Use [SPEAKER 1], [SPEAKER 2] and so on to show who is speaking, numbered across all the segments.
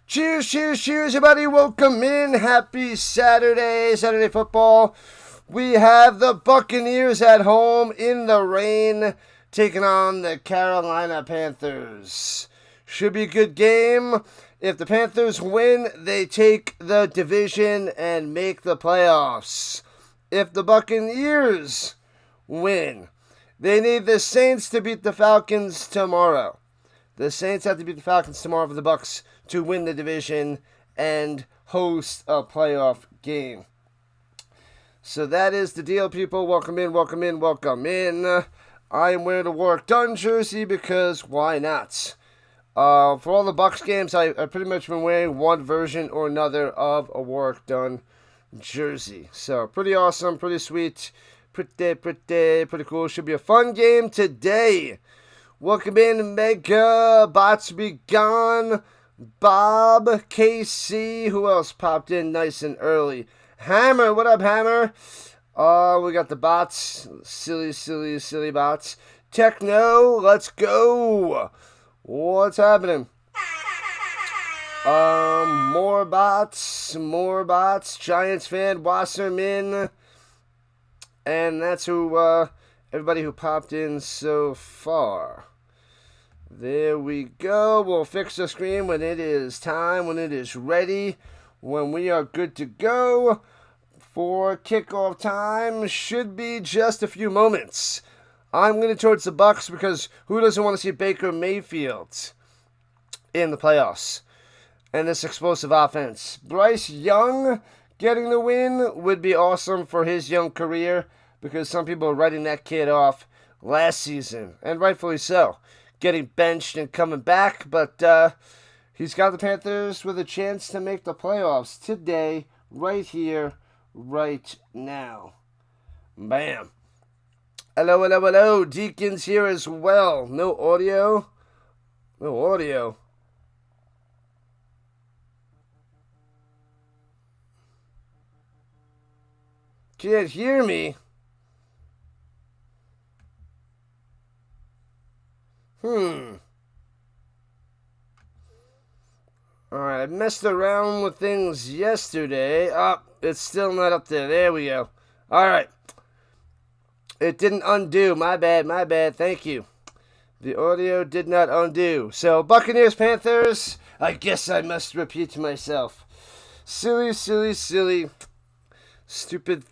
[SPEAKER 1] Cheers, cheers, cheers, everybody. Welcome in. Happy Saturday, Saturday football. We have the Buccaneers at home in the rain, taking on the Carolina Panthers. Should be a good game. If the Panthers win, they take the division and make the playoffs. If the Buccaneers win, they need the Saints to beat the Falcons tomorrow. The Saints have to beat the Falcons tomorrow for the Bucs to win the division and host a playoff game. So that is the deal, people. Welcome in, welcome in, welcome in. I am wearing a Work Done jersey because why not? For all the Bucs games, I pretty much been wearing one version or another of a Work Done jersey. So pretty awesome, pretty sweet, pretty cool. Should be a fun game today. Welcome in, Mega, Bots Be Gone, Bob, KC, who else popped in nice and early? Hammer, what up, Hammer? We got the bots, silly bots. Techno, let's go. What's happening? More bots, Giants fan, Wasserman, and that's who, everybody who popped in so far. There we go. We'll fix the screen when it is time, when it is ready, when we are good to go for kickoff time. Should be just a few moments. I'm leaning towards the Bucs because who doesn't want to see Baker Mayfield in the playoffs and this explosive offense? Bryce Young getting the win would be awesome for his young career because some people are writing that kid off last season, and rightfully so. Getting benched and coming back, but he's got the Panthers with a chance to make the playoffs today, right here, right now. Bam. Hello. Deacon's here as well. No audio. Can't hear me. Alright, I messed around with things yesterday. Oh, it's still not up there. There we go. Alright. It didn't undo. My bad. Thank you. The audio did not undo. So, Buccaneers, Panthers. I guess I must repeat myself. Silly. Stupid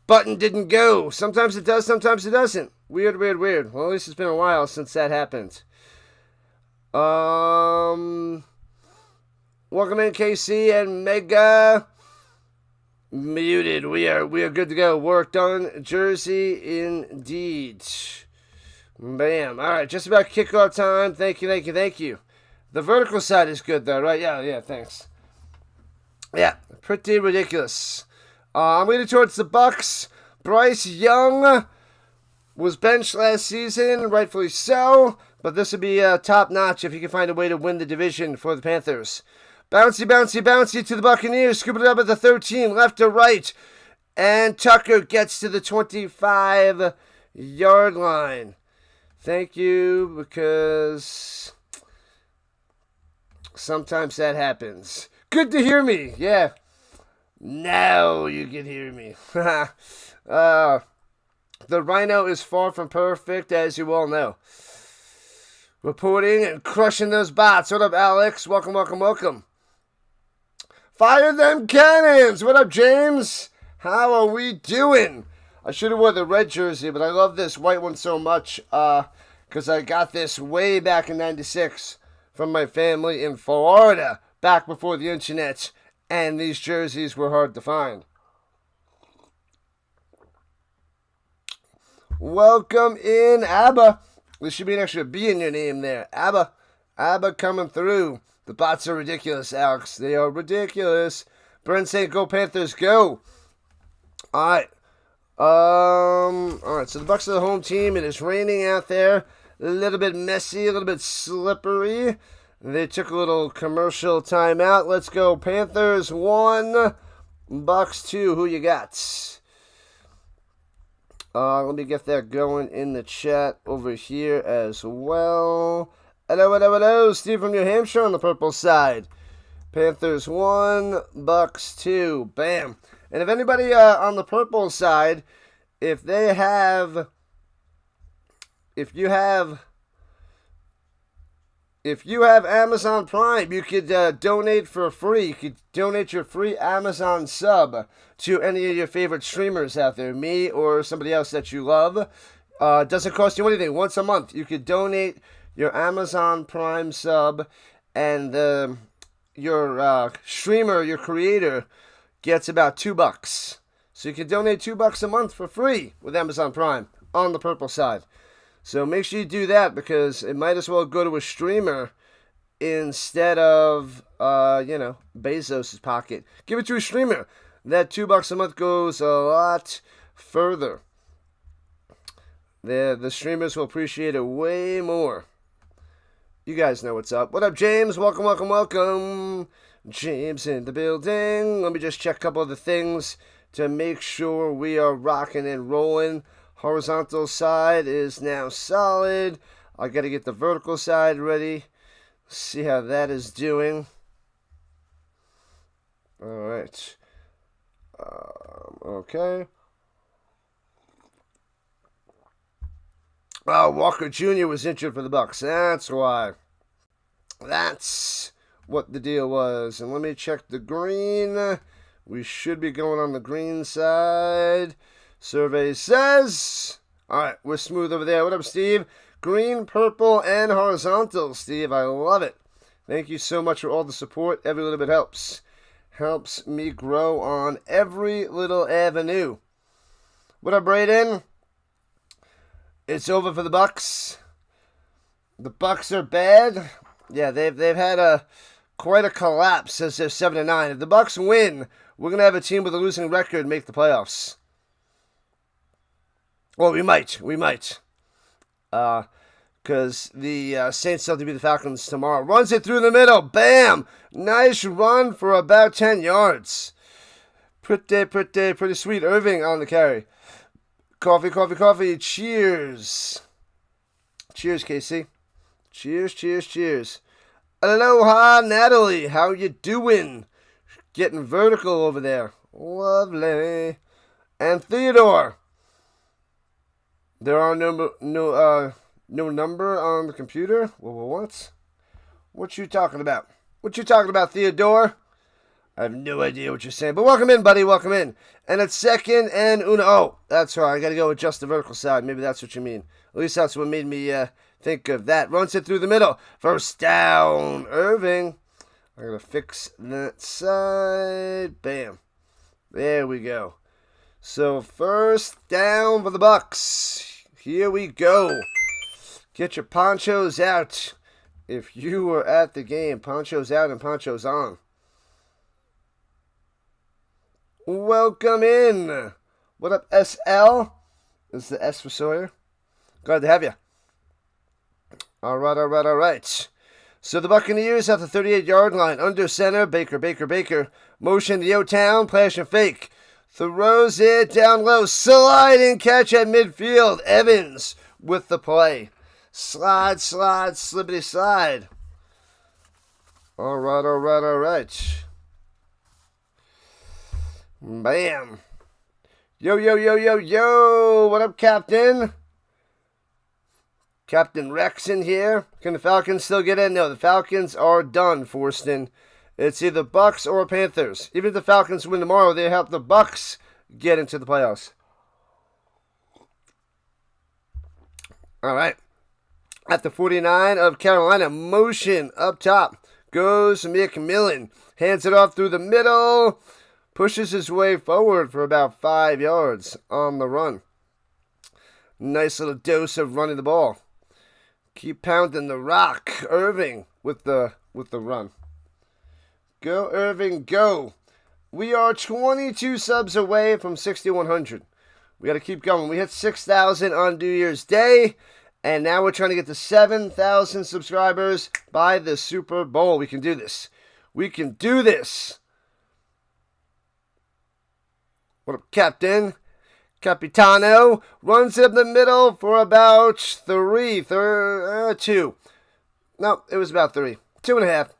[SPEAKER 1] button didn't go. Sometimes it does, sometimes it doesn't. Weird. Well, at least it's been a while since that happened. Welcome in, KC and Mega. Muted. We are good to go. Work done. Jersey indeed. Bam. All right, just about kickoff time. Thank you. The vertical side is good though, right? Yeah. Thanks. Yeah, pretty ridiculous. I'm leaning towards the Bucs. Bryce Young was benched last season, rightfully so, but this would be top notch if he can find a way to win the division for the Panthers. Bouncy to the Buccaneers. Scoop it up at the 13, left to right. And Tucker gets to the 25-yard line. Thank you, because sometimes that happens. Good to hear me. Yeah. Now you can hear me. The Rhino is far from perfect, as you all know. Reporting and crushing those bots. What up, Alex? Welcome. Fire them cannons! What up, James? How are we doing? I should have worn the red jersey, but I love this white one so much because I got this way back in 96 from my family in Florida, back before the internet, and these jerseys were hard to find. Welcome in, Abba. There should be an extra B in your name there. Abba coming through. The bots are ridiculous, Alex. They are ridiculous. Brent saying, go Panthers, go. Alright. Alright, so the Bucs are the home team. It is raining out there. A little bit messy, a little bit slippery. They took a little commercial timeout. Let's go. Panthers 1, Bucs 2. Who you got? Let me get that going in the chat over here as well. Hello. Steve from New Hampshire on the purple side. Panthers 1, Bucs 2. Bam. And if anybody on the purple side, if you have Amazon Prime, you could donate for free. You could donate your free Amazon sub to any of your favorite streamers out there, me or somebody else that you love. It doesn't cost you anything. Once a month, you could donate your Amazon Prime sub, and your streamer, your creator, gets about $2. So you can donate $2 a month for free with Amazon Prime on the purple side. So make sure you do that, because it might as well go to a streamer instead of, Bezos' pocket. Give it to a streamer. That $2 a month goes a lot further. The streamers will appreciate it way more. You guys know what's up. What up, James? Welcome, welcome, welcome. James in the building. Let me just check a couple of the things to make sure we are rocking and rolling. Horizontal side is now solid. I got to get the vertical side ready. See how that is doing. All right. Okay. Oh, Walker Jr. was injured for the Bucs. That's why. That's what the deal was. And let me check the green. We should be going on the green side. Survey says. All right, we're smooth over there. What up, Steve? Green, purple, and horizontal, Steve. I love it. Thank you so much for all the support. Every little bit helps. Helps me grow on every little avenue. What up, Brayden? It's over for the Bucs. The Bucs are bad. Yeah, they've had quite a collapse since they're 7-9. If the Bucs win, we're gonna have a team with a losing record make the playoffs. Well, we might. Because the Saints have to beat the Falcons tomorrow. Runs it through the middle. Bam! Nice run for about 10 yards. Pretty sweet. Irving on the carry. Coffee. Cheers. Cheers, Casey. Cheers. Aloha, Natalie. How you doing? Getting vertical over there. Lovely. And Theodore. There are no number on the computer? What? What you talking about? Theodore? I have no idea what you're saying. But welcome in, buddy. Welcome in. And it's second and uno. Oh, that's right. I got to go with just the vertical side. Maybe that's what you mean. At least that's what made me think of that. Runs it through the middle. First down. Irving. I'm going to fix that side. Bam. There we go. So first down for the Bucs. Here we go. Get your ponchos out. If you were at the game, ponchos out and ponchos on. Welcome in. What up, SL? This is the S for Sawyer. Glad to have you. All right. So the Buccaneers at the 38-yard line. Under center, Baker. Motion to O-Town, flash and fake. Throws it down low. Sliding catch at midfield. Evans with the play. Slide, slippity slide. All right. Bam. Yo. What up, Captain? Captain Rex in here. Can the Falcons still get in? No, the Falcons are done, Forston. It's either Bucs or Panthers. Even if the Falcons win tomorrow, they help the Bucs get into the playoffs. All right. At the 49 of Carolina, motion up top. Goes McMillan. Hands it off through the middle. Pushes his way forward for about 5 yards on the run. Nice little dose of running the ball. Keep pounding the rock. Irving with the run. Go, Irving, go. We are 22 subs away from 6,100. We got to keep going. We hit 6,000 on New Year's Day, and now we're trying to get to 7,000 subscribers by the Super Bowl. We can do this. What up, Captain? Capitano runs up the middle for about 2. No, it was about 3. 2.5.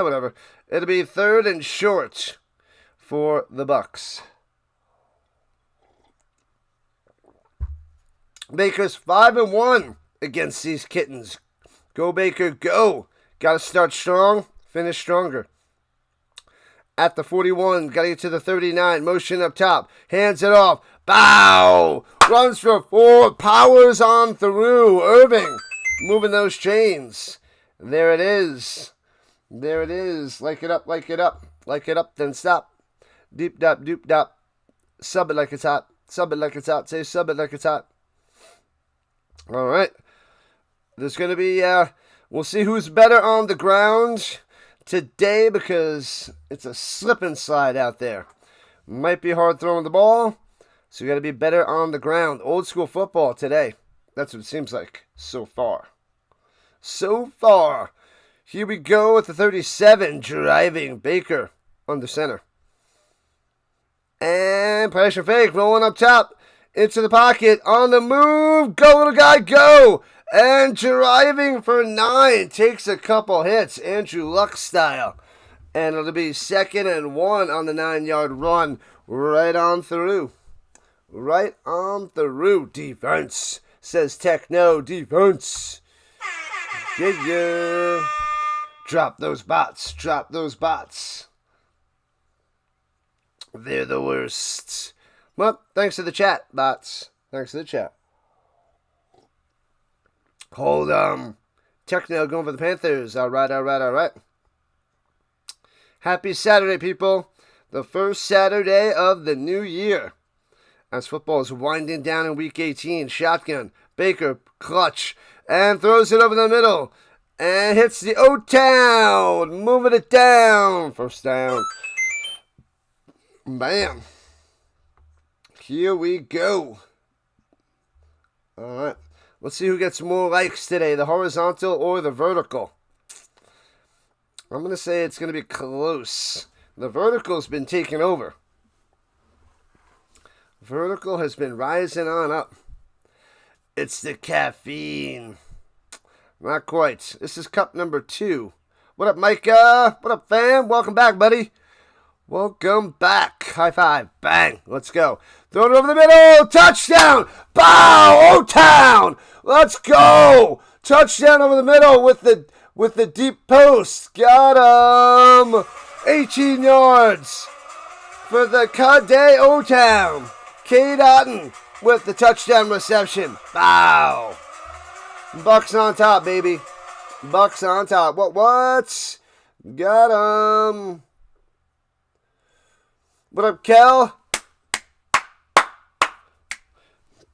[SPEAKER 1] Whatever. It'll be 3rd and short for the Bucs. Baker's 5-1 against these kittens. Go, Baker, go. Got to start strong, finish stronger. At the 41, got to get to the 39. Motion up top. Hands it off. Bow! Runs for 4. Powers on through. Irving moving those chains. There it is. There it is. Like it up, like it up. Like it up, then stop. Deep dop, doop dop. Sub it like it's hot. Sub it like it's hot. Say sub it like it's hot. All right. There's going to be, we'll see who's better on the ground today because it's a slip and slide out there. Might be hard throwing the ball, so you got to be better on the ground. Old school football today. That's what it seems like so far. So far. Here we go with the 37, driving Baker under center. And pressure fake, rolling up top. Into the pocket, on the move, go little guy, go! And driving for 9, takes a couple hits, Andrew Luck style. And it'll be 2nd and 1 on the 9-yard run, right on through. Right on through, defense, says Techno, defense. Yeah. Drop those bots, drop those bots. They're the worst. Well, thanks to the chat, bots. Thanks to the chat. Hold Techno going for the Panthers. All right. Happy Saturday, people. The first Saturday of the new year. As football is winding down in Week 18. Shotgun. Baker, clutch. And throws it over the middle. And hits the O-Town. Moving it down. First down. Bam. Here we go. All right. Let's see who gets more likes today, the horizontal or the vertical. I'm going to say it's going to be close. The vertical's been taken over. Vertical has been rising on up. It's the caffeine. Not quite. This is cup number 2. What up, Micah? What up, fam? Welcome back, buddy. Welcome back. High five. Bang. Let's go. Throw it over the middle. Touchdown. Bow. O-Town. Let's go. Touchdown over the middle with the deep post. Got him. 18 yards for the Cadet O-Town. Cade Otten with the touchdown reception. Bow. Bucs on top, baby. Bucs on top. What? Got him. What up, Kel?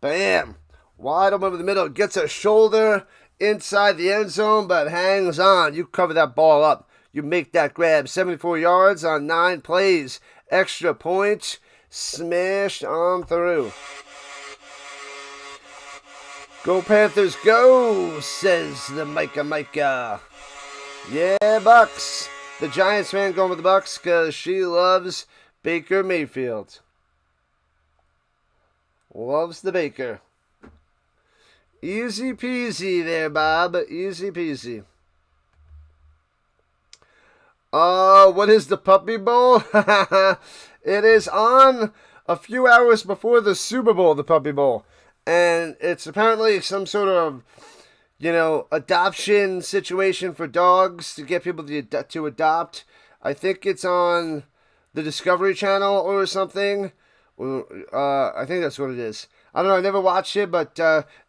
[SPEAKER 1] Bam. Wide open over the middle. Gets a shoulder inside the end zone, but hangs on. You cover that ball up. You make that grab. 74 yards on 9 plays. Extra point. Smashed on through. Go Panthers, go, says the Micah. Yeah, Bucs. The Giants fan going with the Bucs because she loves Baker Mayfield. Loves the Baker. Easy peasy there, Bob. Easy peasy. What is the Puppy Bowl? It is on a few hours before the Super Bowl, the Puppy Bowl. And it's apparently some sort of, adoption situation for dogs to get people to adopt. I think it's on the Discovery Channel or something. I think that's what it is. I don't know. I never watched it, but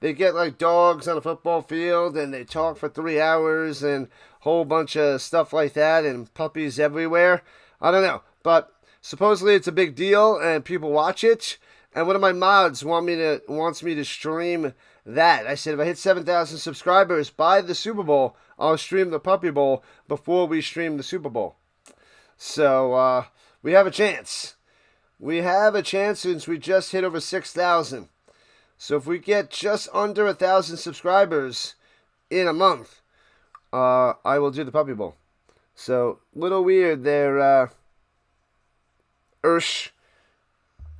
[SPEAKER 1] they get like dogs on a football field and they talk for 3 hours and a whole bunch of stuff like that and puppies everywhere. I don't know, but supposedly it's a big deal and people watch it. And one of my mods wants me to stream that. I said if I hit 7,000 subscribers by the Super Bowl, I'll stream the Puppy Bowl before we stream the Super Bowl. So we have a chance. We have a chance since we just hit over 6,000. So if we get just under 1,000 subscribers in a month, I will do the Puppy Bowl. So little weird there, Ursh.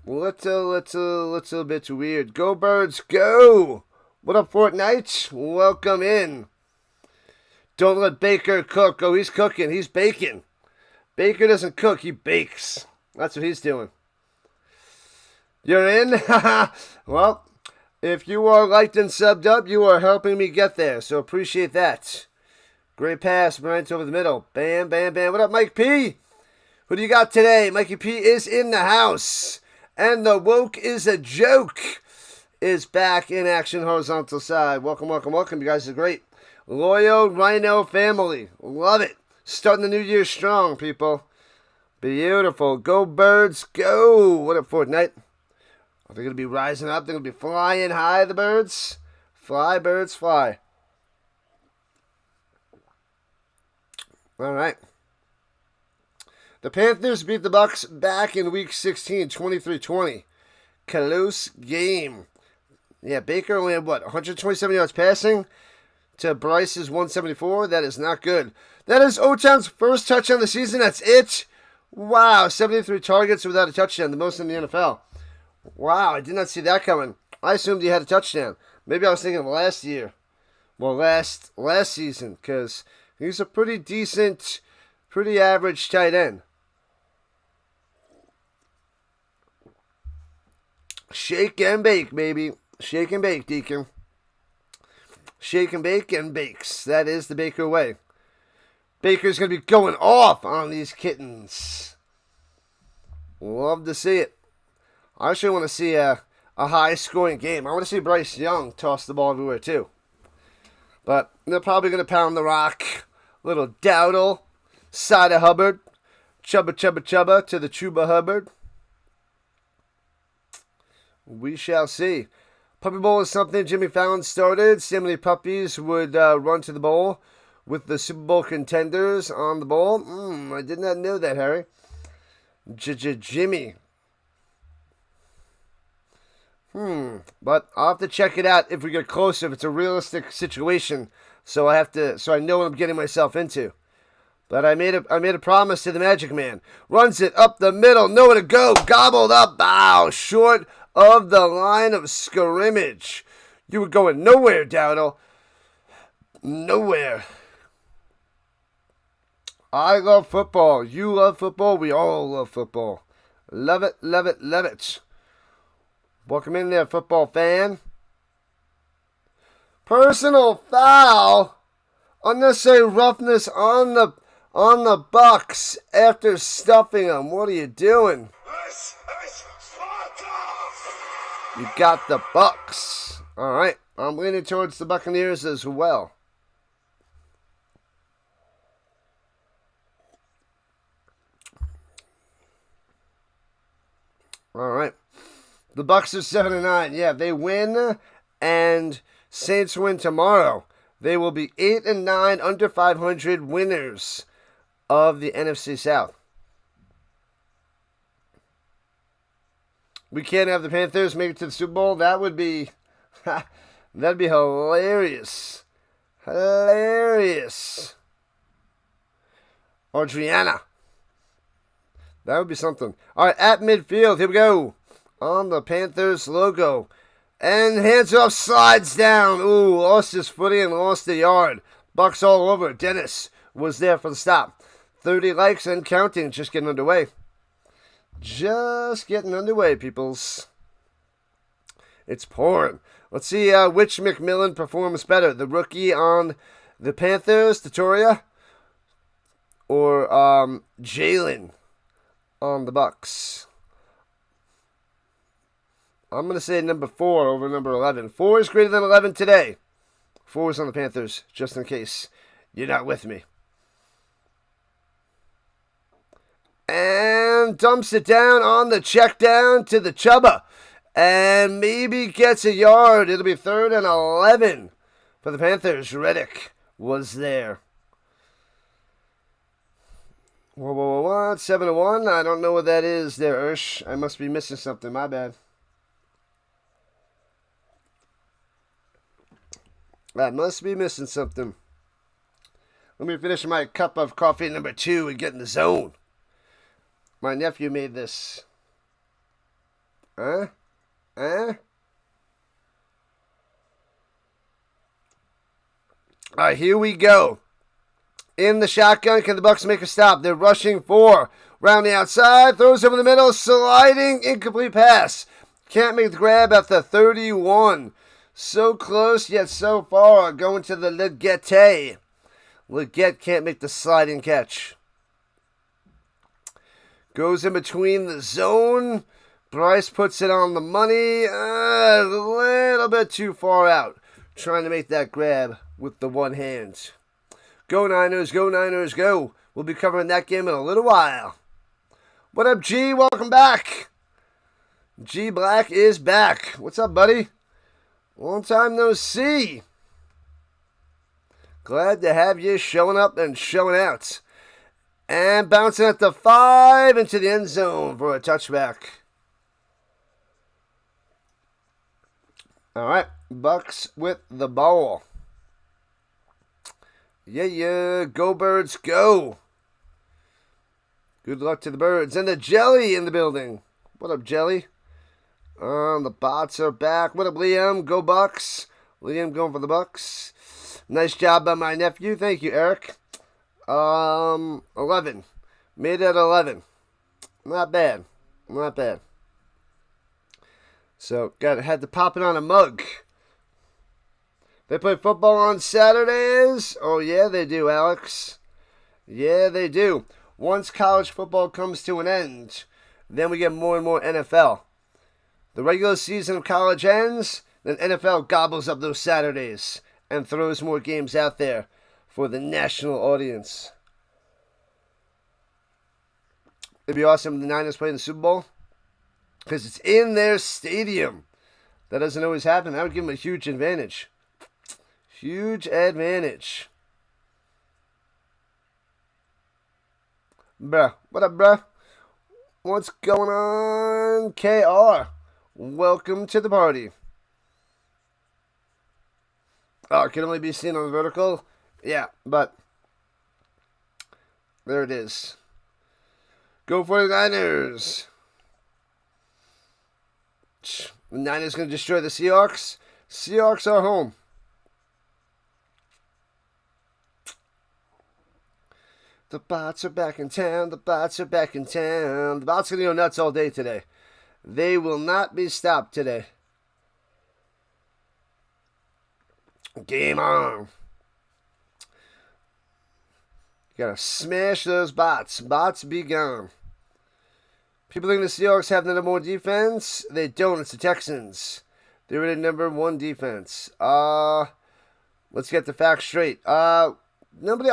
[SPEAKER 1] Little bit weird. Go Birds, go! What up, Fortnite? Welcome in. Don't let Baker cook. Oh, he's cooking. He's baking. Baker doesn't cook, he bakes. That's what he's doing. You're in? Well, if you are liked and subbed up, you are helping me get there, so appreciate that. Great pass, Bryant over the middle. Bam, bam, bam. What up, Mike P? Who do you got today? Mikey P is in the house. And the woke is a joke is back in action, horizontal side. Welcome, welcome, welcome. You guys are great. Loyal Rhino family. Love it. Starting the new year strong, people. Beautiful. Go Birds, go. What up, Fortnite? Are they going to be rising up? They're going to be flying high, the birds? Fly, birds, fly. All right. The Panthers beat the Bucs back in Week 16, 23-20. Close game. Yeah, Baker only had, 127 yards passing to Bryce's 174? That is not good. That is O-Town's first touchdown of the season. That's it. Wow, 73 targets without a touchdown, the most in the NFL. Wow, I did not see that coming. I assumed he had a touchdown. Maybe I was thinking of last year. Well, last season, because he's a pretty decent, pretty average tight end. Shake and bake, baby. Shake and bake, Deacon. Shake and bake and bakes. That is the Baker way. Baker's going to be going off on these kittens. Love to see it. I actually want to see a high-scoring game. I want to see Bryce Young toss the ball everywhere, too. But they're probably going to pound the rock. Little Dowdle. Side of Hubbard. Chubba, chubba, chubba to the Chuba Hubbard. We shall see. Puppy Bowl is something Jimmy Fallon started. See how many puppies would run to the bowl with the Super Bowl contenders on the bowl. I did not know that, Harry. Jimmy. But I'll have to check it out if we get closer, if it's a realistic situation. So I know what I'm getting myself into. But I made a promise to the Magic Man. Runs it up the middle, nowhere to go, gobbled up, bow, short of the line of scrimmage. You were going nowhere, Dowdle. Nowhere. I love football. You love football. We all love football. Love it, love it, love it. Welcome in there, football fan. Personal foul. Unnecessary roughness on the Bucs after stuffing them. What are you doing? You got the Bucs. All right. I'm leaning towards the Buccaneers as well. All right. The Bucs are 7-9. Yeah, they win and Saints win tomorrow. They will be 8-9, under 500 winners of the NFC South. We can't have the Panthers make it to the Super Bowl. That would be, that'd be hilarious. Hilarious. Adriana. That would be something. All right, at midfield, here we go. On the Panthers logo. And hands off, slides down. Ooh, lost his footing and lost a yard. Bucs all over. Dennis was there for the stop. 30 likes and counting. Just getting underway. Just getting underway, peoples. It's pouring. Let's see which McMillan performs better. The rookie on the Panthers, Tatoria, or Jalen on the Bucs. I'm going to say number 4 over number 11. 4 is greater than 11 today. 4 is on the Panthers, just in case you're not with me. And dumps it down on the check down to the Chubba. And maybe gets a yard. It'll be 3rd and 11 for the Panthers. Reddick was there. What? 7-1? I don't know what that is there, Ursh. I must be missing something. My bad. I must be missing something. Let me finish my cup of coffee number 2 and get in the zone. My nephew made this. All right, here we go. In the shotgun, can the Bucs make a stop? They're rushing 4. Round the outside, throws over the middle, sliding, incomplete pass. Can't make the grab at the 31. So close, yet so far. Going to the Legette. Legette can't make the sliding catch. Goes in between the zone. Bryce puts it on the money. A little bit too far out. Trying to make that grab with the one hand. Go Niners, go Niners, go. We'll be covering that game in a little while. What up, G? Welcome back. G Black is back. What's up, buddy? Long time no see. Glad to have you showing up and showing out. And bouncing at the 5 into the end zone for a touchback. All right, Bucs with the ball. Yeah, go Birds, go. Good luck to the Birds. And the Jelly in the building. What up, Jelly? The bots are back. What up, Liam? Go Bucs. Liam going for the Bucs. Nice job by my nephew. Thank you, Eric. 11. Made it 11. Not bad. Not bad. So, had to pop it on a mug. They play football on Saturdays? Oh, yeah, they do, Alex. Yeah, they do. Once college football comes to an end, then we get more and more NFL. The regular season of college ends, then NFL gobbles up those Saturdays and throws more games out there for the national audience. It'd be awesome if the Niners play in the Super Bowl because it's in their stadium. That doesn't always happen. That would give them a huge advantage. Huge advantage. Bruh. What up, bruh? What's going on, KR? Welcome to the party. Oh, it can only be seen on the vertical? Yeah, but there it is. Go for the Niners. The Niners going to destroy the Seahawks. Seahawks are home. The bots are back in town. The bots are back in town. The bots are going to go nuts all day today. They will not be stopped today. Game on. You gotta smash those bots. Bots be gone. People think the Seahawks have the number 1 defense. They don't. It's the Texans. They're the number 1 defense. Let's get the facts straight. I haven't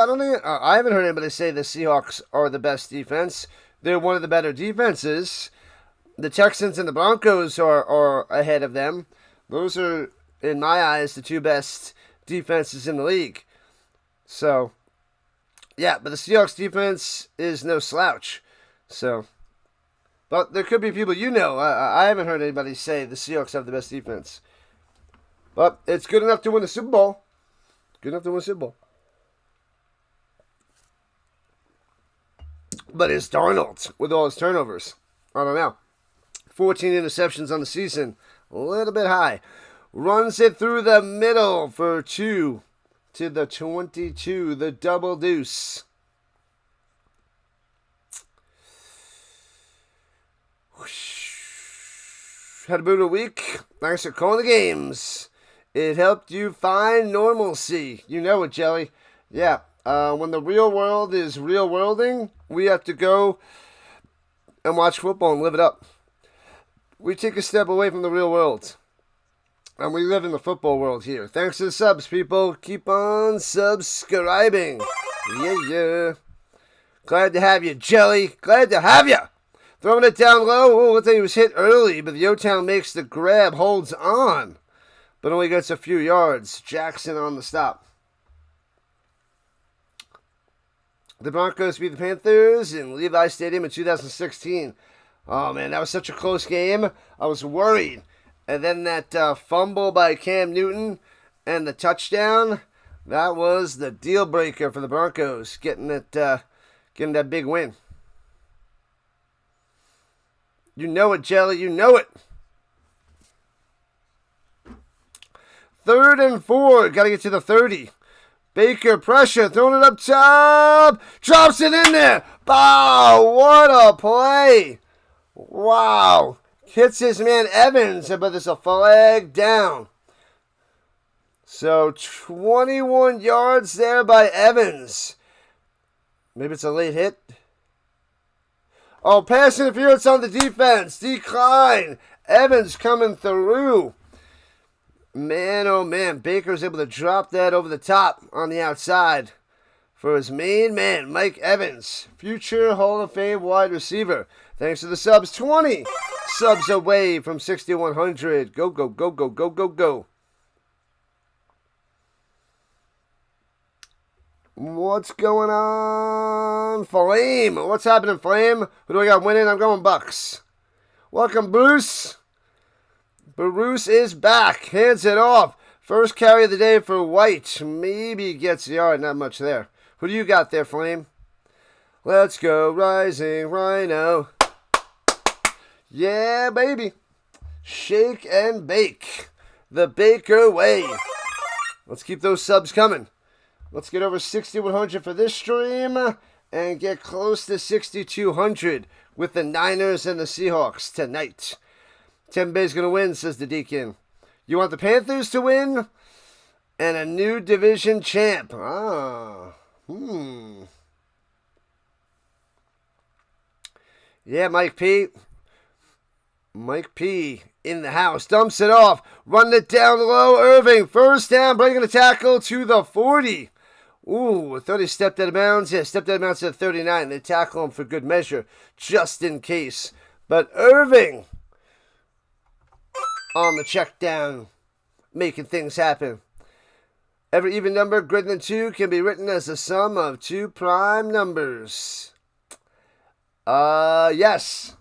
[SPEAKER 1] heard anybody say the Seahawks are the best defense. They're one of the better defenses. The Texans and the Broncos are ahead of them. Those are, in my eyes, the 2 best defenses in the league. So, yeah, but the Seahawks defense is no slouch. So, but there could be people I haven't heard anybody say the Seahawks have the best defense. But it's good enough to win the Super Bowl. Good enough to win the Super Bowl. But it's Darnold with all his turnovers. I don't know. 14 interceptions on the season. A little bit high. Runs it through the middle for 2 to the 22. The double deuce. Had a brutal week. Thanks for calling the games. It helped you find normalcy. You know it, Jelly. Yeah. When the real world is real worlding, we have to go and watch football and live it up. We take a step away from the real world. And we live in the football world here. Thanks to the subs, people. Keep on subscribing. Yeah. Glad to have you, Jelly. Glad to have you. Throwing it down low. Oh, looks like he was hit early, but the O-Town makes the grab, holds on, but only gets a few yards. Jackson on the stop. The Broncos beat the Panthers in Levi Stadium in 2016. Oh, man, that was such a close game. I was worried. And then that fumble by Cam Newton and the touchdown, that was the deal breaker for the Broncos, getting that big win. You know it, Jelly. You know it. 3rd and 4. Got to get to the 30. Baker pressure, throwing it up top. Drops it in there. Wow, what a play. Wow. Hits his man Evans, but there's a flag down. So 21 yards there by Evans. Maybe it's a late hit. Oh, pass interference on the defense. Decline. Evans coming through. Man, oh man. Baker's able to drop that over the top on the outside for his main man, Mike Evans. Future Hall of Fame wide receiver. Thanks to the subs. 20 subs away from 6,100. Go, go, go, go, go, go, go. What's going on, Flame? What's happening, Flame? Who do I got winning? I'm going Bucs. Welcome, Bruce. Bruce is back. Hands it off. First carry of the day for White. Maybe gets the yard. Not much there. Who do you got there, Flame? Let's go, Rising Rhino. Yeah, baby. Shake and bake. The Baker way. Let's keep those subs coming. Let's get over 6,100 for this stream and get close to 6,200 with the Niners and the Seahawks tonight. Tampa Bay's going to win, says the Deacon. You want the Panthers to win and a new division champ. Yeah, Mike P. Mike P. in the house. Dumps it off. Running it down low. Irving. First down. Breaking the tackle to the 40. Ooh, I thought he stepped out of bounds. Yeah, stepped out of bounds to the 39. They tackle him for good measure, just in case. But Irving on the check down, making things happen. Every even number greater than 2 can be written as the sum of 2 prime numbers. Yes.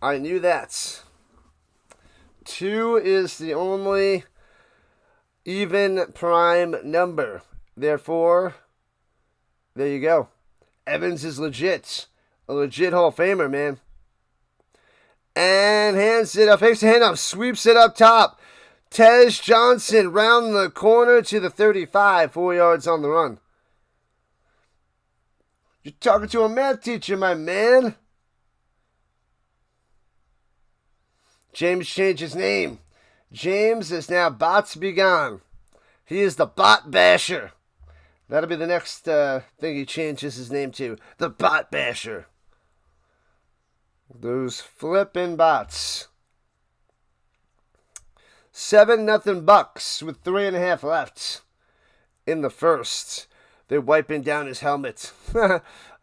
[SPEAKER 1] I knew that. 2 is the only even prime number. Therefore, there you go. Evans is legit. A legit Hall of Famer, man. And hands it up. Fakes a handoff. Sweeps it up top. Tej Johnson round the corner to the 35. 4 yards on the run. You're talking to a math teacher, my man. James changed his name. James is now Bots Be Gone. He is the Bot Basher. That'll be the next thing he changes his name to. The Bot Basher. Those flippin' bots. 7-0 Bucs with 3.5 left in the first. They're wiping down his helmet. I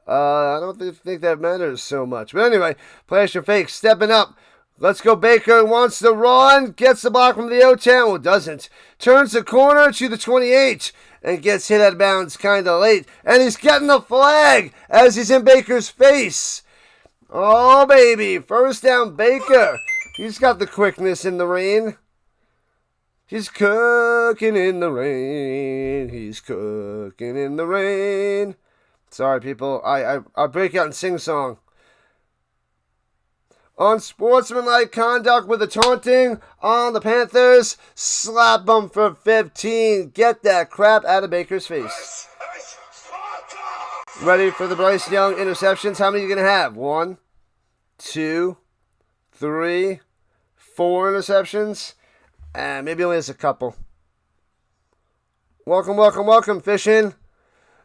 [SPEAKER 1] don't think that matters so much. But anyway, Flash and Fake stepping up. Let's go. Baker wants to run. Gets the block from the O-Town. Well, doesn't. Turns the corner to the 28 and gets hit out of bounds kind of late. And he's getting the flag as he's in Baker's face. Oh, baby. First down, Baker. He's got the quickness in the rain. He's cooking in the rain. He's cooking in the rain. Sorry, people. I break out and sing song. Unsportsmanlike conduct with the taunting on the Panthers. Slap them for 15. Get that crap out of Baker's face. Ready for the Bryce Young interceptions? How many are you going to have? 1, 2, 3, 4 interceptions? And maybe only has a couple. Welcome, welcome, welcome, Fishing.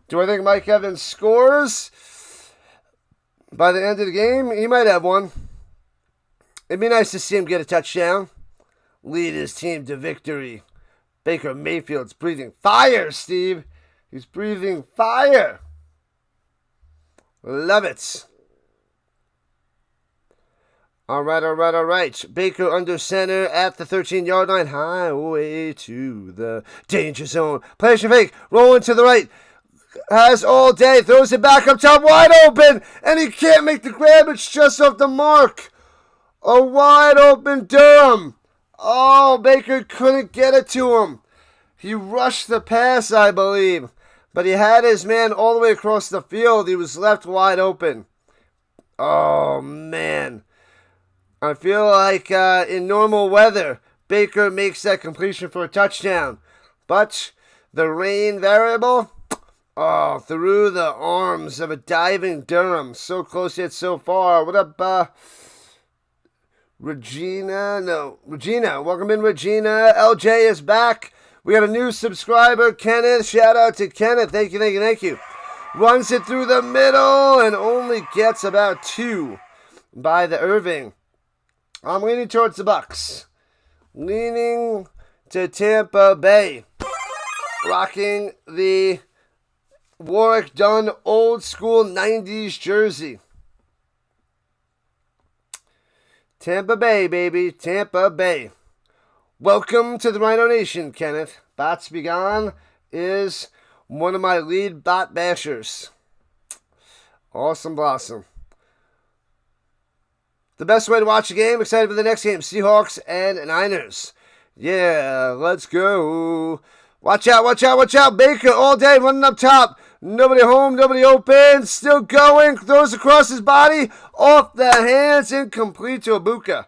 [SPEAKER 1] Do I think Mike Evans scores by the end of the game? He might have one. It'd be nice to see him get a touchdown. Lead his team to victory. Baker Mayfield's breathing fire, Steve. He's breathing fire. Love it. All right. Baker under center at the 13-yard line. Highway to the danger zone. Play fake. Rolling to the right. Has all day. Throws it back up top. Wide open. And he can't make the grab. It's just off the mark. A wide open Durham. Oh, Baker couldn't get it to him. He rushed the pass, I believe. But he had his man all the way across the field. He was left wide open. Oh, man. I feel like in normal weather, Baker makes that completion for a touchdown. But The rain variable. Oh, through the arms of a diving Durham. So close yet so far. What up, Regina? No, Regina. Welcome in, Regina. LJ is back. We got a new subscriber, Kenneth. Shout out to Kenneth. Thank you, thank you, thank you. Runs it through the middle and only gets about 2 by the Irving. I'm leaning towards the Bucs. Leaning to Tampa Bay. Rocking the Warwick Dunn old school 90s jersey. Tampa Bay, baby. Tampa Bay. Welcome to the Rhino Nation, Kenneth. Bots Be Gone is one of my lead bot bashers. Awesome blossom. The best way to watch a game. Excited for the next game. Seahawks and Niners. Yeah, let's go. Watch out, watch out, watch out. Baker all day running up top. Nobody home, nobody open. Still going. Throws across his body. Off the hands. Incomplete to Ibuka.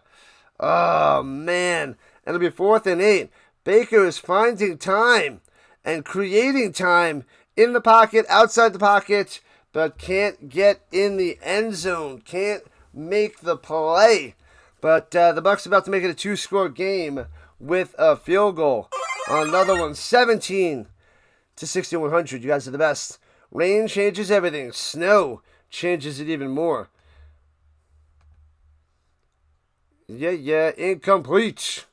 [SPEAKER 1] Oh, man. And it'll be 4th and 8. Baker is finding time and creating time in the pocket, outside the pocket, but can't get in the end zone. Can't make the play. But the Bucs about to make it a 2-score game with a field goal. Another one, 17 to 6100. You guys are the best. Rain changes everything. Snow changes it even more. Yeah, incomplete.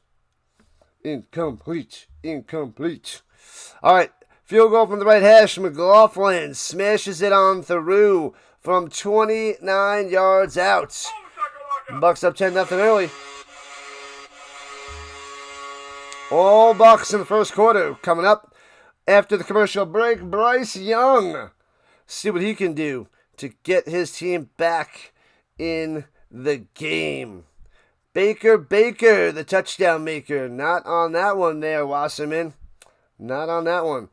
[SPEAKER 1] Incomplete. All right, field goal from the right hash. McLaughlin smashes it on through from 29 yards out. Bucs up 10-0 early. All Bucs in the first quarter. Coming up after the commercial break, Bryce Young. See what he can do to get his team back in the game. Baker, the touchdown maker. Not on that one there, Wasserman. Not on that one.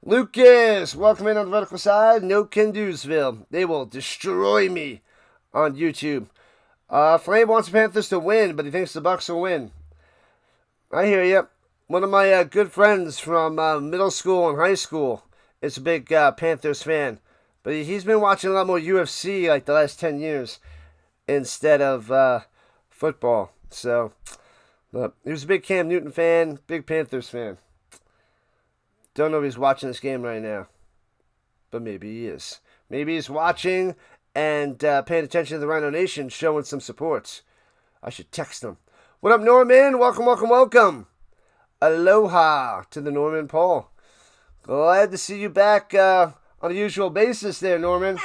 [SPEAKER 1] Lucas, welcome in on the vertical side. No Kendusville. They will destroy me on YouTube. Flame wants the Panthers to win, but he thinks the Bucs will win. I hear you. One of my good friends from middle school and high school is a big Panthers fan. But he's been watching a lot more UFC like the last 10 years instead of football. So, he was a big Cam Newton fan, big Panthers fan. Don't know if he's watching this game right now. But maybe he is. Maybe he's watching and paying attention to the Rhino Nation, showing some support. I should text him. What up, Norman? Welcome. Aloha to the Norman Paul. Glad to see you back on a usual basis there, Norman.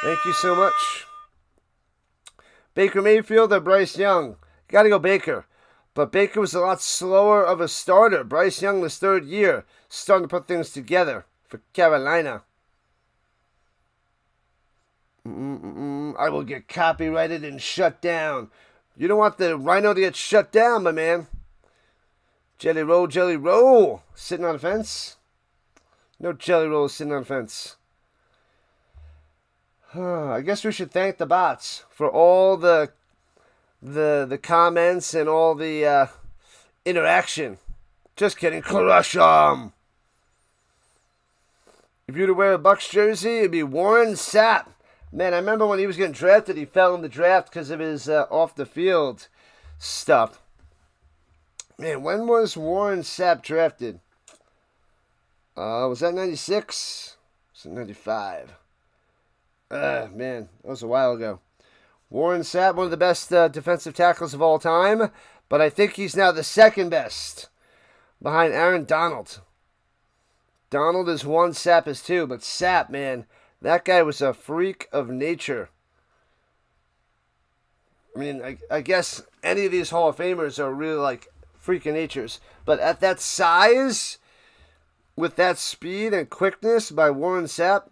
[SPEAKER 1] Thank you so much. Baker Mayfield or Bryce Young? Got to go Baker. But Baker was a lot slower of a starter. Bryce Young, this 3rd year, starting to put things together for Carolina. I will get copyrighted and shut down. You don't want the Rhino to get shut down, my man. Jelly roll. Sitting on the fence. No jelly roll sitting on the fence. I guess we should thank the bots for all the comments and all the interaction. Just kidding. Crush 'em. If you were to wear a Bucs jersey, it'd be Warren Sapp. Man, I remember when he was getting drafted, he fell in the draft because of his off-the-field stuff. Man, when was Warren Sapp drafted? Was that 96? Was it 95? Man, that was a while ago. Warren Sapp, one of the best defensive tackles of all time, but I think he's now the 2nd best behind Aaron Donald. Donald is 1, Sapp is 2, but Sapp, man, that guy was a freak of nature. I mean, I guess any of these Hall of Famers are really like freak of natures, but at that size, with that speed and quickness by Warren Sapp,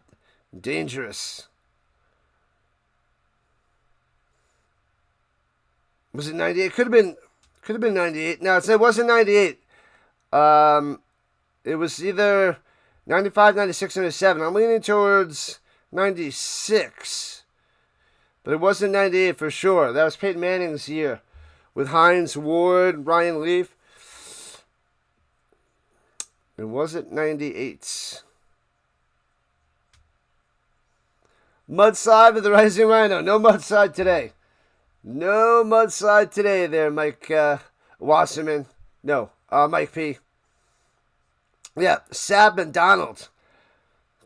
[SPEAKER 1] dangerous. Was it 98? Could have been 98. No, it wasn't 98. It was either 95, 96, 97. I'm leaning towards 96. But it wasn't 98 for sure. That was Peyton Manning's year with Hines Ward, Ryan Leaf. And was it 98? Mudslide with the Rising Rhino. No mudslide today. No mudslide today there, Mike Wasserman. No, Mike P. Yeah, Sab and Donald.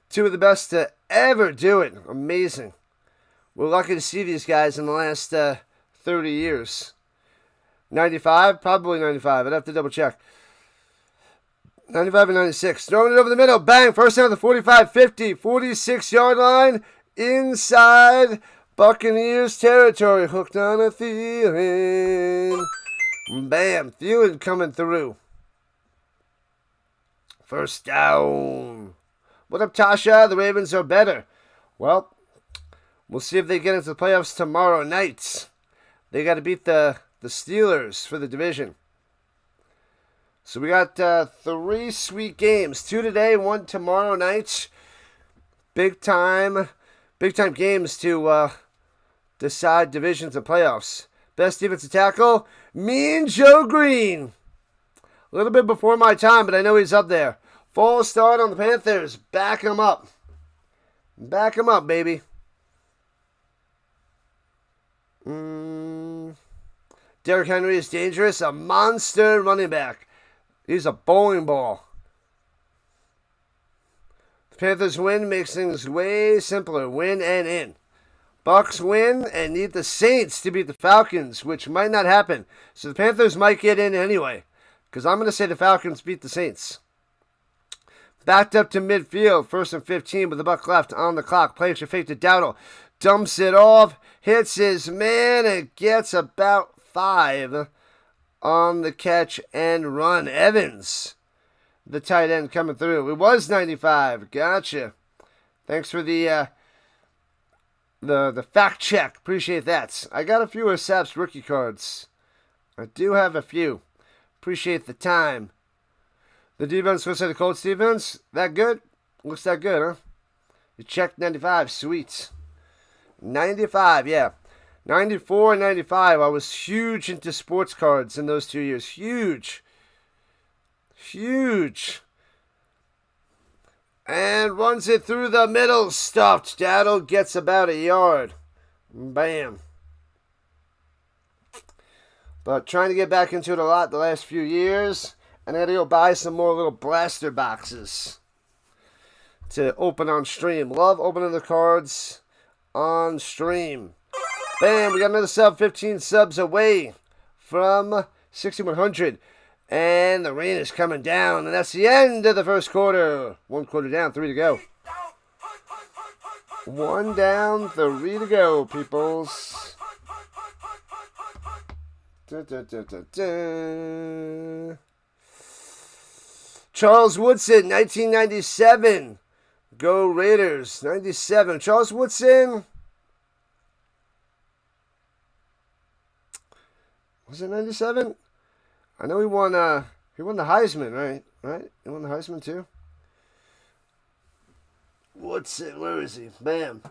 [SPEAKER 1] Two of the best to ever do it. Amazing. We're lucky to see these guys in the last 30 years. 95? Probably 95. I'd have to double check. 95 and 96. Throwing it over the middle. Bang. First down to the 45, 50, 46-yard line. Inside Buccaneers territory. Hooked on a Thielen. Bam. Thielen coming through. First down. What up, Tasha? The Ravens are better. Well, we'll see if they get into the playoffs tomorrow night. They got to beat the Steelers for the division. So we got 3 sweet games. 2 today, 1 tomorrow night. Big time games to decide divisions and playoffs. Best defensive tackle, Mean Joe Green. A little bit before my time, but I know he's up there. Full start on the Panthers. Back him up. Back him up, baby. Derrick Henry is dangerous. A monster running back. He's a bowling ball. The Panthers win makes things way simpler. Win and in. Bucs win and need the Saints to beat the Falcons, which might not happen. So the Panthers might get in anyway. Because I'm going to say the Falcons beat the Saints. Backed up to midfield. 1st and 15 with the Buck left on the clock. Plays your fake to Dowdle. Dumps it off. Hits his man and gets about 5 on the catch and run. Evans, the tight end, coming through. It was 95. Gotcha. Thanks for the fact check. Appreciate that. I got a few of Sap's rookie cards. I do have a few. Appreciate the time. The defense looks like the Colts defense. That good? Looks that good, huh? You checked 95. Sweet. 95, yeah. 94 and 95. I was huge into sports cards in those 2 years. Huge. Huge. And runs it through the middle. Stuffed. Daddle gets about a yard. Bam. But trying to get back into it a lot the last few years. And I got to go buy some more little blaster boxes to open on stream. Love opening the cards on stream. Bam, we got another sub, 15 subs away from 6,100. And the rain is coming down, and that's the end of the first quarter. 1 quarter down, 3 to go. 1 down, 3 to go, peoples. Dun, dun, dun, dun, dun. Charles Woodson, 1997. Go Raiders, 97. Charles Woodson. Was it 97? I know he won the Heisman, right? Right? He won the Heisman too? Woodson, where is he? Bam.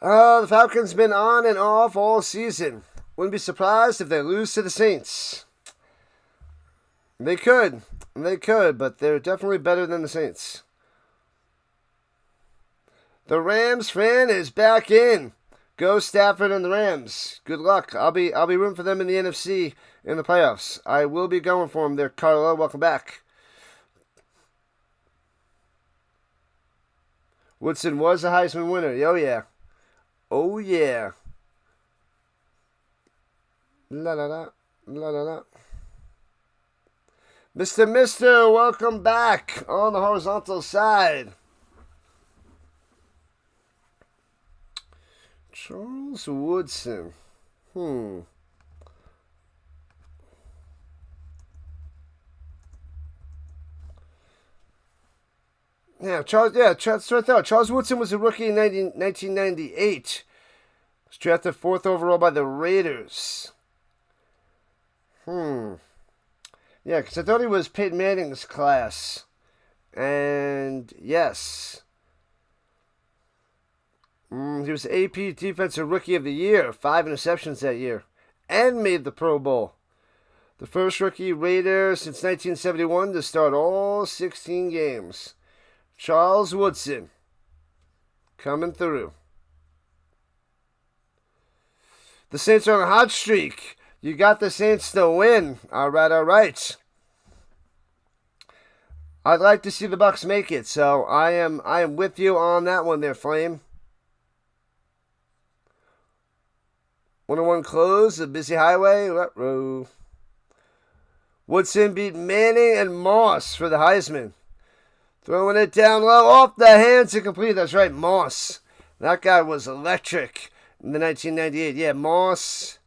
[SPEAKER 1] The Falcons been on and off all season. Wouldn't be surprised if they lose to the Saints. They could, but they're definitely better than the Saints. The Rams fan is back in. Go Stafford and the Rams. Good luck. I'll be rooting for them in the NFC in the playoffs. I will be going for them there, Carla. Welcome back. Woodson was a Heisman winner. Oh yeah. Oh yeah. La la la, la la la. Mister, welcome back on the horizontal side. Charles Woodson. Yeah, Charles. Yeah, that's right there. Charles Woodson was a rookie in 1998. Was drafted 4th overall by the Raiders. Yeah, because I thought he was Peyton Manning's class. And yes. He was AP Defensive Rookie of the Year. 5 interceptions that year. And made the Pro Bowl. The first rookie Raider since 1971 to start all 16 games. Charles Woodson. Coming through. The Saints are on a hot streak. You got the Saints to win. All right. I'd like to see the Bucs make it, so I am with you on that one there, Flame. 101 close, a busy highway. Ruh-roh. Woodson beat Manning and Moss for the Heisman. Throwing it down low, off the hands and complete. That's right, Moss. That guy was electric in the 1998. Yeah, Moss,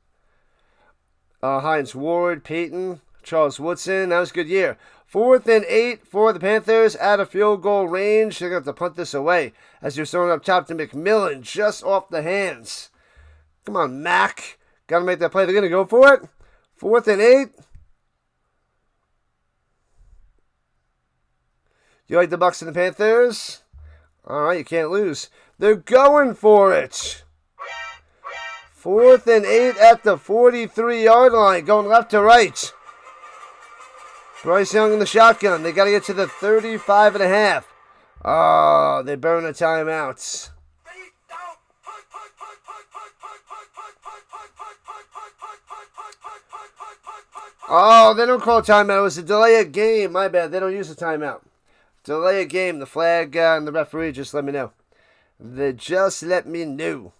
[SPEAKER 1] Hines Ward, Peyton, Charles Woodson. That was a good year. 4th and 8 for the Panthers out of field goal range. They're going to have to punt this away as you're throwing up top to McMillan just off the hands. Come on, Mac. Got to make that play. They're going to go for it. 4th and 8. You like the Bucs and the Panthers? All right, you can't lose. They're going for it. 4th and 8 at the 43-yard line, going left to right. Bryce Young in the shotgun. They got to get to the 35.5. Oh, they burn a timeout. Oh, they don't call a timeout. It was a delay of game. My bad. They don't use a timeout. Delay a game. The flag and the referee just let me know. They just let me know.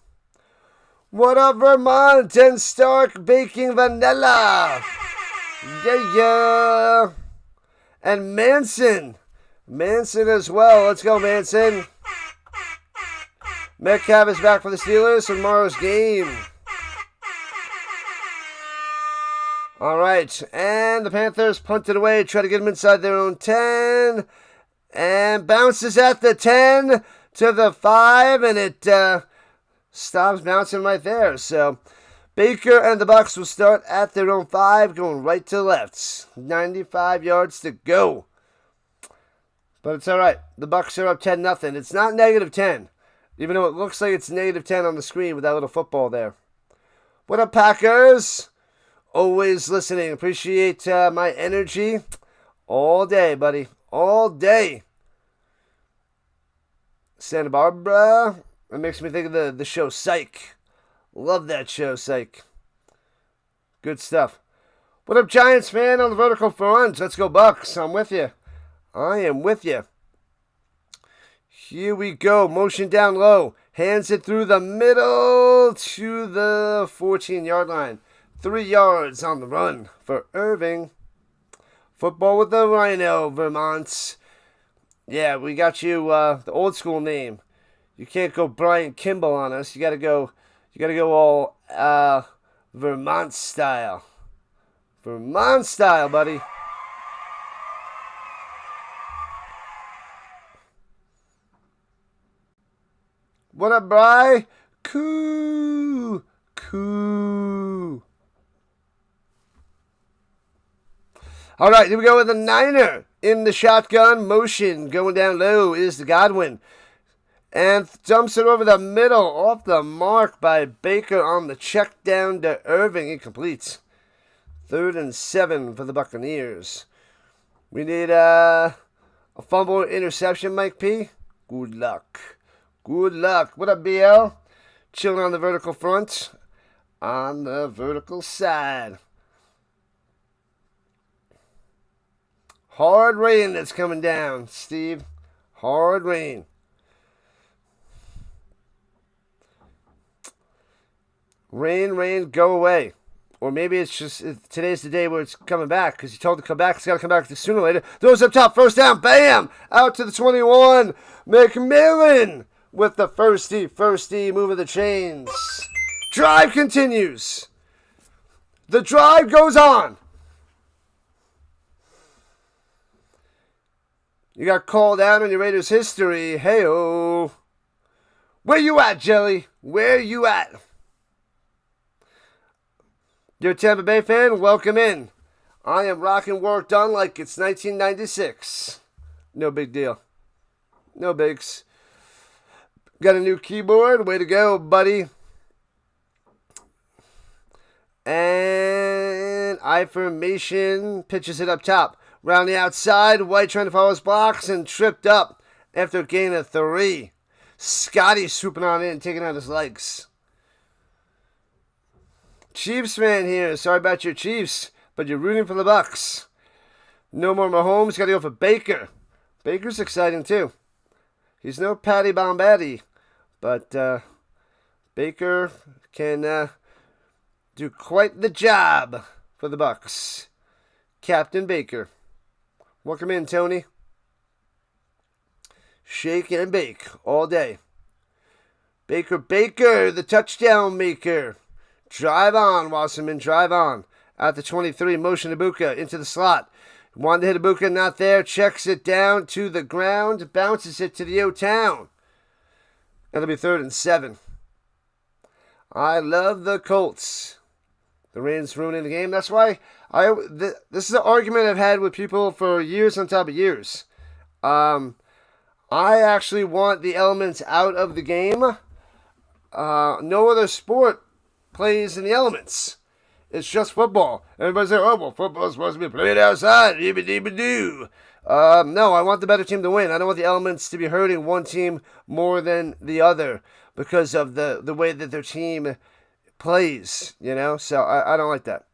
[SPEAKER 1] What up, Vermont and Stark baking vanilla? Yeah. And Manson. Manson as well. Let's go, Manson. Metcalf is back for the Steelers for tomorrow's game. All right. And the Panthers punted away. Try to get them inside their own 10. And bounces at the 10 to the 5. And it stops bouncing right there. So Baker and the Bucs will start at their own 5, going right to left. 95 yards to go. But it's all right. The Bucs are up 10-0. It's not -10, even though it looks like it's -10 on the screen with that little football there. What up, Packers? Always listening. Appreciate my energy all day, buddy. All day. Santa Barbara. It makes me think of the show Psych. Love that show, Psych. Good stuff. What up, Giants fan on the vertical front? Let's go, Bucs. I'm with you. I am with you. Here we go. Motion down low. Hands it through the middle to the 14-yard line. 3 yards on the run for Irving. Football with the Rhino, Vermont. Yeah, we got you the old school name. You can't go Brian Kimball on us. You gotta go all Vermont style. Vermont style, buddy. What up, Bri? Coo. All right, here we go with a Niner in the shotgun motion. Going down low is the Godwin. And dumps it over the middle, off the mark by Baker on the check down to Irving. Incomplete. 3rd and 7 for the Buccaneers. We need a fumble or interception, Mike P. Good luck. Good luck. What up, BL? Chilling on the vertical front. On the vertical side. Hard rain that's coming down, Steve. Hard rain. Rain, go away. Or maybe it's just today's the day where it's coming back because you told it to come back. It's got to come back sooner or later. Throws up top, first down, bam! Out to the 21. McMillan with the firsty, moving the chains. Drive continues. The drive goes on. You got called out on your Raiders history. Hey-oh. Where you at, Jelly? Where you at? You're a Tampa Bay fan? Welcome in. I am rocking work done like it's 1996. No big deal. No bigs. Got a new keyboard. Way to go, buddy. And I-formation pitches it up top. Round the outside. White trying to follow his blocks and tripped up after a gain of 3. Scotty swooping on in, taking out his legs. Chiefs fan here. Sorry about your Chiefs, but you're rooting for the Bucs. No more Mahomes. Got to go for Baker. Baker's exciting too. He's no Patty Bombaddy, but Baker can do quite the job for the Bucs. Captain Baker. Welcome in, Tony. Shake and bake all day. Baker, the touchdown maker. Drive on, Wasserman, drive on. At the 23, motion Ibuka into the slot. Wanted to hit Ibuka, not there. Checks it down to the ground. Bounces it to the O-Town. That'll be 3rd and 7. I love the Colts. The rain's ruining the game. That's why this is an argument I've had with people for years on top of years. I actually want the elements out of the game. No other sport plays in the elements. It's just football. Everybody's like, oh, well, football's supposed to be played outside. No, I want the better team to win. I don't want the elements to be hurting one team more than the other because of the way that their team plays, you know? So I don't like that.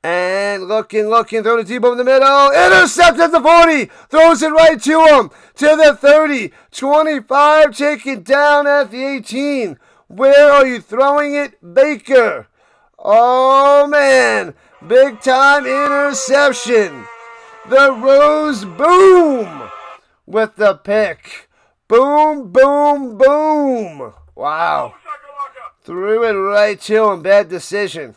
[SPEAKER 1] And looking, throw the deep over the middle. Intercept at the 40. Throws it right to him. To the 30. 25. Taken down at the 18. Where are you throwing it? Baker. Oh, man. Big time interception. The Rose boom with the pick. Boom, boom, boom. Wow. Threw it right to him. Bad decision.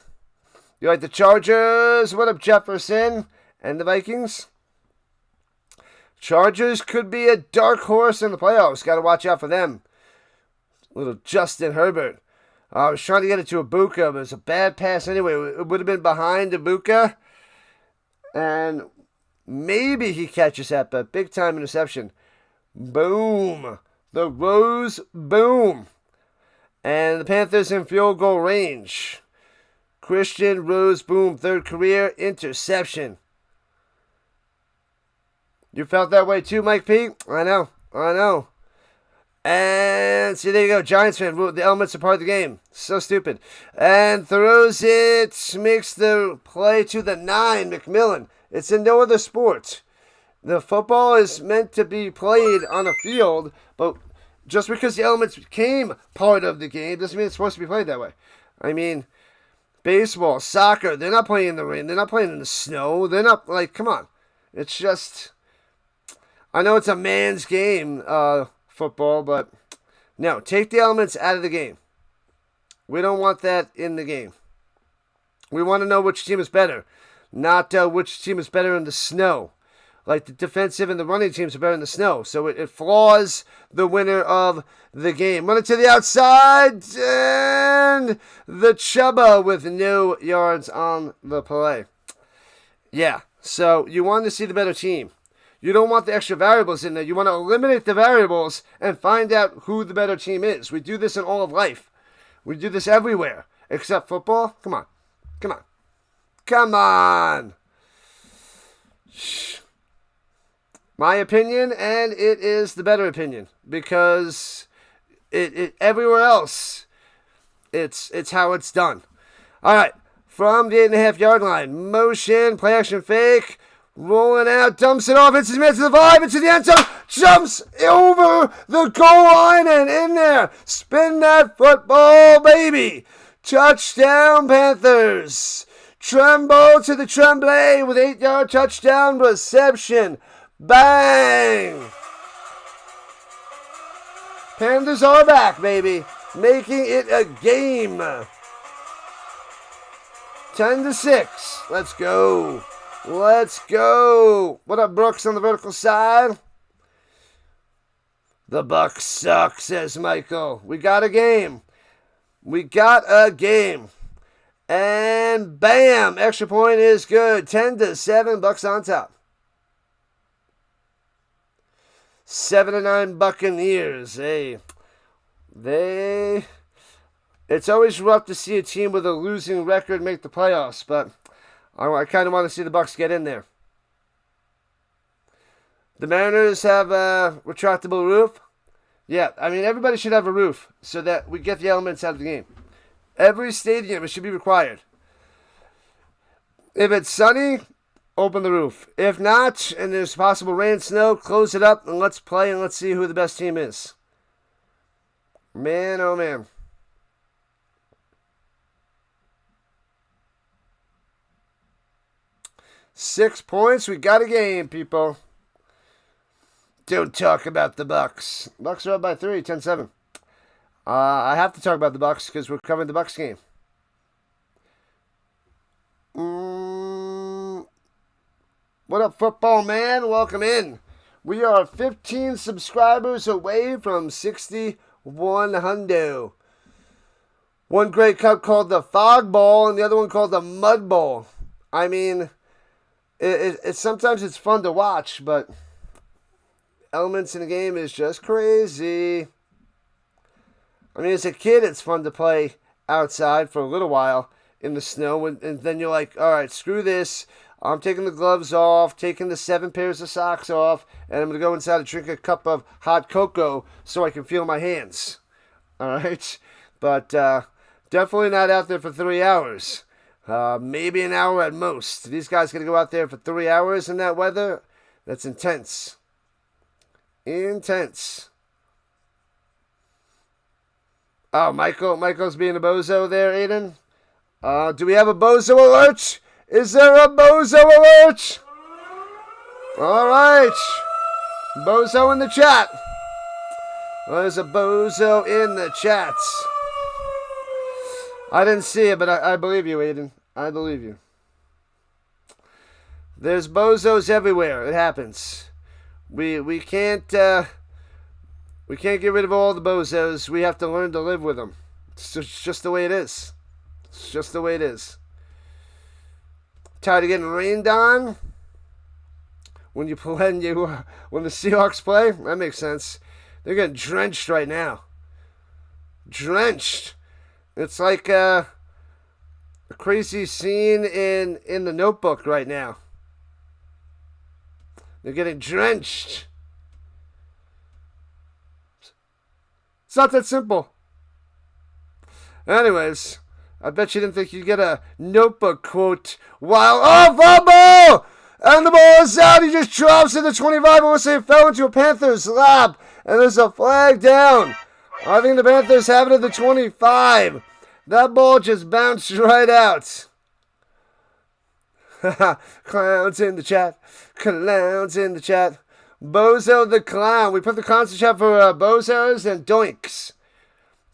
[SPEAKER 1] You like the Chargers? What up, Jefferson? And the Vikings? Chargers could be a dark horse in the playoffs. Got to watch out for them. Little Justin Herbert. I was trying to get it to Ibuka, but it was a bad pass anyway. It would have been behind Ibuka. And maybe he catches that, but big time interception. Boom. The Rose boom. And the Panthers in field goal range. Christian Rose boom, 3rd career interception. You felt that way too, Mike P? I know. And see, there you go, Giants fan. The elements are part of the game. So stupid. And throws it, makes the play to the 9, McMillan. It's in no other sport. The football is meant to be played on a field, but just because the elements became part of the game doesn't mean it's supposed to be played that way. I mean, baseball, soccer, they're not playing in the rain. They're not playing in the snow. They're not, like, come on. It's just, I know it's a man's game, football, but no, take the elements out of the game. We don't want that in the game. We want to know which team is better, not which team is better in the snow. Like the defensive and the running teams are better in the snow. So it flaws the winner of the game. Run it to the outside. And the Chuba with no yards on the play. Yeah. So you want to see the better team. You don't want the extra variables in there. You want to eliminate the variables and find out who the better team is. We do this in all of life. We do this everywhere. Except football. Come on. Shh. My opinion, and it is the better opinion, because it everywhere else, it's how it's done. All right, from the 8.5-yard line, motion, play action fake, rolling out, dumps it off, hits his man to the 5, into the end zone, jumps over the goal line and in there. Spin that football, baby. Touchdown, Panthers. Tremble to the Tremblay with 8-yard touchdown reception. Bang! Panthers are back, baby. Making it a game. 10-6. Let's go. What up, Brooks on the vertical side? The Bucs suck, says Michael. We got a game. And bam! Extra point is good. 10-7, Bucs on top. 7-9 Buccaneers. Hey, it's always rough to see a team with a losing record make the playoffs, but I kind of want to see the Bucs get in there. The Mariners have a retractable roof. Yeah, I mean, everybody should have a roof so that we get the elements out of the game. Every stadium, it should be required. If it's sunny, open the roof. If not, and there's possible rain, snow, close it up, and let's play, and let's see who the best team is. Man, oh man. Six points, we got a game, people. Don't talk about the Bucs. Bucs are up by 3, 10-7. I have to talk about the Bucs because we're covering the Bucs game. What up, football man? Welcome in. We are 15 subscribers away from 6100. One great cup called the Fog Bowl and the other one called the Mud Bowl. I mean, sometimes it's fun to watch, but elements in the game is just crazy. I mean, as a kid, it's fun to play outside for a little while in the snow, and then you're like, all right, screw this. I'm taking the gloves off, taking the 7 pairs of socks off, and I'm going to go inside and drink a cup of hot cocoa so I can feel my hands. All right? But definitely not out there for 3 hours. Maybe an hour at most. These guys going to go out there for 3 hours in that weather? That's intense. Intense. Oh, Michael's being a bozo there, Aiden. Do we have a bozo alert? Is there a bozo alert? All right. Bozo in the chat. Well, there's a bozo in the chat. I didn't see it, but I believe you, Aiden. I believe you. There's bozos everywhere. It happens. We can't get rid of all the bozos. We have to learn to live with them. It's just the way it is. It's just the way it is. Tired of getting rained on when the Seahawks play? That makes sense. They're getting drenched right now. Drenched. It's like a crazy scene in The Notebook right now. They're getting drenched. It's not that simple. Anyways, I bet you didn't think you'd get a Notebook quote while... Oh, fumble! And the ball is out. He just drops it to 25. I want to say it fell into a Panthers lap. And there's a flag down. I think the Panthers have it at the 25. That ball just bounced right out. Clowns in the chat. Clowns in the chat. Bozo the clown. We put the clowns in the chat for bozos and doinks.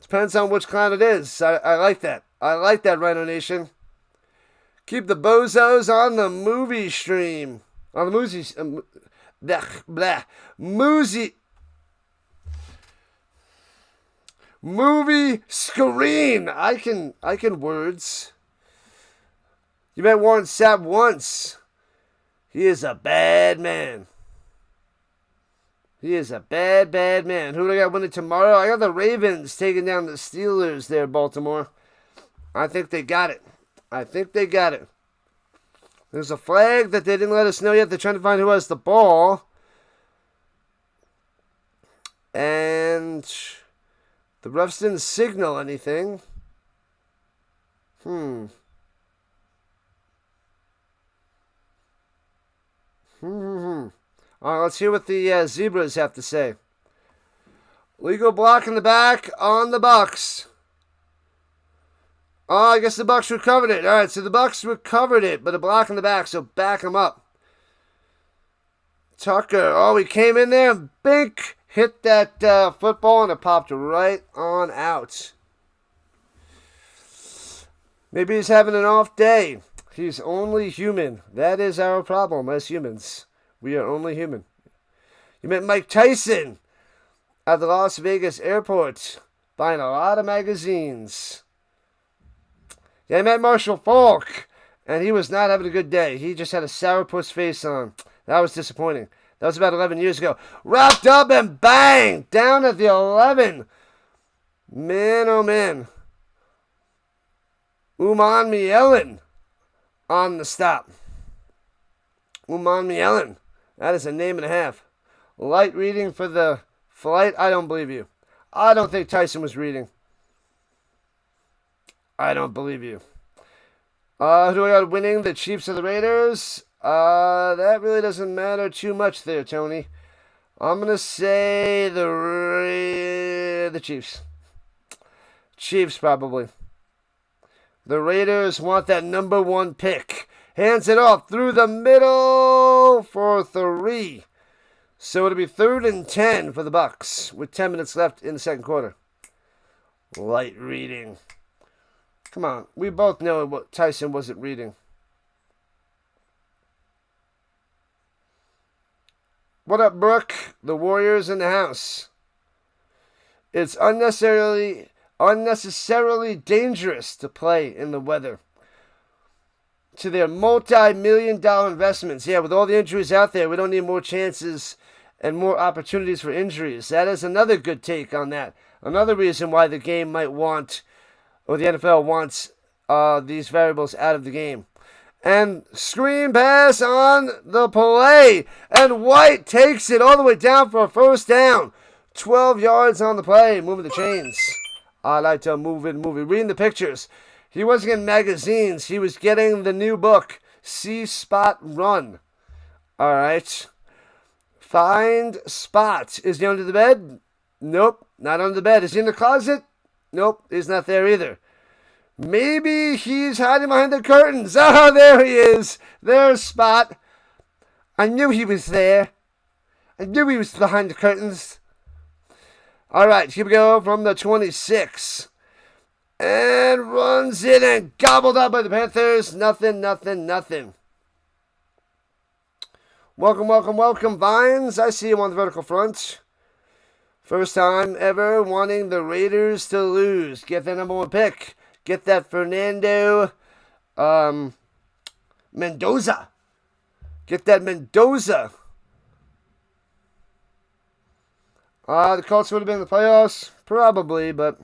[SPEAKER 1] Depends on which clown it is. I like that. I like that, Rhino Nation. Keep the bozos on the movie stream. On the movies. Movie screen. I can words. You met Warren Sapp once. He is a bad man. He is a bad, bad man. Who do I got winning tomorrow? I got the Ravens taking down the Steelers there, Baltimore. I think they got it. I think they got it. There's a flag that they didn't let us know yet. They're trying to find who has the ball. And the refs didn't signal anything. All right, let's hear what the Zebras have to say. Legal block in the back on the Bucs. Oh, I guess the Bucs recovered it. All right, so the Bucs recovered it, but a block in the back, so back him up. Tucker, oh, he came in there and bink, hit that football, and it popped right on out. Maybe he's having an off day. He's only human. That is our problem as humans. We are only human. You met Mike Tyson at the Las Vegas airport buying a lot of magazines. Yeah, I met Marshall Falk, and he was not having a good day. He just had a sourpuss face on. That was disappointing. That was about 11 years ago. Wrapped up and bang! Down at the 11. Man, oh man. Uman Mielen on the stop. Uman Mielen. That is a name and a half. Light reading for the flight? I don't believe you. I don't think Tyson was reading. I don't believe you. Who do I got winning? The Chiefs or the Raiders? That really doesn't matter too much there, Tony. I'm going to say the Chiefs. Chiefs, probably. The Raiders want that number 1 pick. Hands it off through the middle for 3. So it'll be 3rd and 10 for the Bucs with 10 minutes left in the second quarter. Light reading. Come on. We both know what Tyson wasn't reading. What up, Brooke? The Warriors in the house. It's unnecessarily dangerous to play in the weather. To their multi-million-dollar investments. Yeah, with all the injuries out there, we don't need more chances and more opportunities for injuries. That is another good take on that. Another reason why the game might want, or the NFL wants, these variables out of the game. And screen pass on the play. And White takes it all the way down for a first down. 12 yards on the play. Moving the chains. I like to move it. Reading the pictures. He wasn't getting magazines. He was getting the new book, See Spot Run. All right. Find Spot. Is he under the bed? Nope, not under the bed. Is he in the closet? Nope, he's not there either. Maybe he's hiding behind the curtains. Oh, there he is. There's Spot. I knew he was there. I knew he was behind the curtains. All right, here we go from the 26. And runs in and gobbled up by the Panthers. Nothing. Welcome, Vines. I see you on the vertical front. First time ever wanting the Raiders to lose. Get that number 1 pick. Get that Fernando Mendoza. Get that Mendoza. The Colts would have been in the playoffs. Probably, but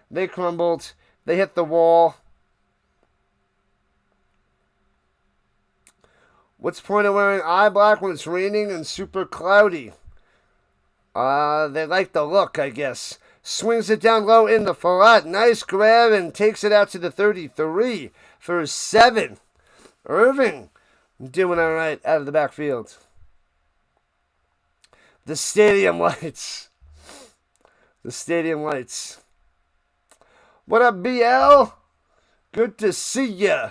[SPEAKER 1] they crumbled. They hit the wall. What's the point of wearing eye black when it's raining and super cloudy? They like the look, I guess. Swings it down low in the flat. Nice grab and takes it out to the 33 for 7. Irving doing all right out of the backfield. The stadium lights. The stadium lights. What up, BL? Good to see ya.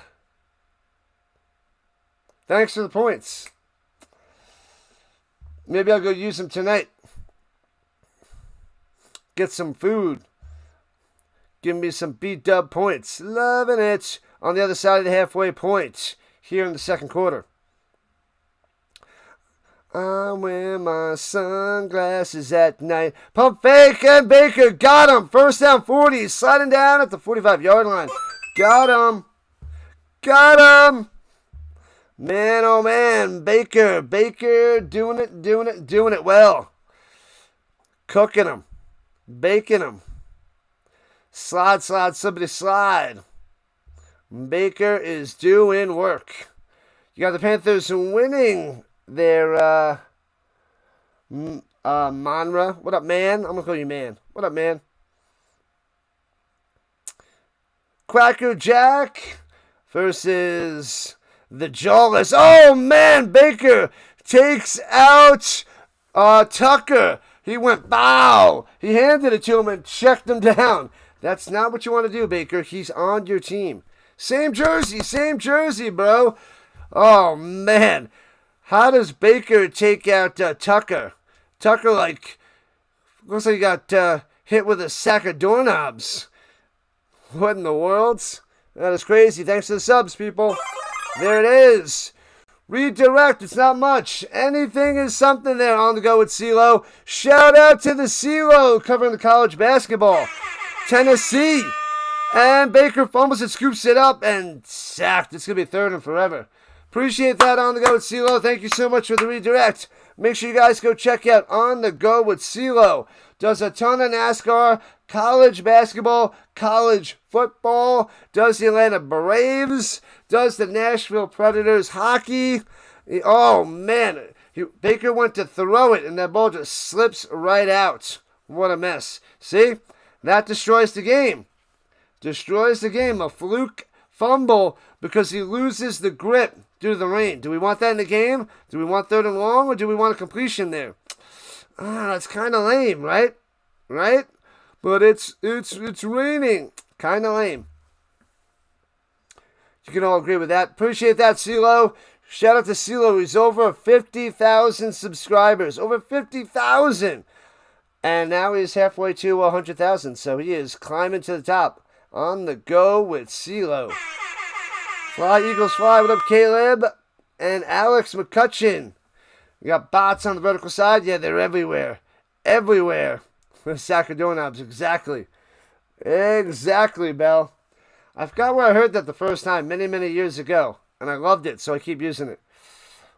[SPEAKER 1] Thanks for the points. Maybe I'll go use them tonight. Get some food. Give me some B-dub points. Loving it. On the other side of the halfway point. Here in the second quarter. I wear my sunglasses at night. Pump fake and Baker got him. First down 40. Sliding down at the 45-yard line. Got him. Man, oh man. Baker doing it well. Cooking him. Baking him. Slide, somebody slide. Baker is doing work. You got the Panthers winning their Monra. What up, man? I'm going to call you man. What up, man? Cracker Jack versus the Jawless. Oh, man, Baker takes out Tucker. He went, bow. He handed it to him and checked him down. That's not what you want to do, Baker. He's on your team. Same jersey, bro. Oh, man. How does Baker take out Tucker? Tucker, looks like he got hit with a sack of doorknobs. What in the world? That is crazy. Thanks to the subs, people. There it is. Redirect. It's not much. Anything is something there. On the go with CeeLo. Shout out to the CeeLo covering the college basketball. Tennessee And Baker fumbles it, scoops it up, and sacked. It's going to be third and forever. Appreciate that On the Go with CeeLo. Thank you so much for the redirect. Make sure you guys go check out On the Go with CeeLo. Does a ton of NASCAR, college basketball, college football, does the Atlanta Braves, does the Nashville Predators hockey. Oh, man. Baker went to throw it, and that ball just slips right out. What a mess. See? That destroys the game. Destroys the game. A fluke fumble because he loses the grip due to the rain. Do we want that in the game? Do we want third and long, or do we want a completion there? It's kind of lame, right? Right? But it's raining. Kind of lame. You can all agree with that. Appreciate that, CeeLo. Shout out to CeeLo. He's over 50,000 subscribers. Over 50,000. And now he's halfway to 100,000. So he is climbing to the top. On the Go with CeeLo. Fly, Eagles, fly. What up, Caleb? And Alex McCutcheon. We got bots on the vertical side. Yeah, they're everywhere. Everywhere. Sack of doorknobs. Exactly. Exactly, Bell. I forgot where I heard that the first time many, many years ago. And I loved it, so I keep using it.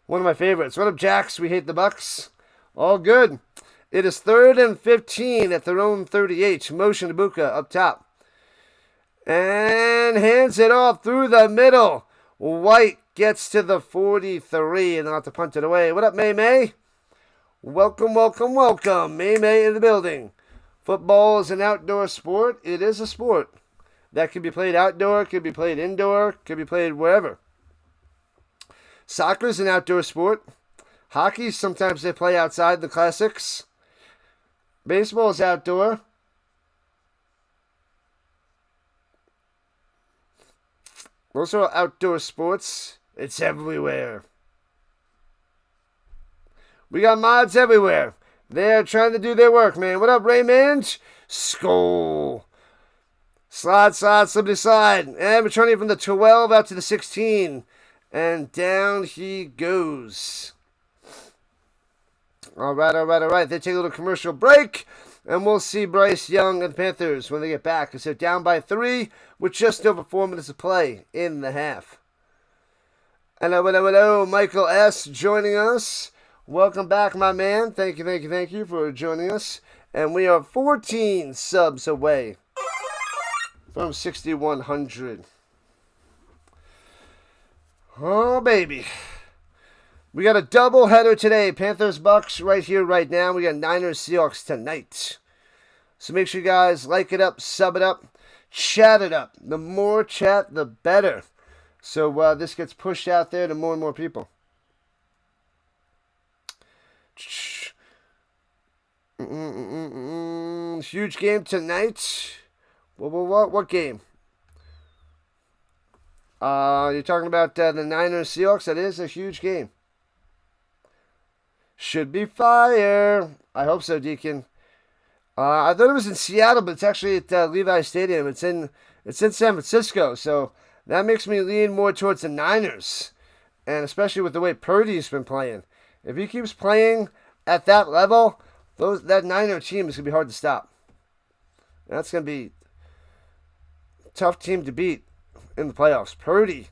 [SPEAKER 1] One of my favorites. What up, Jax? We hate the Bucs. All good. It is 3rd and 15 at their own 38. Motion Ibuka up top. And hands it off through the middle. White gets to the 43, and they'll have to punt it away. What up, May May? Welcome, welcome, welcome. May May in the building. Football is an outdoor sport. It is a sport that can be played outdoor, can be played indoor, can be played wherever. Soccer is an outdoor sport. Hockey, sometimes they play outside the classics. Baseball is outdoor. Those are outdoor sports. It's everywhere. We got mods everywhere. They're trying to do their work, man. What up, Raymond? Skull. Slide, slippery slide. And returning from the 12 out to the 16. And down he goes. All right. They take a little commercial break. And we'll see Bryce Young and the Panthers when they get back. Because they're down by 3 with just over 4 minutes to play in the half. Hello. Michael S. joining us. Welcome back, my man. Thank you for joining us. And we are 14 subs away from 6,100. Oh, baby. We got a double header today. Panthers, Bucs right here, right now. We got Niners, Seahawks tonight. So make sure you guys like it up, sub it up, chat it up. The more chat, the better. So this gets pushed out there to more and more people. Huge game tonight. What game? You're talking about the Niners, Seahawks. That is a huge game. Should be fire. I hope so, Deacon. I thought it was in Seattle, but it's actually at Levi Stadium. It's in San Francisco, so that makes me lean more towards the Niners, and especially with the way Purdy's been playing. If he keeps playing at that level, that Niner team is gonna be hard to stop. That's gonna be a tough team to beat in the playoffs. Purdy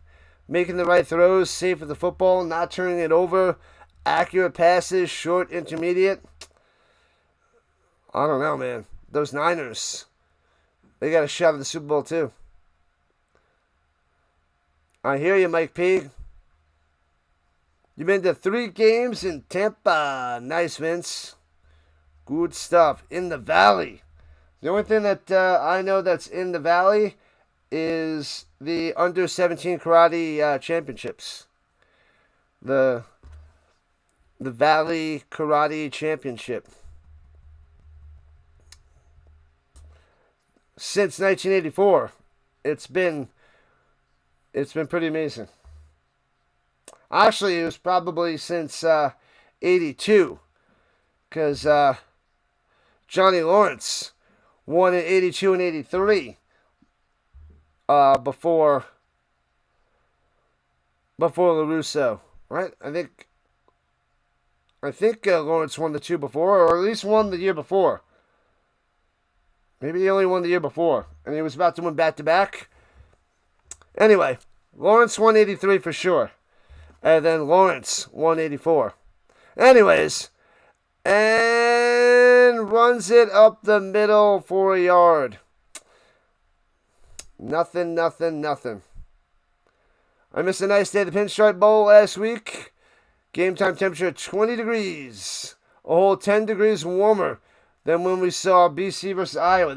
[SPEAKER 1] making the right throws, safe with the football, not turning it over. Accurate passes, short, intermediate. I don't know, man. Those Niners, they got a shot at the Super Bowl, too. I hear you, Mike P. You've been to 3 games in Tampa. Nice, Vince. Good stuff. In the Valley. The only thing that I know that's in the Valley is the under-17 karate championships. The Valley Karate Championship. Since 1984, it's been pretty amazing. Actually, it was probably since 82, because Johnny Lawrence won in 82 and 83 before LaRusso, right? I think Lawrence won the 2 before, or at least won the year before. Maybe he only won the year before, and he was about to win back-to-back. Anyway, Lawrence 183 for sure. And then Lawrence 184. Anyways, and runs it up the middle for a yard. Nothing. I missed a nice day at the Pinstripe Bowl last week. Game time temperature 20 degrees. A whole 10 degrees warmer than when we saw BC versus Iowa.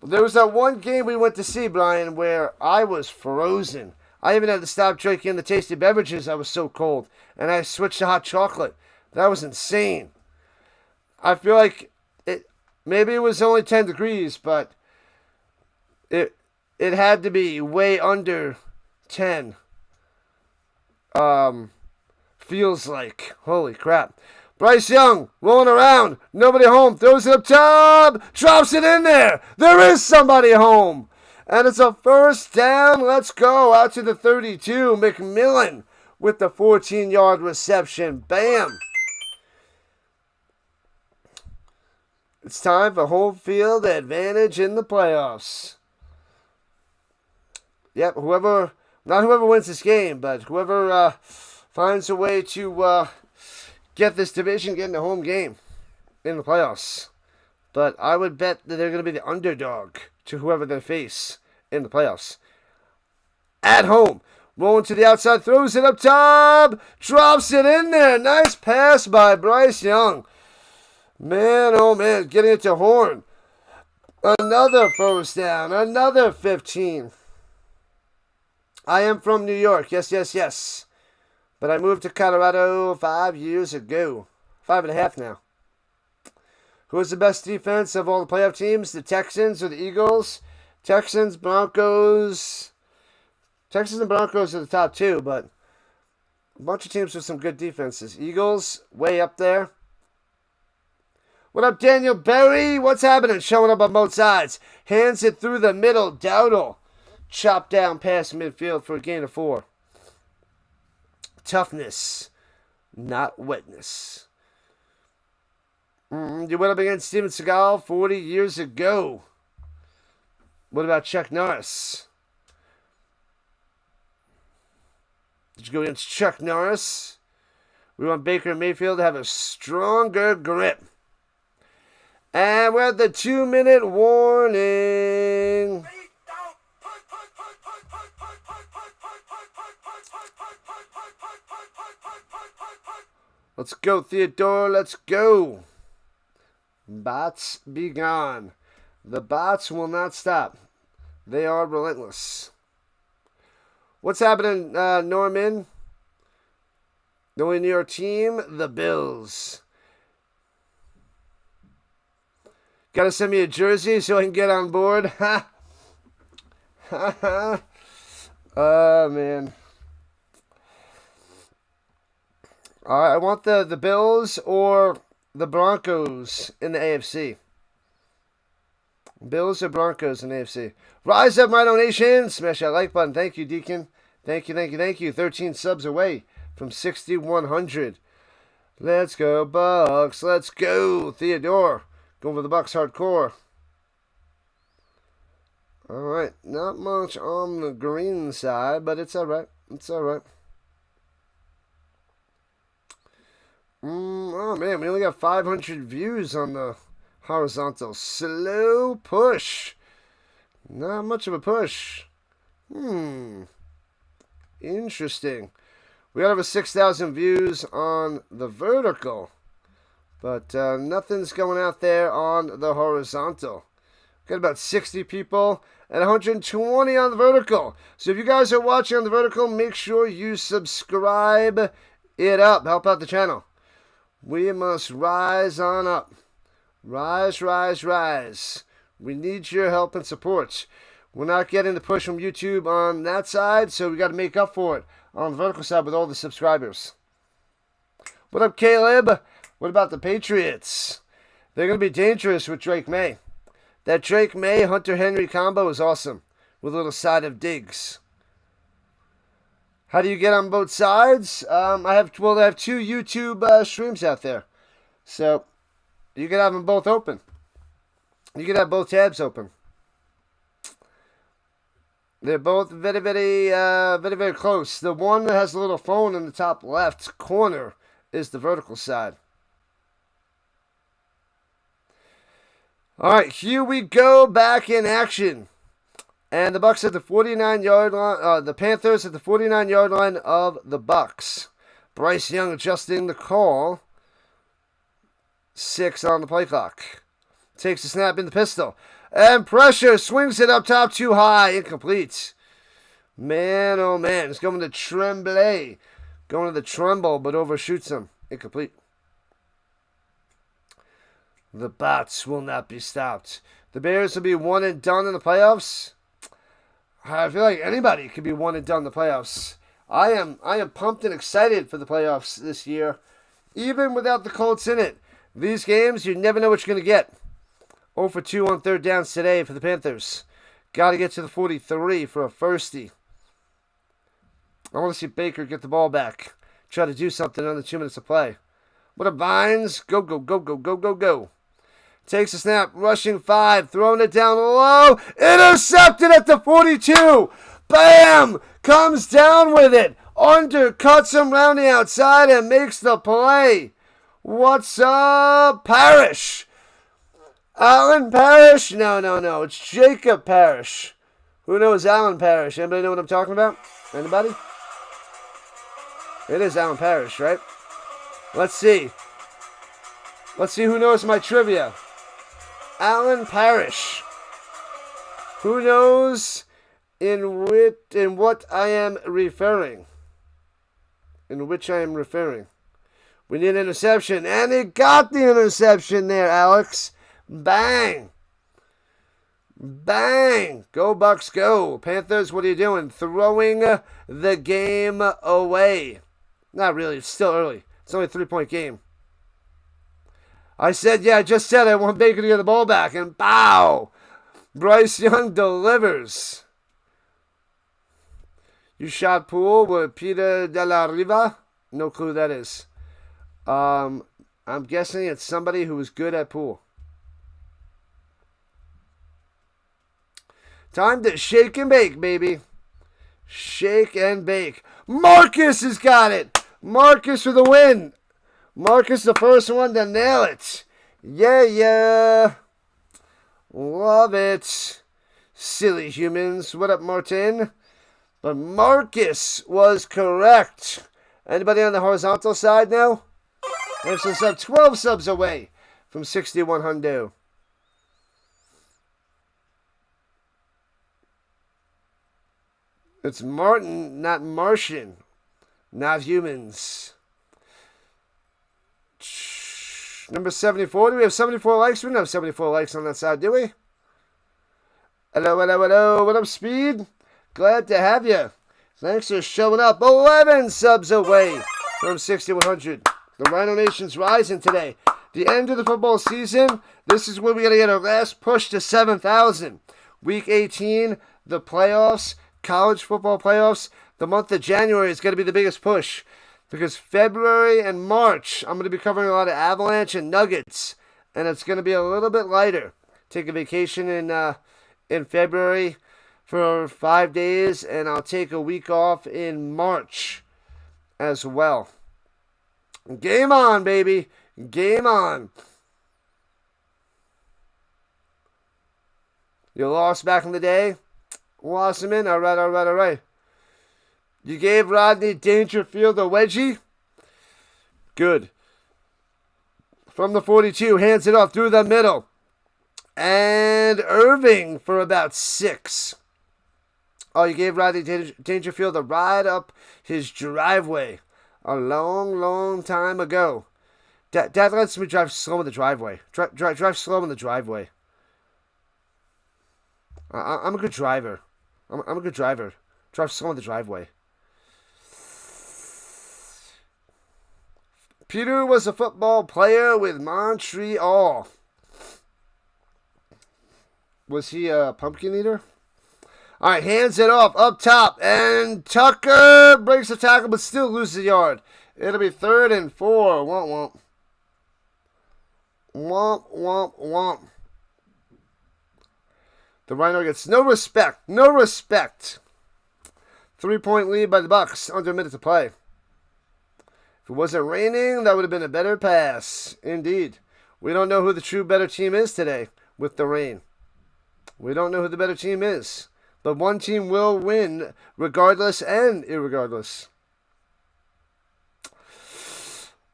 [SPEAKER 1] There was that one game we went to see, Brian, where I was frozen. I even had to stop drinking the tasty beverages. I was so cold. And I switched to hot chocolate. That was insane. I feel like maybe it was only 10 degrees, but it had to be way under 10. Feels like. Holy crap. Bryce Young, rolling around, nobody home, throws it up top, drops it in there. There is somebody home. And it's a first down. Let's go out to the 32. McMillan with the 14-yard reception. Bam. It's time for home field advantage in the playoffs. Yep, not whoever wins this game, but whoever finds a way to get this division, get in the home game in the playoffs. But I would bet that they're going to be the underdog to whoever they face in the playoffs. At home, rolling to the outside, throws it up top, drops it in there. Nice pass by Bryce Young. Man, oh man, getting it to Horn. Another first down, another 15. I am from New York, yes. But I moved to Colorado 5 years ago. 5.5 now. Who is the best defense of all the playoff teams? The Texans or the Eagles? Texans, Broncos. Texans and Broncos are the top two, but a bunch of teams with some good defenses. Eagles, way up there. What up, Daniel Berry? What's happening? Showing up on both sides. Hands it through the middle. Dowdle. Chop down past midfield for a gain of 4. Toughness, not wetness. You went up against Steven Seagal 40 years ago. What about Chuck Norris? Did you go against Chuck Norris? We want Baker Mayfield to have a stronger grip. And we're at the 2-minute warning. Let's go, Theodore. Let's go. Bots be gone. The bots will not stop. They are relentless. What's happening, Norman? Knowing your team, the Bills. Gotta send me a jersey so I can get on board. Ha! Ha ha. Oh, man. I want the Bills or the Broncos in the AFC. Bills or Broncos in the AFC. Rise up, my donation. Smash that like button. Thank you, Deacon. Thank you. 13 subs away from 6,100. Let's go, Bucs. Let's go, Theodore. Going for the Bucs hardcore. All right. Not much on the green side, but it's all right. Oh, man, we only got 500 views on the horizontal. Slow push. Not much of a push. Interesting. We got over 6,000 views on the vertical, but nothing's going out there on the horizontal. Got about 60 people and 120 on the vertical. So if you guys are watching on the vertical, make sure you subscribe it up. Help out the channel. We must rise on up. Rise. We need your help and support. We're not getting the push from YouTube on that side, so we got to make up for it on the vertical side with all the subscribers. What up, Caleb? What about the Patriots? They're going to be dangerous with Drake May. That Drake May Hunter Henry combo is awesome with a little side of Diggs. How do you get on both sides? I have 2 YouTube streams out there. So you can have them both open. You can have both tabs open. They're both very, very close. The one that has a little phone in the top left corner is the vertical side. All right, here we go, back in action. And the Bucs at the 49-yard line. The Panthers at the 49-yard line of the Bucs. Bryce Young adjusting the call. 6 on the play clock. Takes a snap in the pistol. And pressure. Swings it up top too high. Incomplete. Man, oh man. It's going to Tremblay. Going to the Tremble, but overshoots him. Incomplete. The Bats will not be stopped. The Bears will be one and done in the playoffs. I feel like anybody could be one and done in the playoffs. I am pumped and excited for the playoffs this year, even without the Colts in it. These games, you never know what you're going to get. 0 for 2 on third downs today for the Panthers. Got to get to the 43 for a firstie. I want to see Baker get the ball back. Try to do something under 2 minutes of play. What a Vines. Go, go, go, go, go, go, go. Takes a snap, rushing 5, throwing it down low. Intercepted at the 42. Bam! Comes down with it. Undercuts him round the outside and makes the play. What's up, Parrish? Alan Parrish? No. It's Jacob Parrish. Who knows Alan Parrish? Anybody know what I'm talking about? Anybody? It is Alan Parrish, right? Let's see. Let's see who knows my trivia. Alan Parrish. Who knows in what I am referring? In which I am referring. We need an interception. And he got the interception there, Alex. Bang. Bang. Go, Bucs, go. Panthers, what are you doing? Throwing the game away. Not really. It's still early. It's only a 3-point game. I just said I want Baker to get the ball back. And pow! Bryce Young delivers. You shot pool with Peter de la Riva? No clue who that is. I'm guessing it's somebody who is good at pool. Time to shake and bake, baby. Shake and bake. Marcus has got it. Marcus for the win. Marcus the first one to nail it. Yeah. Love it. Silly humans. What up, Martin? But Marcus was correct. Anybody on the horizontal side now? NFC South 12 subs away from 6100. It's Martin, not Martian. Not humans. Number 74. Do we have 74 likes? We don't have 74 likes on that side, do we? Hello. What up, Speed? Glad to have you. Thanks for showing up. 11 subs away from 6,100. The Rhino Nation's rising today. The end of the football season. This is where we got to get our last push to 7,000. Week 18, the playoffs, college football playoffs. The month of January is going to be the biggest push. Because February and March, I'm going to be covering a lot of Avalanche and Nuggets. And it's going to be a little bit lighter. Take a vacation in February for 5 days. And I'll take a week off in March as well. Game on, baby. Game on. You lost back in the day? Lost him in? All right. You gave Rodney Dangerfield a wedgie? Good. From the 42, hands it off through the middle. And Irving for about 6. Oh, you gave Rodney Dangerfield a ride up his driveway a long time ago. Dad lets me drive slow in the driveway. Drive slow in the driveway. I'm a good driver. I'm a good driver. Drive slow in the driveway. Peter was a football player with Montreal. Was he a pumpkin eater? All right, hands it off up top. And Tucker breaks the tackle but still loses a yard. It'll be 3rd and 4. Womp. The Rhino gets no respect. No respect. 3-point lead by the Bucs. Under a minute to play. If it wasn't raining, that would have been a better pass. Indeed. We don't know who the true better team is today with the rain. We don't know who the better team is. But one team will win regardless and irregardless.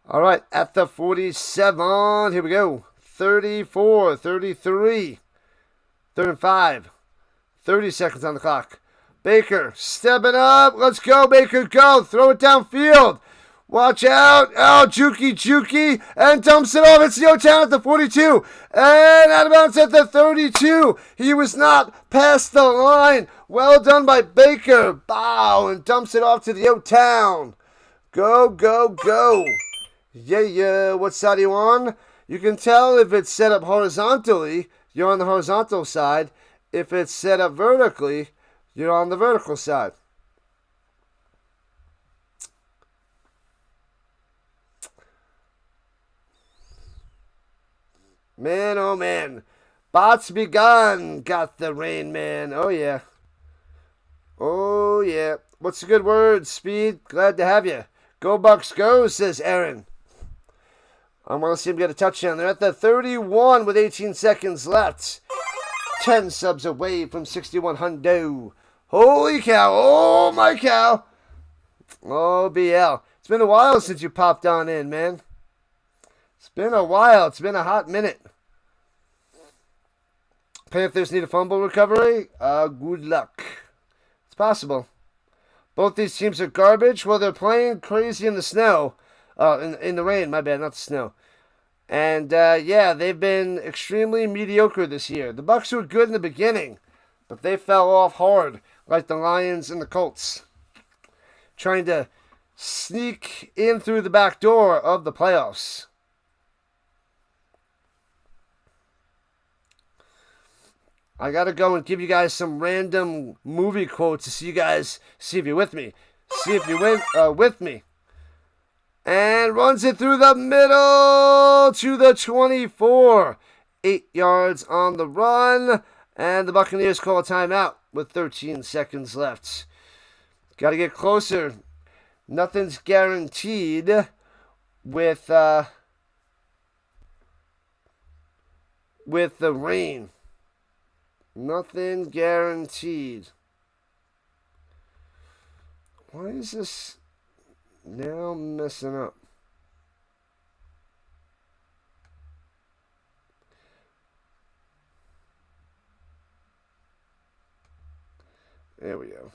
[SPEAKER 1] All right, at the 47. Here we go. 34, 33. 3rd and 5. 30 seconds on the clock. Baker stepping up. Let's go, Baker. Go. Throw it downfield. Watch out. Oh, Jukey. And dumps it off. It's SHOWDOWN at the 42. And out of bounds at the 32. He was not past the line. Well done by Baker. Bow. And dumps it off to the SHOWDOWN. Go. Yeah. What side are you on? You can tell if it's set up horizontally, you're on the horizontal side. If it's set up vertically, you're on the vertical side. Man, oh man. Bots begun. Got the rain, man. Oh yeah. What's the good word, Speed? Glad to have you. Go Bucs go, says Aaron. I want to see him get a touchdown. They're at the 31 with 18 seconds left. 10 subs away from 6100. Holy cow. Oh, my cow. Oh, BL. It's been a while since you popped on in, man. It's been a while. It's been a hot minute. Panthers need a fumble recovery. Good luck. It's possible. Both these teams are garbage. Well, they're playing crazy in the snow. In the rain, my bad, not the snow. And, they've been extremely mediocre this year. The Bucs were good in the beginning, but they fell off hard, like the Lions and the Colts. Trying to sneak in through the back door of the playoffs. I gotta go and give you guys some random movie quotes to see if you're with me. See if you're with me. And runs it through the middle to the 24. 8 yards on the run. And the Buccaneers call a timeout with 13 seconds left. Got to get closer. Nothing's guaranteed with the rain. Nothing guaranteed. Why is this now messing up? There we go.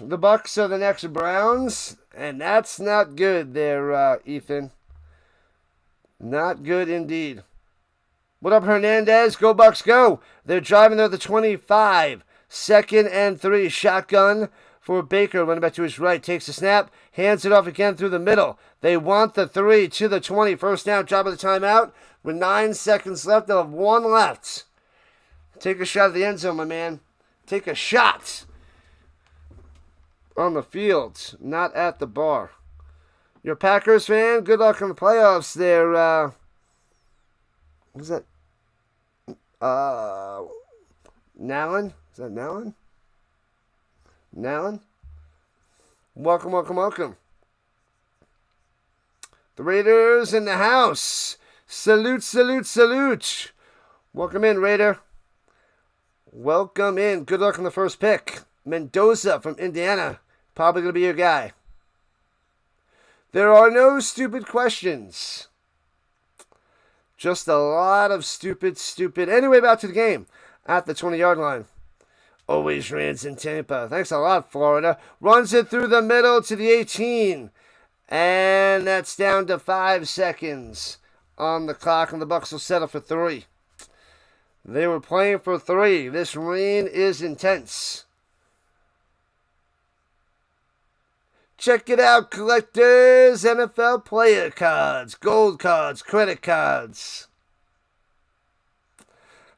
[SPEAKER 1] The Bucs are the next Browns, and that's not good there, Ethan. Not good indeed. What up, Hernandez? Go Bucs, go! They're driving there at the 25. 2nd and 3. Shotgun for Baker. Running back to his right. Takes the snap. Hands it off again through the middle. They want the 3 to the 20. First down. Drop of the timeout. With 9 seconds left. They'll have 1 left. Take a shot at the end zone, my man. Take a shot. On the field. Not at the bar. You're a Packers fan? Good luck in the playoffs there. What's that? Nallen? Is that Nallen? Nallen? Welcome. The Raiders in the house. Salute. Welcome in, Raider. Welcome in. Good luck on the first pick. Mendoza from Indiana. Probably going to be your guy. There are no stupid questions. Just a lot of stupid. Anyway, back to the game. At the 20-yard line. Always rains in Tampa. Thanks a lot, Florida. Runs it through the middle to the 18. And that's down to 5 seconds on the clock. And the Bucs will settle for 3. They were playing for 3. This rain is intense. Check it out, collectors. NFL player cards, gold cards, credit cards.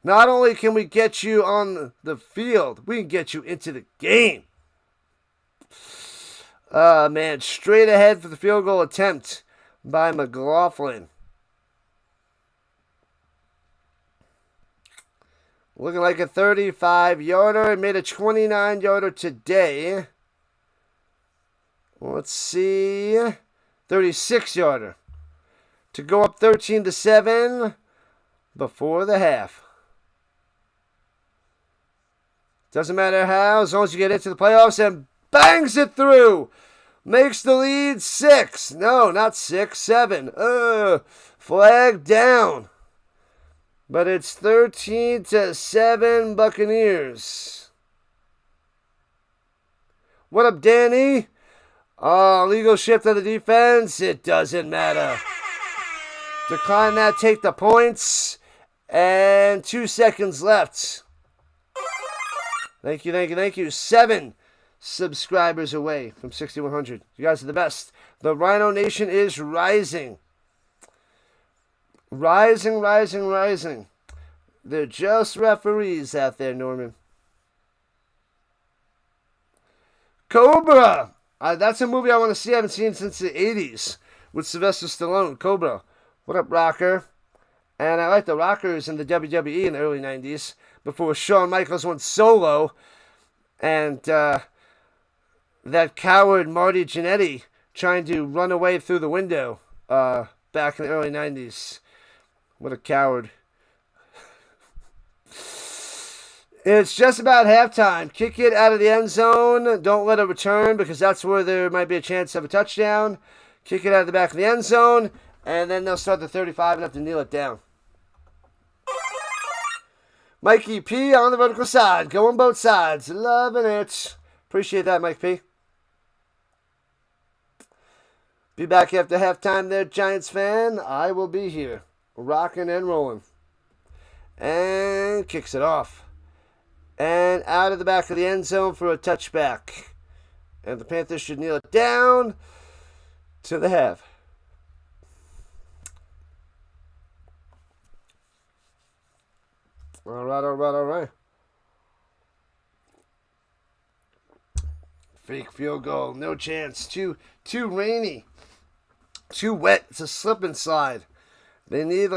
[SPEAKER 1] Not only can we get you on the field, we can get you into the game. Man, straight ahead for the field goal attempt by McLaughlin. Looking like a 35-yarder. Made a 29-yarder today. Let's see. 36-yarder. To go up 13-7 before the half. Doesn't matter how, as long as you get into the playoffs, and bangs it through. Makes the lead 6. No, not 6, 7. Flag down. But it's 13-7 Buccaneers. What up, Danny? Legal shift of the defense. It doesn't matter. Decline that, take the points. And 2 seconds left. Thank you. 7 subscribers away from 6,100. You guys are the best. The Rhino Nation is rising. Rising. They're just referees out there, Norman. Cobra. That's a movie I want to see. I haven't seen since the 80s with Sylvester Stallone. Cobra. What up, Rocker? And I like the Rockers in the WWE in the early 90s before Shawn Michaels went solo. And that coward Marty Jannetty trying to run away through the window back in the early 90s. What a coward. It's just about halftime. Kick it out of the end zone. Don't let it return because that's where there might be a chance of a touchdown. Kick it out of the back of the end zone. And then they'll start the 35 and have to kneel it down. Mikey P on the vertical side. Going both sides. Loving it. Appreciate that, Mike P. Be back after halftime there, Giants fan. I will be here. Rocking and rolling. And kicks it off. And out of the back of the end zone for a touchback. And the Panthers should kneel it down to the half. All right. Fake field goal. No chance. Too rainy. Too wet. It's a slip and slide. They need,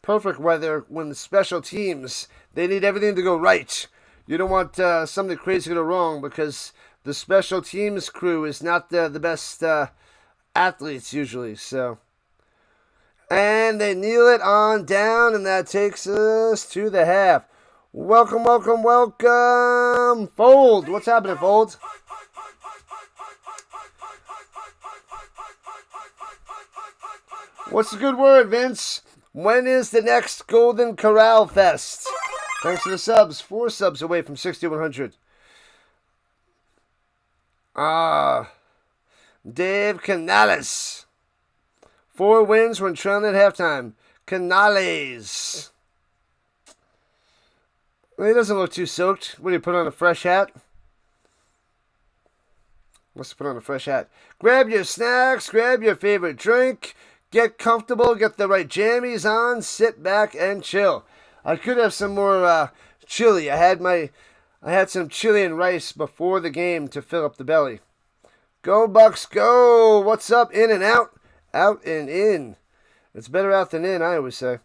[SPEAKER 1] perfect weather when the special teams, they need everything to go right. You don't want something crazy to go wrong because the special teams crew is not the best athletes usually. So, and they kneel it on down, and that takes us to the half. Welcome. Fold. What's happening, Fold? What's the good word, Vince? When is the next Golden Corral Fest? Thanks for the subs. 4 subs away from 6,100. Dave Canales. 4 wins when trailing at halftime. Canales. Well, he doesn't look too soaked. What do you put on a fresh hat? Must put on a fresh hat. Grab your snacks. Grab your favorite drink. Get comfortable, get the right jammies on, sit back and chill. I could have some more chili. I had some chili and rice before the game to fill up the belly. Go Bucs, go! What's up? In and out, out and in. It's better out than in, I always say.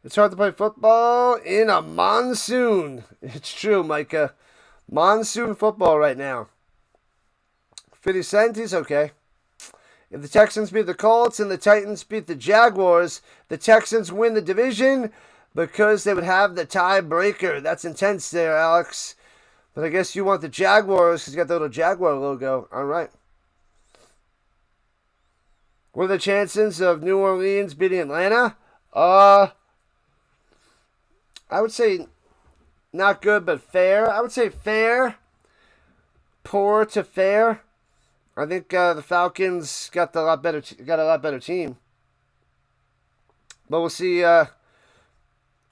[SPEAKER 1] It's hard to play football in a monsoon. It's true, Micah. Monsoon football right now. 50 cents, okay. If the Texans beat the Colts and the Titans beat the Jaguars, the Texans win the division because they would have the tiebreaker. That's intense there, Alex. But I guess you want the Jaguars because you got the little Jaguar logo. All right. What are the chances of New Orleans beating Atlanta? I would say not good, but fair. I would say fair. Poor to fair. I think the Falcons got a lot better team, but we'll see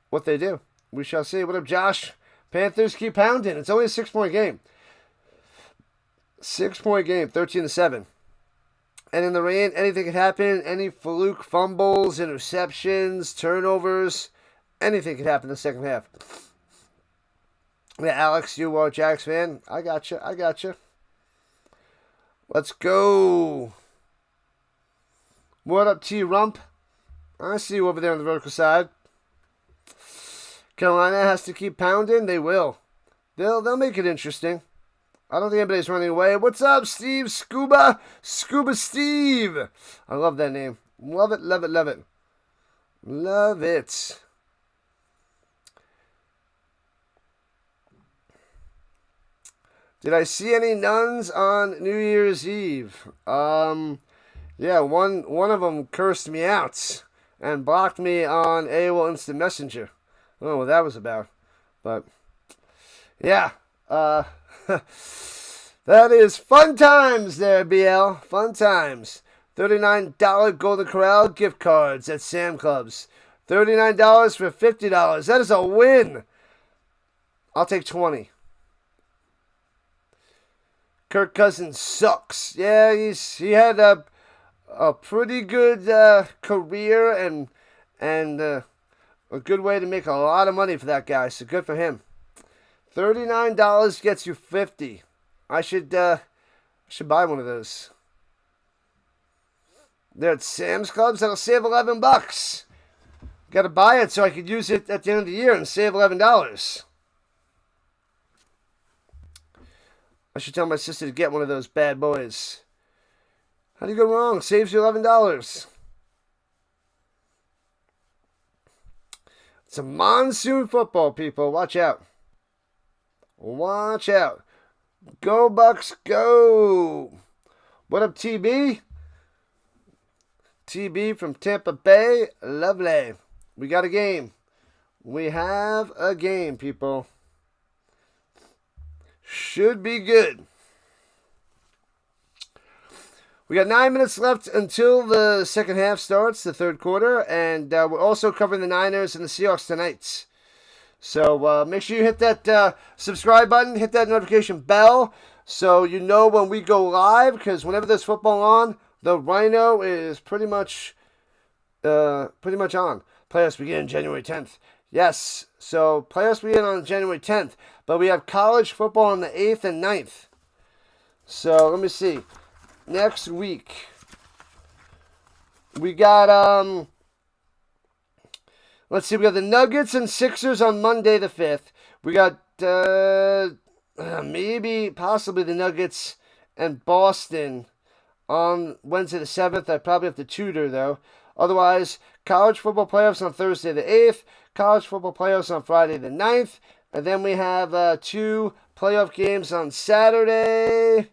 [SPEAKER 1] what they do. We shall see. What up, Josh? Panthers keep pounding. It's only a 6-point game. 6-point game, 13-7. And in the rain, anything could happen. Any fluke fumbles, interceptions, turnovers, anything could happen in the second half. Yeah, Alex, you are a Jags fan. I got you. Let's go. What up, T-Rump? I see you over there on the vertical side. Carolina has to keep pounding. They will. They'll make it interesting. I don't think anybody's running away. What's up, Steve? Scuba Steve. I love that name. Love it, love it, love it. Love it. Did I see any nuns on New Year's Eve? Yeah, one of them cursed me out and blocked me on AOL Instant Messenger. I don't know what that was about, but yeah, that is fun times there, BL. Fun times. $39 Golden Corral gift cards at Sam Clubs. $39 for $50. That is a win. I'll take 20. Kirk Cousins sucks. Yeah, he had a pretty good career and a good way to make a lot of money for that guy. So good for him. $39 gets you 50. I should buy one of those. They're at Sam's Clubs. That'll save $11. Got to buy it so I could use it at the end of the year and save $11. I should tell my sister to get one of those bad boys. How do you go wrong? Saves you $11. It's a monsoon football, people. Watch out. Watch out. Go, Bucs, go. What up, TB? TB from Tampa Bay. Lovely. We got a game. We have a game, people. Should be good. We got 9 minutes left until the second half starts, the third quarter, and we're also covering the Niners and the Seahawks tonight. So make sure you hit that subscribe button, hit that notification bell, so you know when we go live, because whenever there's football on, the Rhino is pretty much on. Playoffs begin January 10th. Yes, so playoffs begin on January 10th, but we have college football on the 8th and 9th. So let me see. Next week, we got, let's see, we got the Nuggets and Sixers on Monday the 5th. We got, possibly the Nuggets and Boston on Wednesday the 7th. I probably have to tutor, though. Otherwise, college football playoffs on Thursday the 8th, college football playoffs on Friday the 9th, and then we have 2 playoff games on Saturday.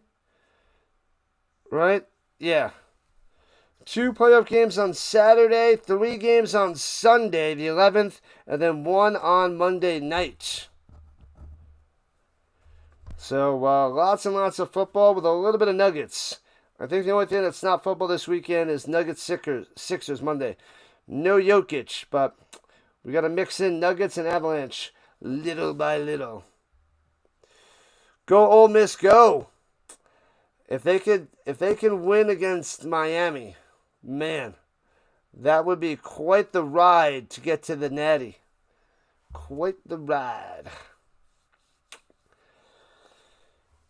[SPEAKER 1] Right? Yeah. 2 playoff games on Saturday, 3 games on Sunday, the 11th, and then 1 on Monday night. So, lots and lots of football with a little bit of Nuggets. I think the only thing that's not football this weekend is Nuggets Sixers Monday. No Jokic, but we got to mix in Nuggets and Avalanche little by little. Go Ole Miss, go! If they can win against Miami, man, that would be quite the ride to get to the Natty. Quite the ride.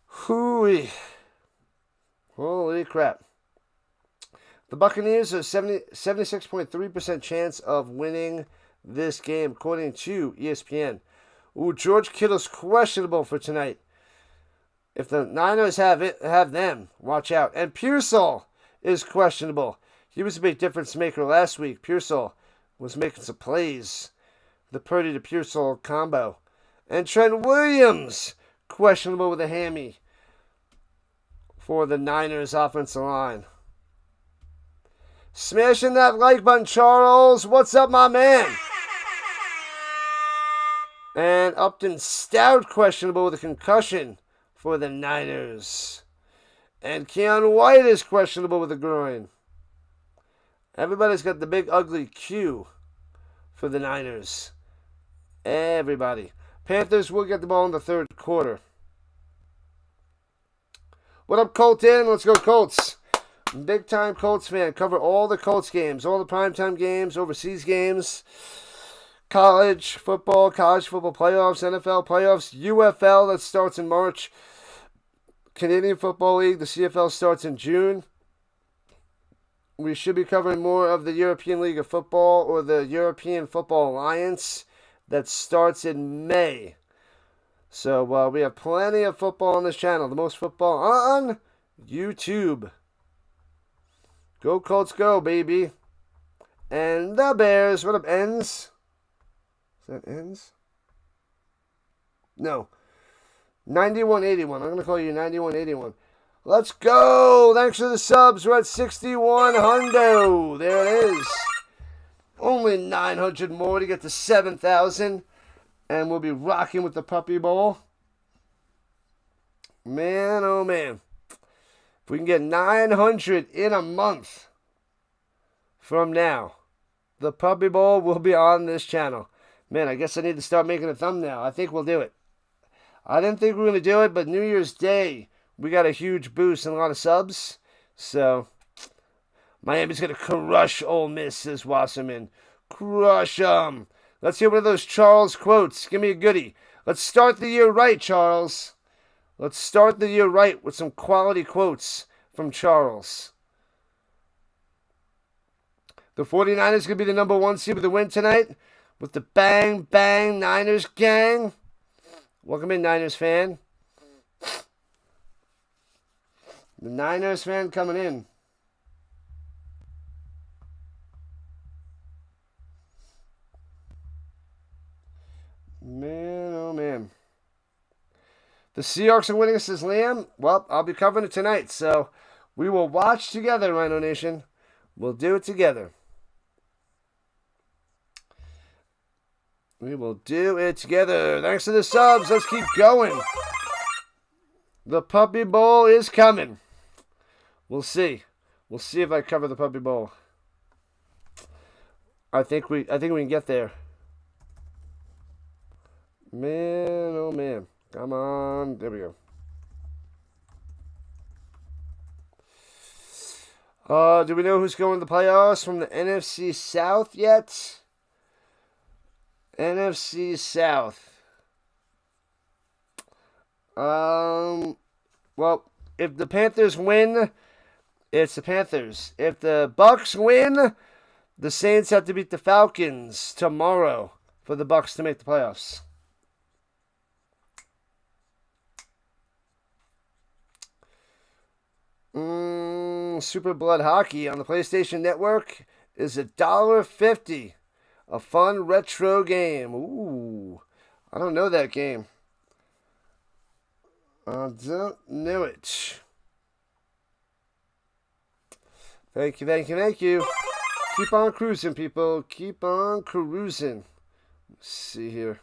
[SPEAKER 1] Hooey. Holy crap. The Buccaneers have 76.3% chance of winning this game, according to ESPN. Ooh, George Kittle's questionable for tonight. If the Niners have them, watch out. And Pearsall is questionable. He was a big difference maker last week. Pearsall was making some plays. The Purdy to Pearsall combo. And Trent Williams, questionable with a hammy for the Niners offensive line. Smashing that like button, Charles. What's up, my man? And Upton Stout, questionable with a concussion for the Niners. And Keon White is questionable with a groin. Everybody's got the big ugly Q for the Niners. Everybody. Panthers will get the ball in the third quarter. What up, Colton? Let's go, Colts. Big time Colts fan. Cover all the Colts games, all the primetime games, overseas games, college football playoffs, NFL playoffs, UFL that starts in March, Canadian Football League, the CFL starts in June. We should be covering more of the European League of Football or the European Football Alliance. that starts in May. So we have plenty of football on this channel. The most football on YouTube. Go Colts, go, baby. And the Bears. What up, ends? Is that ends? No. 9181. I'm going to call you 9181. Let's go. Thanks for the subs. We're at 61 hundo. There it is. Only 900 more to get to 7,000. And we'll be rocking with the Puppy Bowl. Man, oh man. If we can get 900 in a month from now, the Puppy Bowl will be on this channel. Man, I guess I need to start making a thumbnail. I think we'll do it. I didn't think we were going to do it, but New Year's Day, we got a huge boost and a lot of subs. So, Miami's going to crush Ole Miss, says Wasserman. Crush them. Let's hear one of those Charles quotes. Give me a goodie. Let's start the year right, Charles. Let's start the year right with some quality quotes from Charles. The 49ers going to be the number 1 seed with the win tonight with the Bang Bang Niners gang. Welcome in, Niners fan. The Niners fan coming in. Man, oh man. The Seahawks are winning, says Liam. Well, I'll be covering it tonight, so we will watch together, Rhino Nation. We'll do it together. We will do it together. Thanks to the subs. Let's keep going. The Puppy Bowl is coming. We'll see. We'll see if I cover the Puppy Bowl. I think we can get there. Man, oh man. Come on. There we go. Do we know who's going to the playoffs from the NFC South yet? NFC South. Well, if the Panthers win, it's the Panthers. If the Bucs win, the Saints have to beat the Falcons tomorrow for the Bucs to make the playoffs. Super Blood Hockey on the PlayStation Network is $1.50. A fun retro game. Ooh, I don't know that game. I don't know it. Thank you, thank you, thank you. Keep on cruising, people. Keep on cruising. Let's see here.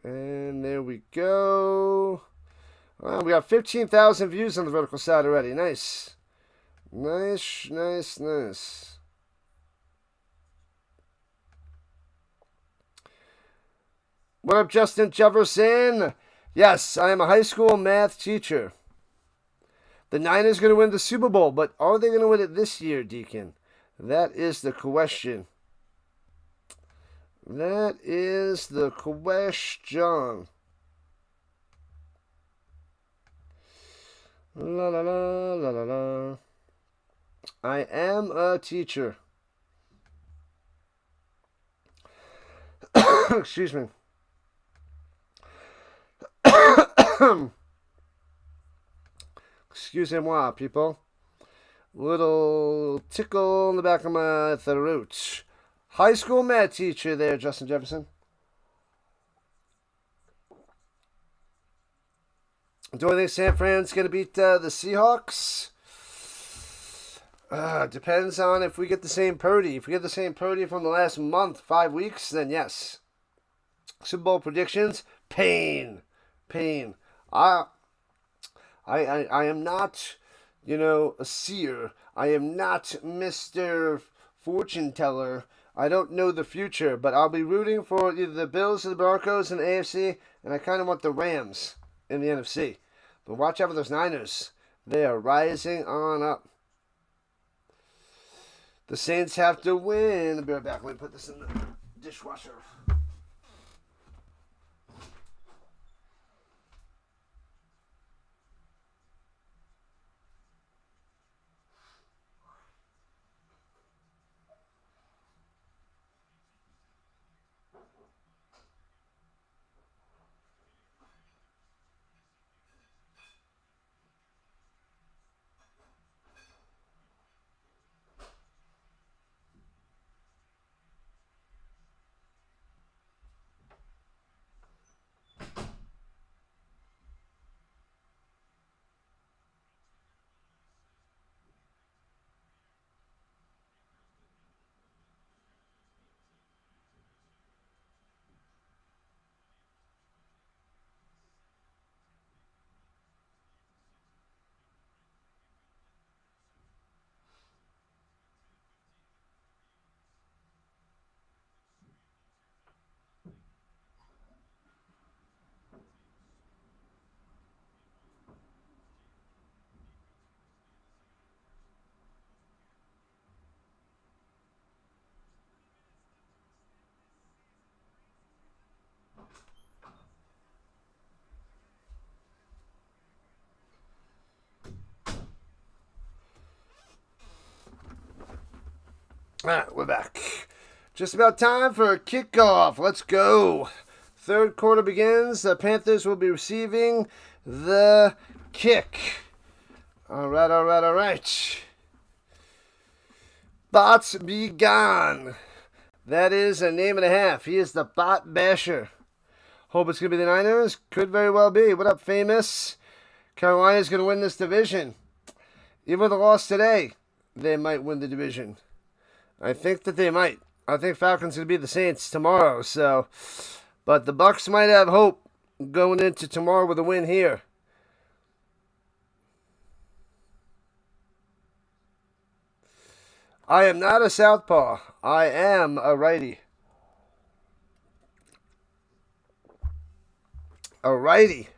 [SPEAKER 1] And there we go. Well, we got 15,000 views on the vertical side already. Nice. Nice, nice, nice. What up, Justin Jefferson? Yes, I am a high school math teacher. The Niners going to win the Super Bowl, but are they going to win it this year, Deacon? That is the question. That is the question. La la la la la la. I am a teacher. Excuse me. Excusez-moi, people. Little tickle in the back of my throat. High school math teacher there, Justin Jefferson. Do I think San Fran's going to beat the Seahawks? Depends on if we get the same Purdy. If we get the same Purdy from the last month, 5 weeks, then yes. Super Bowl predictions, pain. I am not, a seer. I am not Mr. Fortune Teller. I don't know the future, but I'll be rooting for either the Bills or the Broncos in the AFC, and I kind of want the Rams in the NFC. But watch out for those Niners. They are rising on up. The Saints have to win. I'll be right back. Let me put this in the dishwasher. All right, we're back. Just about time for a kickoff. Let's go. Third quarter begins. The Panthers will be receiving the kick. All right. Bots be gone. That is a name and a half. He is the Bot Basher. Hope it's going to be the Niners. Could very well be. What up, famous? Carolina's going to win this division. Even with a loss today, they might win the division. I think that they might. I think Falcons going to be the Saints tomorrow. But the Bucs might have hope going into tomorrow with a win here. I am not a southpaw. I am a righty. A righty.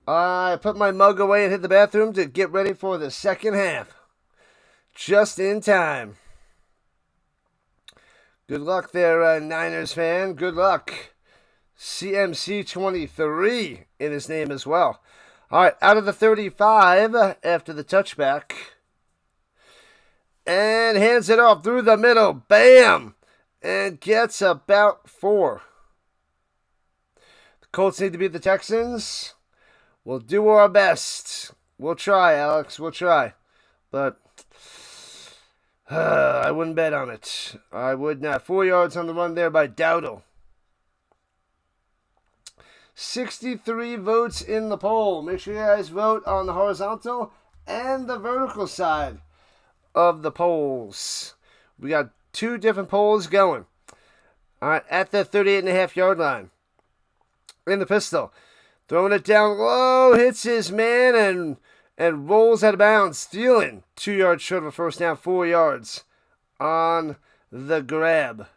[SPEAKER 1] I put my mug away and hit the bathroom to get ready for the second half. Just in time. Good luck there, Niners fan. Good luck. CMC23 in his name as well. All right, out of the 35 after the touchback. And hands it off through the middle. Bam! And gets about 4. The Colts need to beat the Texans. We'll do our best. We'll try, Alex. We'll try. But I wouldn't bet on it. I would not. 4 yards on the run there by Dowdle. 63 votes in the poll. Make sure you guys vote on the horizontal and the vertical side of the polls. We got 2 different polls going. All right, at the 38.5-yard line. In the pistol. Throwing it down low, hits his man, and rolls out of bounds, stealing 2 yards short of a first down, 4 yards on the grab.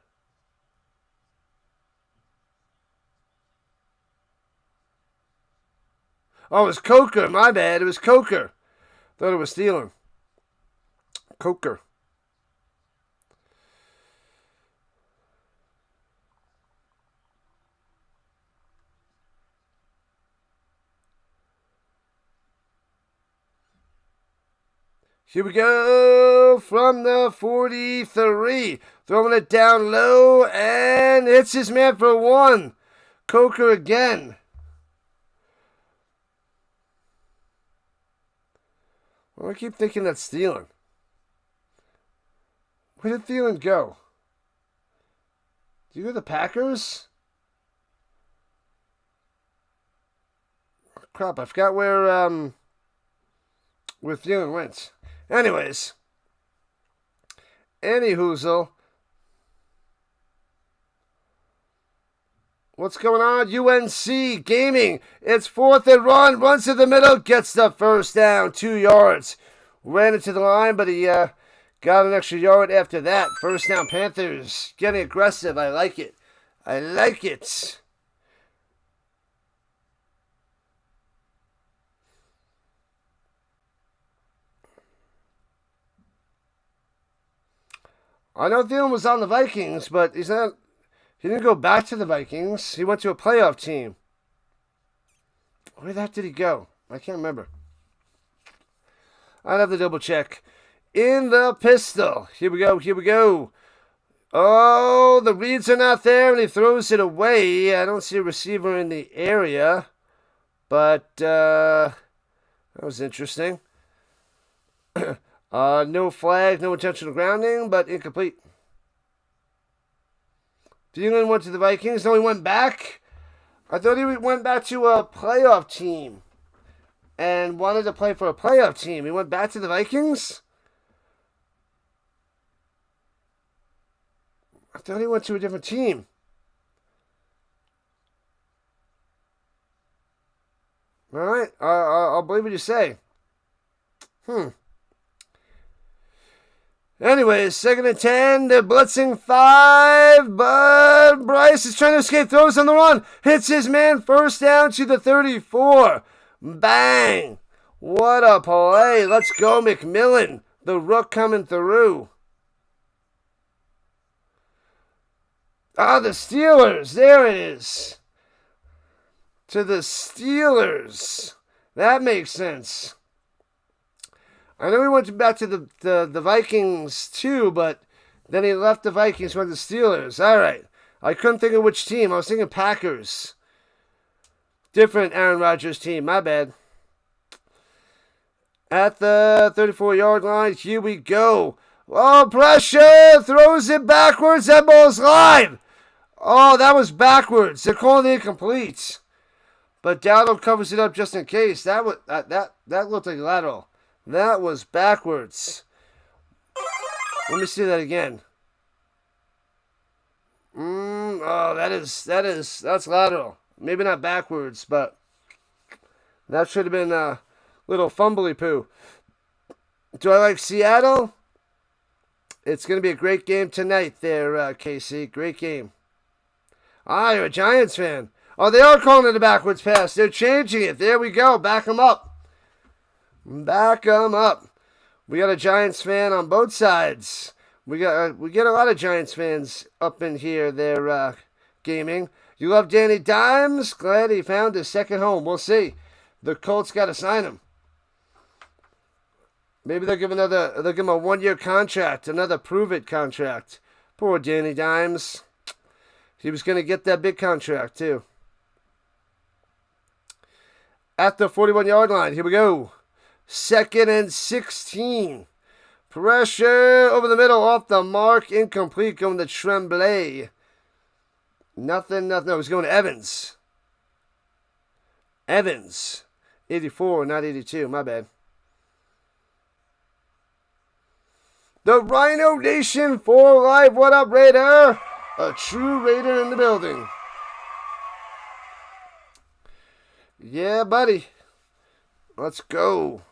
[SPEAKER 1] Oh, it was Coker. My bad. It was Coker. Thought it was stealing. Coker. Here we go from the 43. Throwing it down low and hits his man for 1. Coker again. Well, I keep thinking that's stealing. Where did Thielen go? Did you go to the Packers? Crap, I forgot where Thielen went. Anyways. Anyhoozle. What's going on? UNC Gaming. It's 4th and run. Runs to the middle. Gets the first down. 2 yards. Ran into the line, but he got an extra yard after that. First down, Panthers. Getting aggressive. I like it. I like it. I know Thielen was on the Vikings, but he's not. He didn't go back to the Vikings. He went to a playoff team. Where the heck did he go? I can't remember. I'd have to double check. In the pistol. Here we go. Oh, the reads are not there, and he throws it away. I don't see a receiver in the area. But that was interesting. No flag, no intentional grounding, but incomplete. Thielen went to the Vikings. No, he went back. I thought he went back to a playoff team and wanted to play for a playoff team. He went back to the Vikings? I thought he went to a different team. All right, I'll believe what you say. Anyways, 2nd and 10. They're blitzing 5, but Bryce is trying to escape. Throws on the run. Hits his man. First down to the 34. Bang. What a play. Let's go, McMillan. The rook coming through. Ah, the Steelers. There it is. To the Steelers. That makes sense. I know he went back to the Vikings too, but then he left the Vikings, went to the Steelers. All right. I couldn't think of which team. I was thinking Packers. Different Aaron Rodgers team. My bad. At the 34-yard line, here we go. Oh, pressure! Throws it backwards. That ball's live. Oh, that was backwards. They're calling it incomplete. But Dowdle covers it up just in case. That looked like lateral. That was backwards. Let me see that again. Oh, that's lateral. Maybe not backwards, but that should have been a little fumbly poo. Do I like Seattle? It's going to be a great game tonight there, Casey. Great game. Ah, you're a Giants fan. Oh, they are calling it a backwards pass. They're changing it. There we go. Back them up. Back them up. We got a Giants fan on both sides. We get a lot of Giants fans up in here. They're gaming. You love Danny Dimes? Glad he found his second home. We'll see. The Colts got to sign him. Maybe they'll give him a 1-year contract, another prove-it contract. Poor Danny Dimes. He was going to get that big contract, too. At the 41-yard line, here we go. 2nd and 16. Pressure over the middle, off the mark, incomplete, going to Tremblay. Nothing. No, he's going to Evans. Evans. 84, not 82, my bad. The Rhino Nation for life. What up, Raider? A true Raider in the building. Yeah, buddy. Let's go.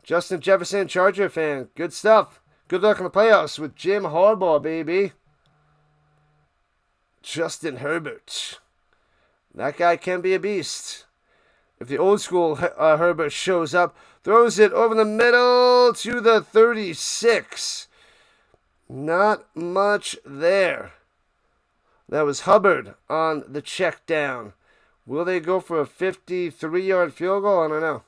[SPEAKER 1] Justin Jefferson, Charger fan. Good stuff. Good luck in the playoffs with Jim Harbaugh, baby. Justin Herbert. That guy can be a beast. If the old school Herbert shows up, throws it over the middle to the 36. Not much there. That was Hubbard on the check down. Will they go for a 53-yard field goal? I don't know.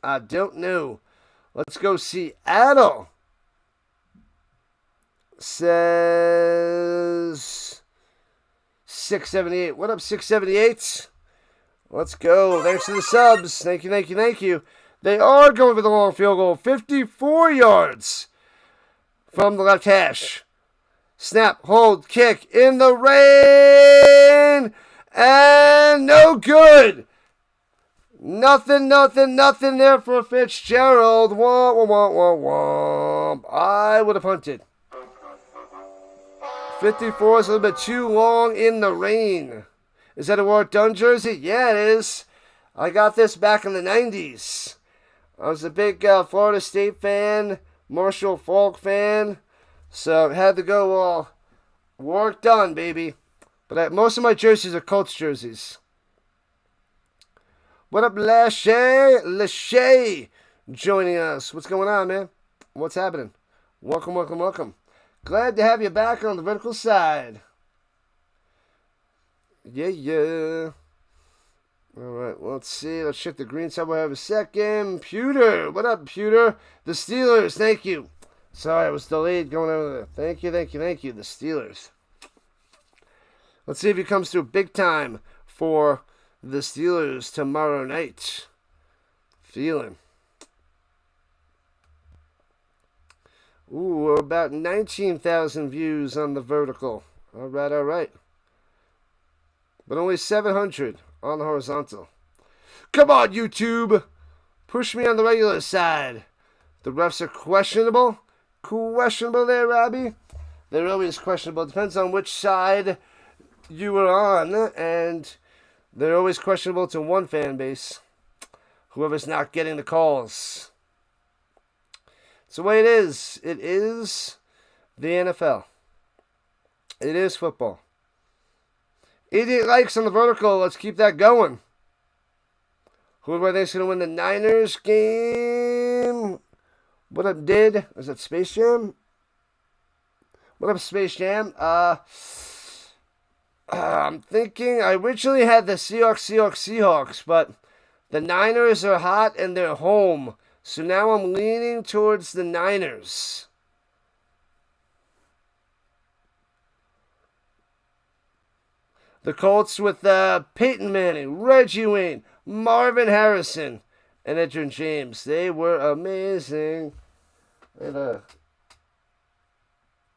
[SPEAKER 1] I don't know. Let's go Seattle. Says 678. What up, 678? Let's go. Thanks for the subs. Thank you. They are going for the long field goal. 54 yards from the left hash. Snap, hold, kick in the rain. And no good. Nothing there for Fitzgerald. Womp, womp, womp, womp. I would have punted. 54 is a little bit too long in the rain. Is that a Warwick Dunn jersey? Yeah, it is. I got this back in the 90s. I was a big Florida State fan, Marshall Faulk fan, so I had to go all Warwick Dunn, baby. But most of my jerseys are Colts jerseys. What up, Lachey joining us. What's going on, man? What's happening? Welcome. Glad to have you back on the vertical side. Yeah. All right, well, let's see. Let's check the green side. We'll have a second. Pewter. What up, Pewter? The Steelers. Thank you. Sorry, I was delayed going over there. Thank you. The Steelers. Let's see if he comes through big time for the Steelers tomorrow night. Feeling. Ooh, we're about 19,000 views on the vertical. All right. But only 700 on the horizontal. Come on, YouTube. Push me on the regular side. The refs are questionable. Questionable there, Robbie. They're always questionable. Depends on which side you were on. And they're always questionable to one fan base. Whoever's not getting the calls. It's the way it is. It is the NFL. It is football. 88 likes on the vertical. Let's keep that going. Who do I think is going to win the Niners game? What up, Did? Is that Space Jam? What up, Space Jam? I'm thinking I originally had the Seahawks, but the Niners are hot and they're home. So now I'm leaning towards the Niners. The Colts with Peyton Manning, Reggie Wayne, Marvin Harrison, and Edgerrin James. They were amazing. And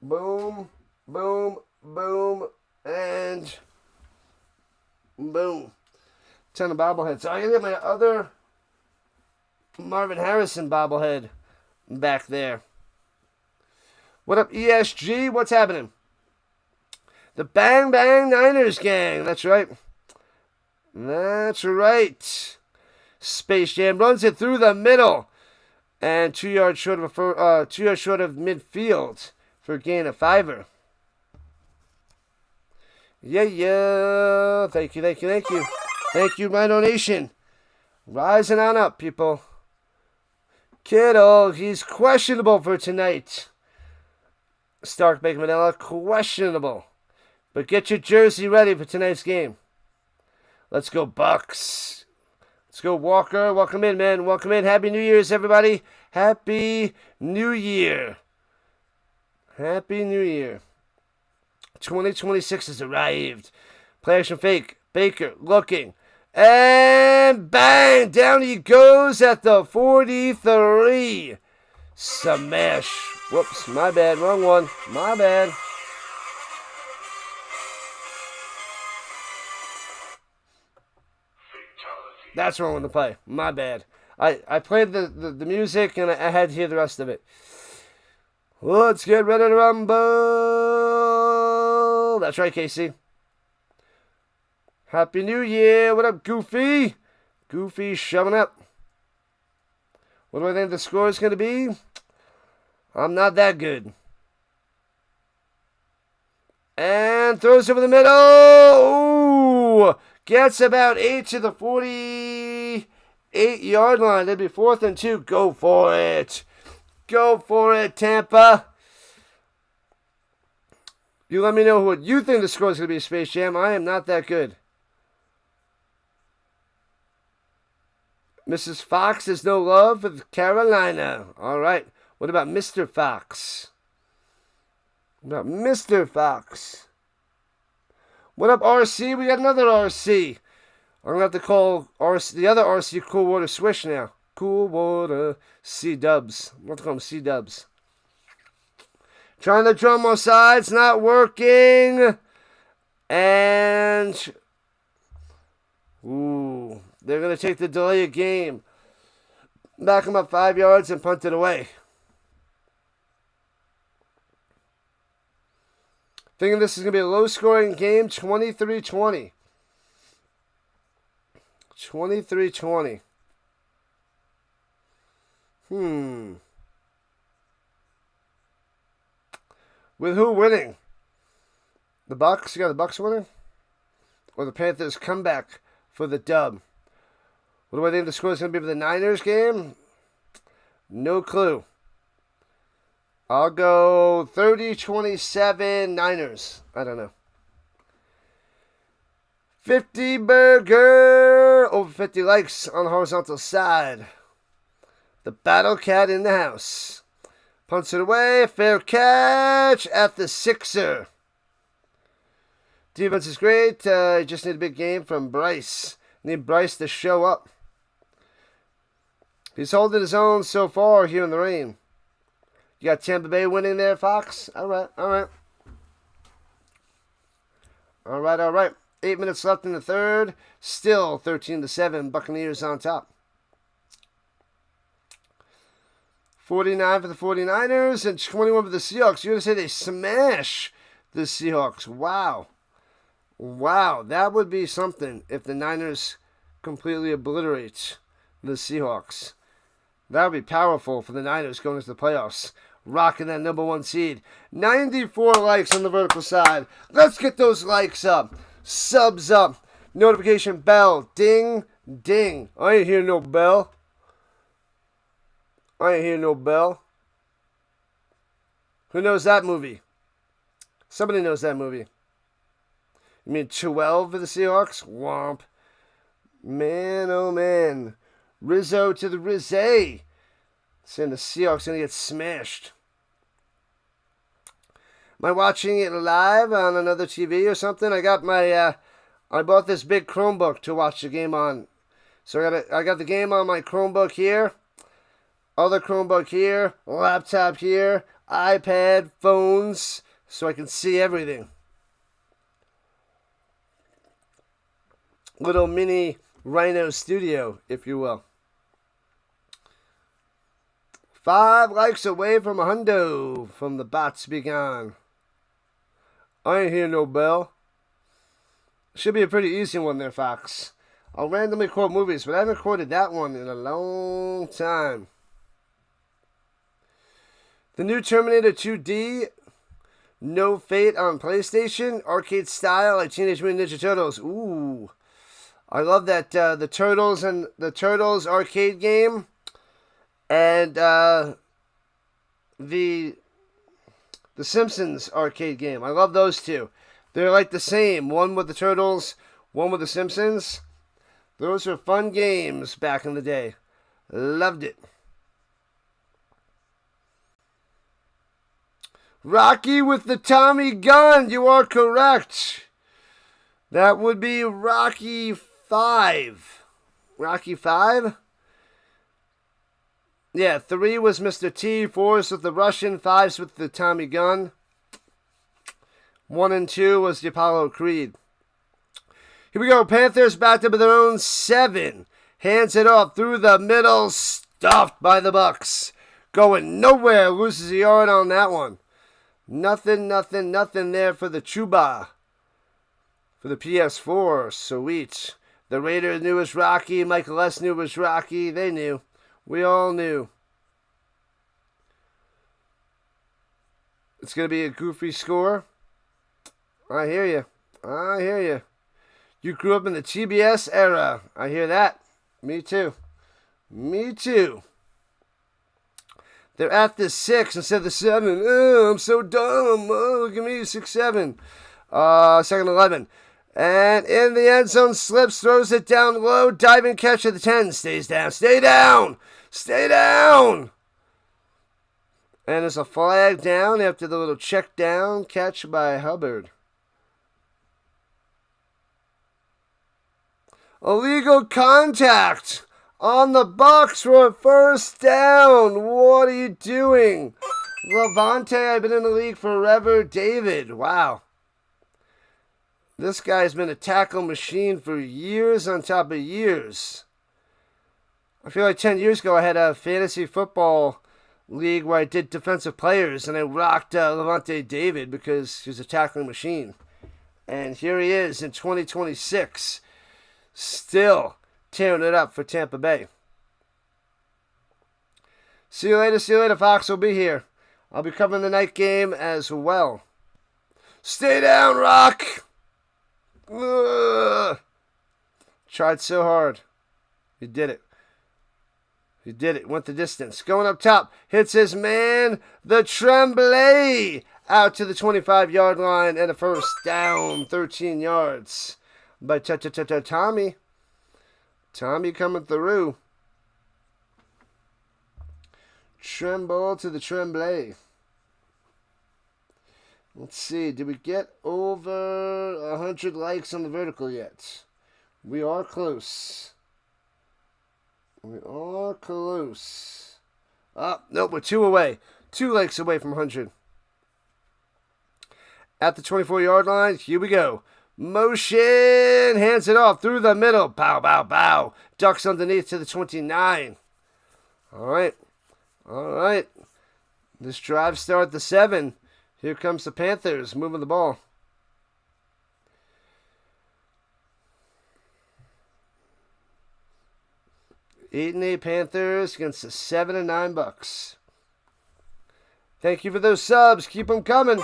[SPEAKER 1] boom, boom, boom, and boom. Ton of bobbleheads. So I can get my other Marvin Harrison bobblehead back there. What up, ESG? What's happening? The Bang Bang Niners gang. That's right. That's right. Space Jam runs it through the middle, and 2 yards short of midfield for a gain of 5. Yeah. Thank you. Thank you, Rhino Nation. Rising on up, people. Kittle, he's questionable for tonight. Stark Bacon Vanilla, questionable. But get your jersey ready for tonight's game. Let's go, Bucs. Let's go, Walker. Welcome in, man. Welcome in. Happy New Year's, everybody. Happy New Year. Happy New Year. 2026 has arrived. Play action fake. Baker looking. And bang! Down he goes at the 43. Smash. Whoops, my bad. Wrong one. My bad. That's wrong one to play. My bad. I played the music and I had to hear the rest of it. Let's get ready to rumble. That's right, Casey. Happy New Year. What up, Goofy? Goofy shoving up. What do I think the score is going to be? I'm not that good. And throws over the middle. Ooh. Gets about 8 to the 48-yard line. That'd be 4th and 2. Go for it. Go for it, Tampa. You let me know what you think the score is going to be, Space Jam. I am not that good. Mrs. Fox has no love for Carolina. All right. What about Mr. Fox? What about Mr. Fox? What up, RC? We got another RC. I'm going to have to call the other RC Cool Water Swish now. Cool Water C-Dubs. I'm going to call him C-Dubs. Trying to drum more sides. Not working. And ooh, they're going to take the delay of game. Back them up 5 yards and punt it away. Thinking this is going to be a low-scoring game, 23-20. 23-20. With who winning? The Bucs? You got the Bucs winning? Or the Panthers come back for the dub? What do I think the score is going to be for the Niners game? No clue. I'll go 30-27 Niners. I don't know. 50 burger. Over 50 likes on the horizontal side. The Battle Cat in the house. Punts it away. Fair catch at the 6er. Defense is great. You just need a big game from Bryce. Need Bryce to show up. He's holding his own so far here in the rain. You got Tampa Bay winning there, Fox? All right. 8 minutes left in the third. Still 13-7. Buccaneers on top. 49 for the 49ers and 21 for the Seahawks. You're going to say they smash the Seahawks. Wow. That would be something if the Niners completely obliterate the Seahawks. That would be powerful for the Niners going into the playoffs. Rocking that number 1 seed. 94 likes on the vertical side. Let's get those likes up. Subs up. Notification bell. Ding, ding. I ain't hear no bell. Who knows that movie? Somebody knows that movie. You mean 12 for the Seahawks? Womp. Man, oh man. Rizzo to the Rizze. Saying the Seahawks going to get smashed. Am I watching it live on another TV or something? I got my, I bought this big Chromebook to watch the game on. So I got the game on my Chromebook here. Other Chromebook here. Laptop here. iPad, phones. So I can see everything. Little mini Rhino studio, if you will. 5 likes away from a hundo from the bots be gone. I ain't hear no bell. Should be a pretty easy one there, Fox. I'll randomly quote movies, but I haven't quoted that one in a long time. The new Terminator 2D, No Fate on PlayStation, arcade style like Teenage Mutant Ninja Turtles. Ooh, I love that the Turtles arcade game, and the Simpsons arcade game. I love those two. They're like the same. One with the Turtles, one with the Simpsons. Those were fun games back in the day. Loved it. Rocky with the Tommy gun. You are correct. That would be Rocky 5. Rocky 5? Yeah, 3 was Mr. T, 4 is with the Russian, 5's with the Tommy gun. 1 and 2 was the Apollo Creed. Here we go. Panthers backed up with their own 7. Hands it off through the middle. Stuffed by the Bucs. Going nowhere. Loses a yard on that one. Nothing there for the Chuba. For the PS4. Sweet. The Raiders knew it was Rocky. Michael S. knew it was Rocky. They knew. We all knew. It's going to be a goofy score. I hear you. I hear you. You grew up in the TBS era. I hear that. Me too. Me too. They're at the 6 instead of the 7. Oh, I'm so dumb. Oh, look at me, 6-7. Second 11. And in the end zone, slips, throws it down low. Diving catch at the 10. Stays down. Stay down. Stay down. And there's a flag down after the little check down catch by Hubbard. Illegal contact on the Bucs for a first down. What are you doing? Levante, I've been in the league forever. David, wow. This guy's been a tackle machine for years on top of years. I feel like 10 years ago I had a fantasy football league where I did defensive players, and I rocked Levante David because he was a tackling machine. And here he is in 2026, still tearing it up for Tampa Bay. See you later, Fox will be here. I'll be covering the night game as well. Stay down, Rock! Ugh. Tried so hard. He did it. He did it. Went the distance. Going up top. Hits his man. The Tremblay. Out to the 25-yard line. And a first down. 13 yards. By Tommy. Tommy coming through. Tremble to the Tremblay. Let's see. Did we get over 100 likes on the vertical yet? We are close. We are close. Oh, nope, we're 2 away. 2 likes away from 100. At the 24-yard line, here we go. Motion, hands it off through the middle. Bow, bow, bow. Ducks underneath to the 29. All right. This drive started at the 7. Here comes the Panthers moving the ball. 8-8 Panthers against the 7-9 Bucs. Thank you for those subs. Keep them coming.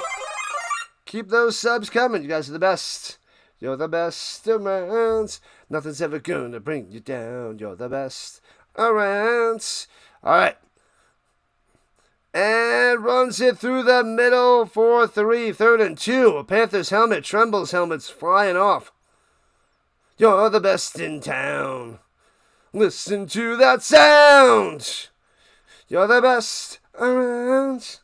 [SPEAKER 1] Keep those subs coming. You guys are the best. You're the best around. Nothing's ever gonna bring you down. You're the best around. All right. And runs it through the middle for 3. 3rd and 2. A Panthers helmet. Tremble's helmet's flying off. You're the best in town. Listen to that sound. You're the best around.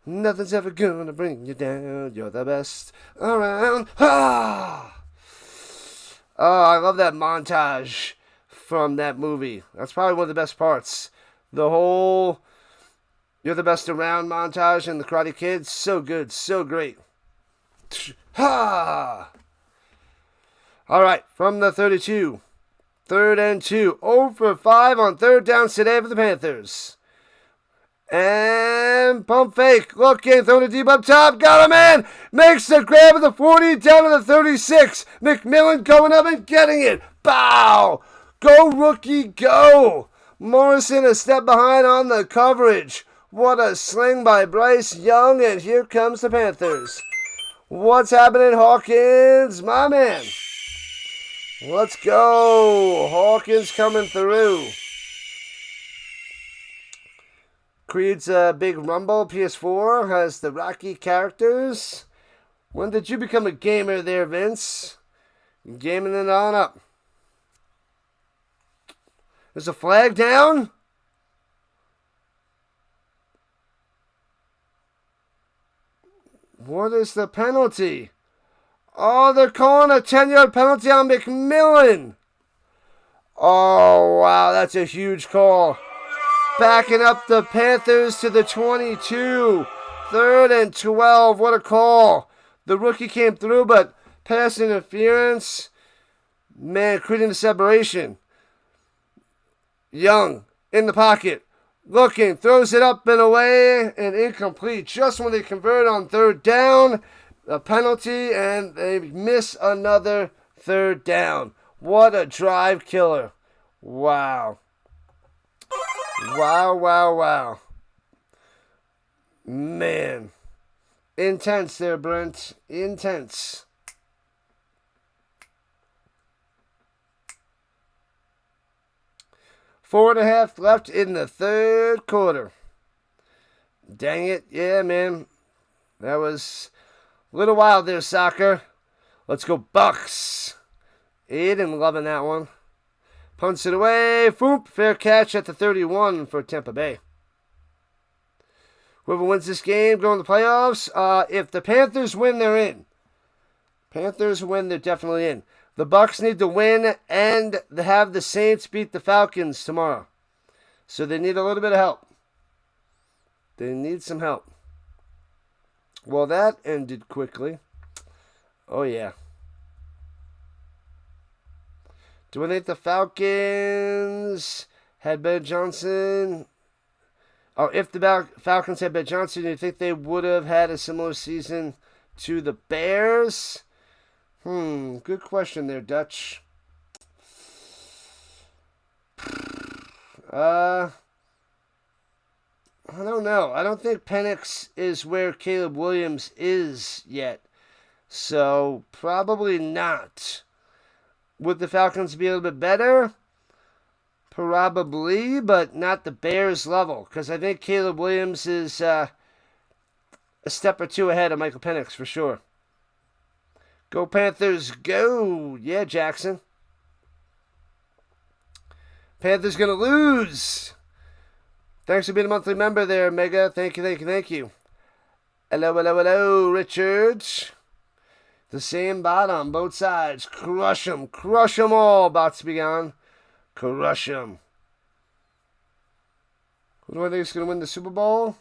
[SPEAKER 1] Nothing's ever gonna bring you down. You're the best around. Ah! Oh, I love that montage from that movie. That's probably one of the best parts. The whole You're the Best Around montage and the Karate Kid. So good. So great. Ha! All right. From the 32. 3rd and 2. 0 for 5 on 3rd down today for the Panthers. And pump fake. Looking. Throwing a deep up top. Got him in. Makes the grab of the 40 down to the 36. McMillan going up and getting it. Bow. Go, rookie, go. Morrison a step behind on the coverage. What a sling by Bryce Young. And here comes the Panthers. What's happening, Hawkins? My man. Let's go. Hawkins coming through. Creed's Big Rumble PS4 has the Rocky characters. When did you become a gamer there, Vince? Gaming it on up. There's a flag down. What is the penalty? Oh, they're calling a 10-yard penalty on McMillan. Oh, wow, that's a huge call. Backing up the Panthers to the 22. 3rd and 12. What a call. The rookie came through, but pass interference. Man, creating the separation. Young in the pocket. Looking. Throws it up and away. And incomplete. Just when they convert on 3rd down. A penalty. And they miss another 3rd down. What a drive killer. Wow. Wow, wow, wow. Man. Intense there, Brent. Intense. Four and a half left in the 3rd quarter. Dang it. Yeah, man. That was a little wild there, soccer. Let's go Bucs. Aiden loving that one. Punts it away. Foop. Fair catch at the 31 for Tampa Bay. Whoever wins this game going to the playoffs. If the Panthers win, they're in. Panthers win, they're definitely in. The Bucs need to win and have the Saints beat the Falcons tomorrow. So they need a little bit of help. They need some help. Well, that ended quickly. Oh, yeah. Do I think the Falcons had Ben Johnson? Oh, if the Falcons had Ben Johnson, do you think they would have had a similar season to the Bears? Good question there, Dutch. I don't know. I don't think Penix is where Caleb Williams is yet. So, probably not. Would the Falcons be a little bit better? Probably, but not the Bears level. Because I think Caleb Williams is a step or two ahead of Michael Penix for sure. Go Panthers, go! Yeah, Jackson. Panthers going to lose. Thanks for being a monthly member there, Mega. Thank you, thank you, thank you. Hello, hello, hello, Richard. The same bot on both sides. Crush them all. About to be gone. Crush them. Who do I think is going to win the Super Bowl?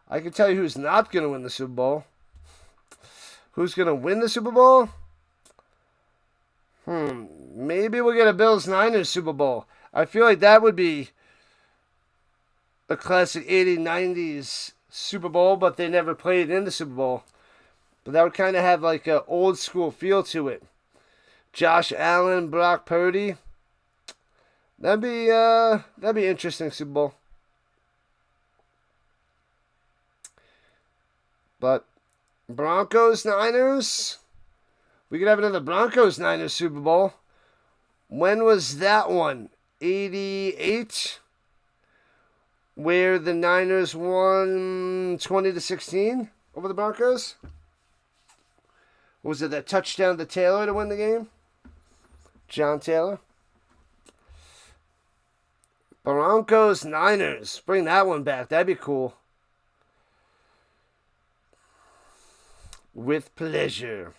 [SPEAKER 1] I can tell you who's not going to win the Super Bowl. Who's going to win the Super Bowl? Maybe we'll get a Bills-Niners Super Bowl. I feel like that would be a classic 80s, 90s Super Bowl, but they never played in the Super Bowl. But that would kind of have like an old school feel to it. Josh Allen, Brock Purdy. That'd be interesting Super Bowl. But Broncos-Niners. We could have another Broncos-Niners Super Bowl. When was that one? 88? Where the Niners won 20-16 over the Broncos? Was it that touchdown to Taylor to win the game? John Taylor. Broncos, Niners. Bring that one back. That'd be cool. With pleasure.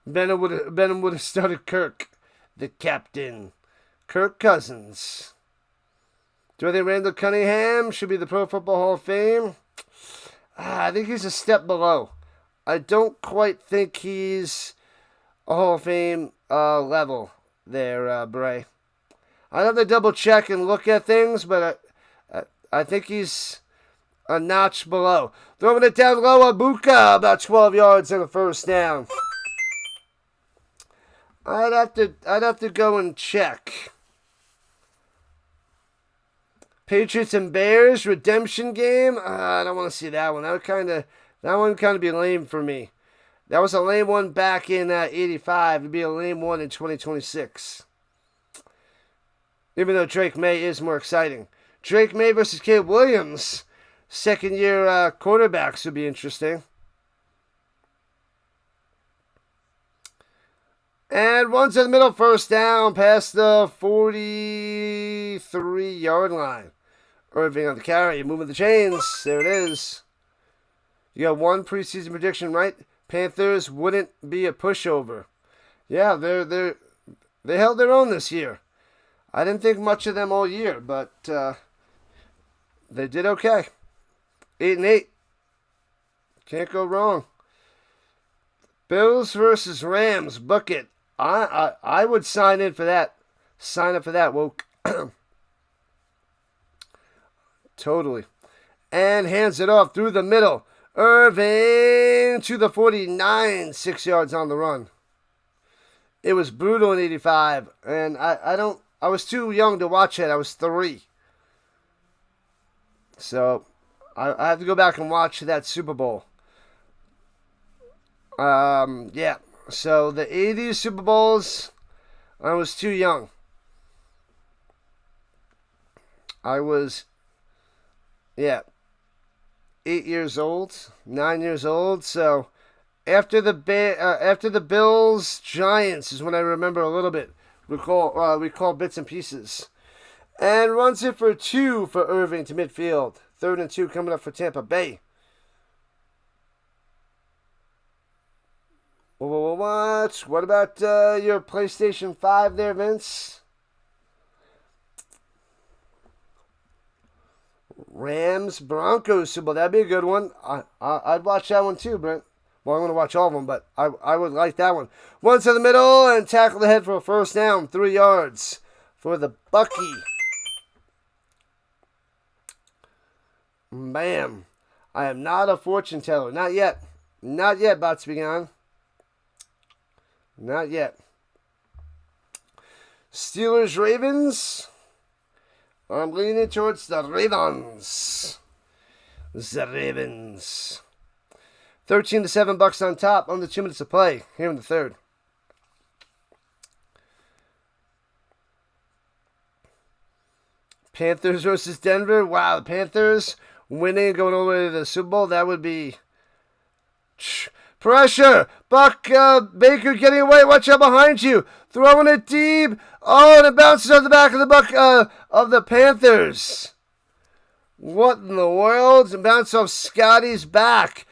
[SPEAKER 1] Benham would have started Kirk, the captain. Kirk Cousins. Do I think Randall Cunningham should be the Pro Football Hall of Fame? I think he's a step below. I don't quite think he's a Hall of Fame level there, Bray. I'd have to double check and look at things, but I think he's a notch below. Throwing it down low, Abuka, about 12 yards and a first down. I'd have to go and check. Patriots and Bears redemption game. I don't want to see that one. That one kind of be lame for me. That was a lame one back in '85. It'd be a lame one in 2026. Even though Drake May is more exciting. Drake May versus Caleb Williams. Second-year quarterbacks would be interesting. And runs in the middle, first down, past the 43-yard line. Irving on the carry, moving the chains. There it is. You got one preseason prediction, right? Panthers wouldn't be a pushover. Yeah, they held their own this year. I didn't think much of them all year, but they did okay. 8-8. Can't go wrong. Bills versus Rams. Book it. I would sign in for that. Sign up for that, woke. Totally. And hands it off through the middle. Irving to the 49. 6 yards on the run. It was brutal in '85. And I was too young to watch it. I was 3. So I have to go back and watch that Super Bowl. Yeah. So the '80s Super Bowls, I was too young. I was, 8 years old, 9 years old. So after the Bills Giants is when I remember a little bit. Recall bits and pieces. And runs it for 2 for Irving to midfield. 3rd and 2 coming up for Tampa Bay. What about your PlayStation 5 there, Vince? Rams, Broncos Super Bowl. That'd be a good one. I'd watch that one too, Brent. Well, I'm going to watch all of them, but I would like that one. One to the middle and tackle the head for a first down. 3 yards for the Bucky. Bam. I am not a fortune teller. Not yet. Not yet, bots began. Not yet. Steelers, Ravens. I'm leaning towards the Ravens. The Ravens. 13-7 Bucs on top. Under 2 minutes of play here in the third. Panthers versus Denver. Wow, the Panthers winning and going all the way to the Super Bowl. That would be pressure. Buck Baker getting away. Watch out behind you. Throwing it deep. Oh, and it bounces off the back of the Buck of the Panthers. What in the world? And bounces off Scotty's back.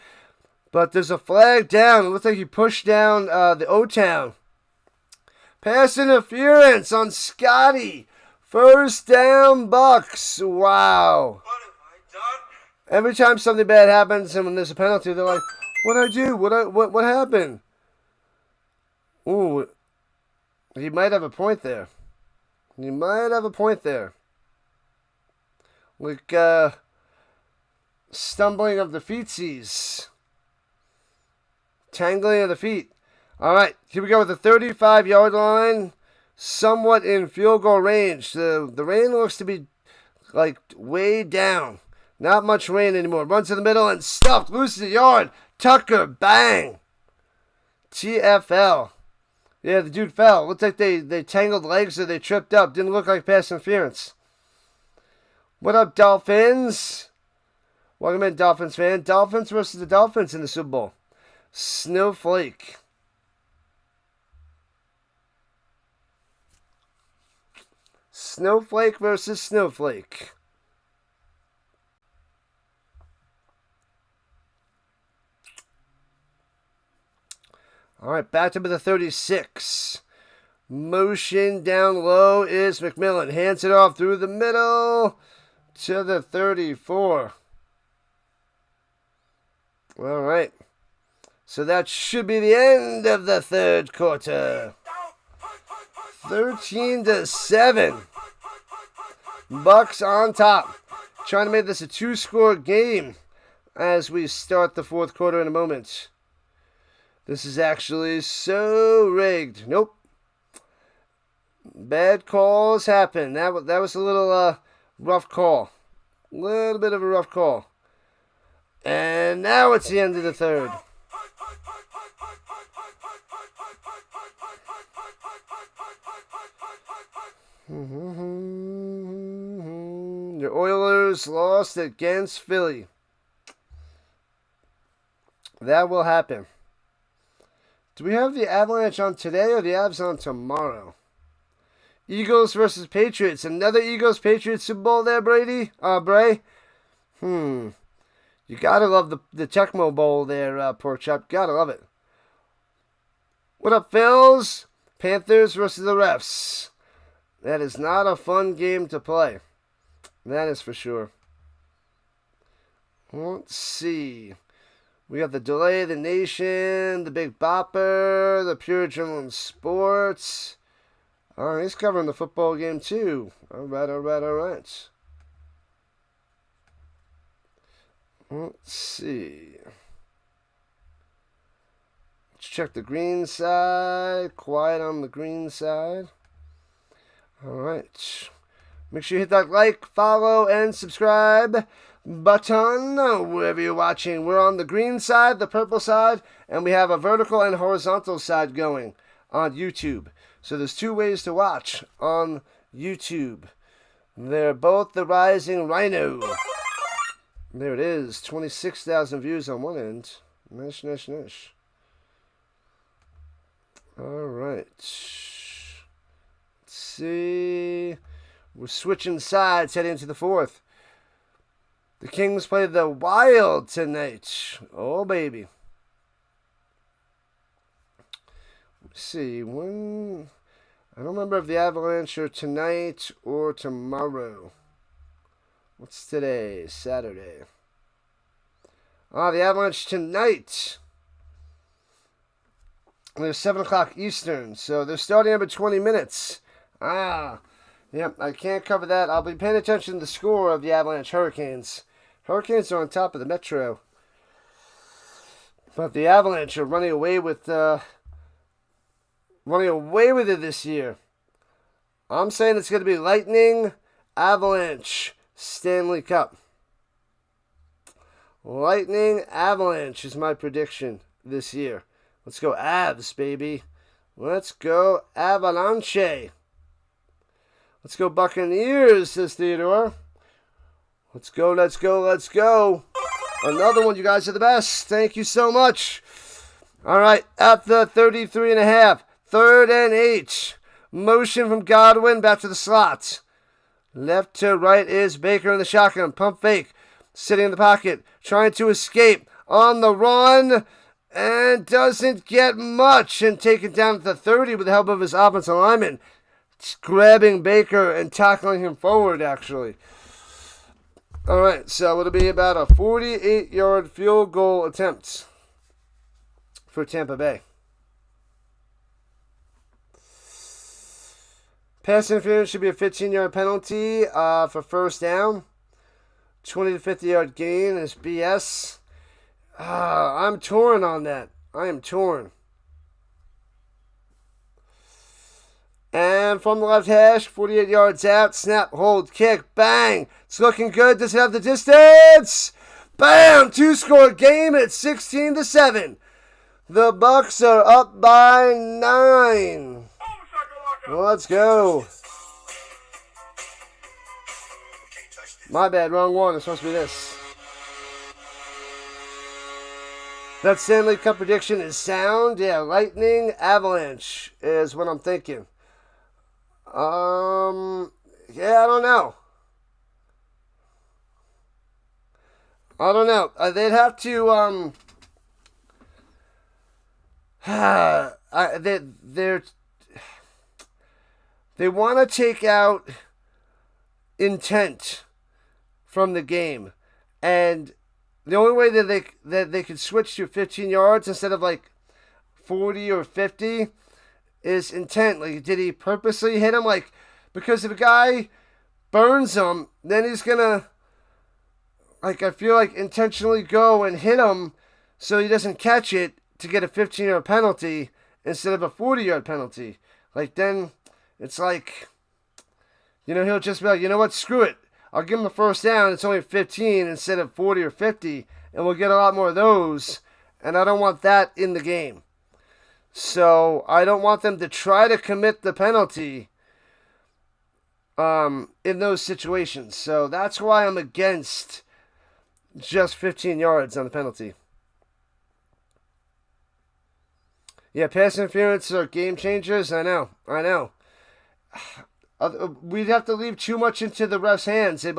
[SPEAKER 1] But there's a flag down. It looks like he pushed down the O-Town. Pass interference on Scotty. First down, Bucs. Wow.
[SPEAKER 2] What have I done?
[SPEAKER 1] Every time something bad happens and when there's a penalty, they're like, what'd I do? What happened? Ooh. He might have a point there. He might have a point there. Like, stumbling of the feetsies. Tangling of the feet. All right, here we go with the 35-yard line. Somewhat in field goal range. The rain looks to be, like, way down. Not much rain anymore. Runs to the middle and stuffed. Loses a yard. Tucker, bang. TFL. Yeah, the dude fell. Looked like they tangled legs or they tripped up. Didn't look like pass interference. What up, Dolphins? Welcome in, Dolphins fan. Dolphins versus the Dolphins in the Super Bowl. Snowflake. Snowflake versus Snowflake. All right, back to the 36. Motion down low is McMillan. Hands it off through the middle to the 34. All right. So that should be the end of the third quarter. 13-7. Bucs on top. Trying to make this a 2-score game as we start the fourth quarter in a moment. This is actually so rigged. Nope. Bad calls happen. That was a little rough call. A little bit of a rough call. And now it's the end of the third. The Oilers lost against Philly. That will happen. Do we have the Avalanche on today or the Avs on tomorrow? Eagles versus Patriots. Another Eagles-Patriots Super Bowl there, Brady? Bray? You gotta love the Tecmo Bowl there, Pork Chop. Gotta love it. What up, Phils? Panthers versus the Refs. That is not a fun game to play. That is for sure. Let's see. We got the Delay of the Nation, the Big Bopper, the Pure Adrenaline Sports. Oh, he's covering the football game too. All right. Let's see. Let's check the green side. Quiet on the green side. All right. Make sure you hit that like, follow, and subscribe button wherever you're watching. We're on the green side, the purple side, and we have a vertical and horizontal side going on YouTube. So there's two ways to watch on YouTube. They're both the Rising Rhino. There it is. 26,000 views on one end. Nice. All right. Let's see. We're switching sides heading into the fourth. The Kings play the Wild tonight. Oh, baby. Let's see. When... I don't remember if the Avalanche are tonight or tomorrow. What's today? Saturday. The Avalanche tonight. They're 7 o'clock Eastern, so they're starting every 20 minutes. Yep, I can't cover that. I'll be paying attention to the score of the Avalanche Hurricanes. Hurricanes are on top of the Metro. But the Avalanche are running away with it this year. I'm saying it's going to be Lightning, Avalanche, Stanley Cup. Lightning, Avalanche is my prediction this year. Let's go Avs, baby. Let's go Avalanche. Let's go Buccaneers, says Theodore. Let's go. Another one. You guys are the best. Thank you so much. All right, at the 33.5. 3rd and 8. Motion from Godwin back to the slot. Left to right is Baker in the shotgun. Pump fake. Sitting in the pocket. Trying to escape. On the run. And doesn't get much. And taken down at the 30 with the help of his offensive lineman. Grabbing Baker and tackling him forward, actually. All right, so it'll be about a 48-yard field goal attempt for Tampa Bay. Pass interference should be a 15-yard penalty for first down. 20 to 50-yard gain is BS. I'm torn on that. I am torn. And from the left hash, 48 yards out, snap, hold, kick, bang. It's looking good. Does it have the distance? Bam! 2-score game at 16-7. The Bucs are up by 9. Let's go. My bad, wrong one. It's supposed to be this. That Stanley Cup prediction is sound. Yeah, Lightning, Avalanche is what I'm thinking. Yeah, I don't know. They'd have to. They want to take out intent from the game, and the only way that they could switch to 15 yards instead of like 40 or 50 is intent. Like, did he purposely hit him? Like, because if a guy burns him, then he's gonna, like, I feel like intentionally go and hit him so he doesn't catch it to get a 15-yard penalty instead of a 40-yard penalty. Like, then it's like, he'll just be like, you know what, screw it. I'll give him the first down. It's only 15 instead of 40 or 50, and we'll get a lot more of those, and I don't want that in the game. So I don't want them to try to commit the penalty in those situations. So that's why I'm against just 15 yards on the penalty. Yeah, pass interference are game changers. I know. We'd have to leave too much into the ref's hands. It'd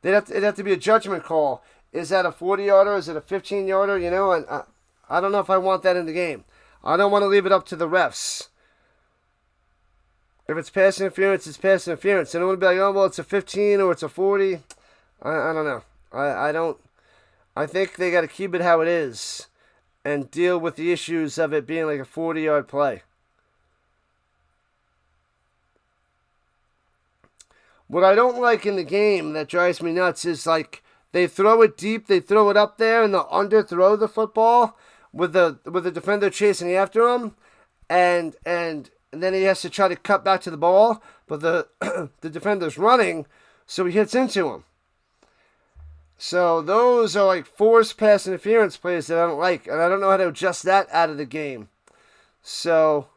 [SPEAKER 1] have to be a judgment call. Is that a 40-yarder? Is it a 15-yarder? And I don't know if I want that in the game. I don't want to leave it up to the refs. If it's pass interference, it's pass interference. I don't want to be like, oh, well, it's a 15 or it's a 40. I don't know. I think they got to keep it how it is and deal with the issues of it being like a 40-yard play. What I don't like in the game that drives me nuts is, like, they throw it deep, they throw it up there, and they'll underthrow the football with the defender chasing after him, and then he has to try to cut back to the ball, but the the defender's running, so he hits into him. So those are like forced pass interference plays that I don't like, and I don't know how to adjust that out of the game. So,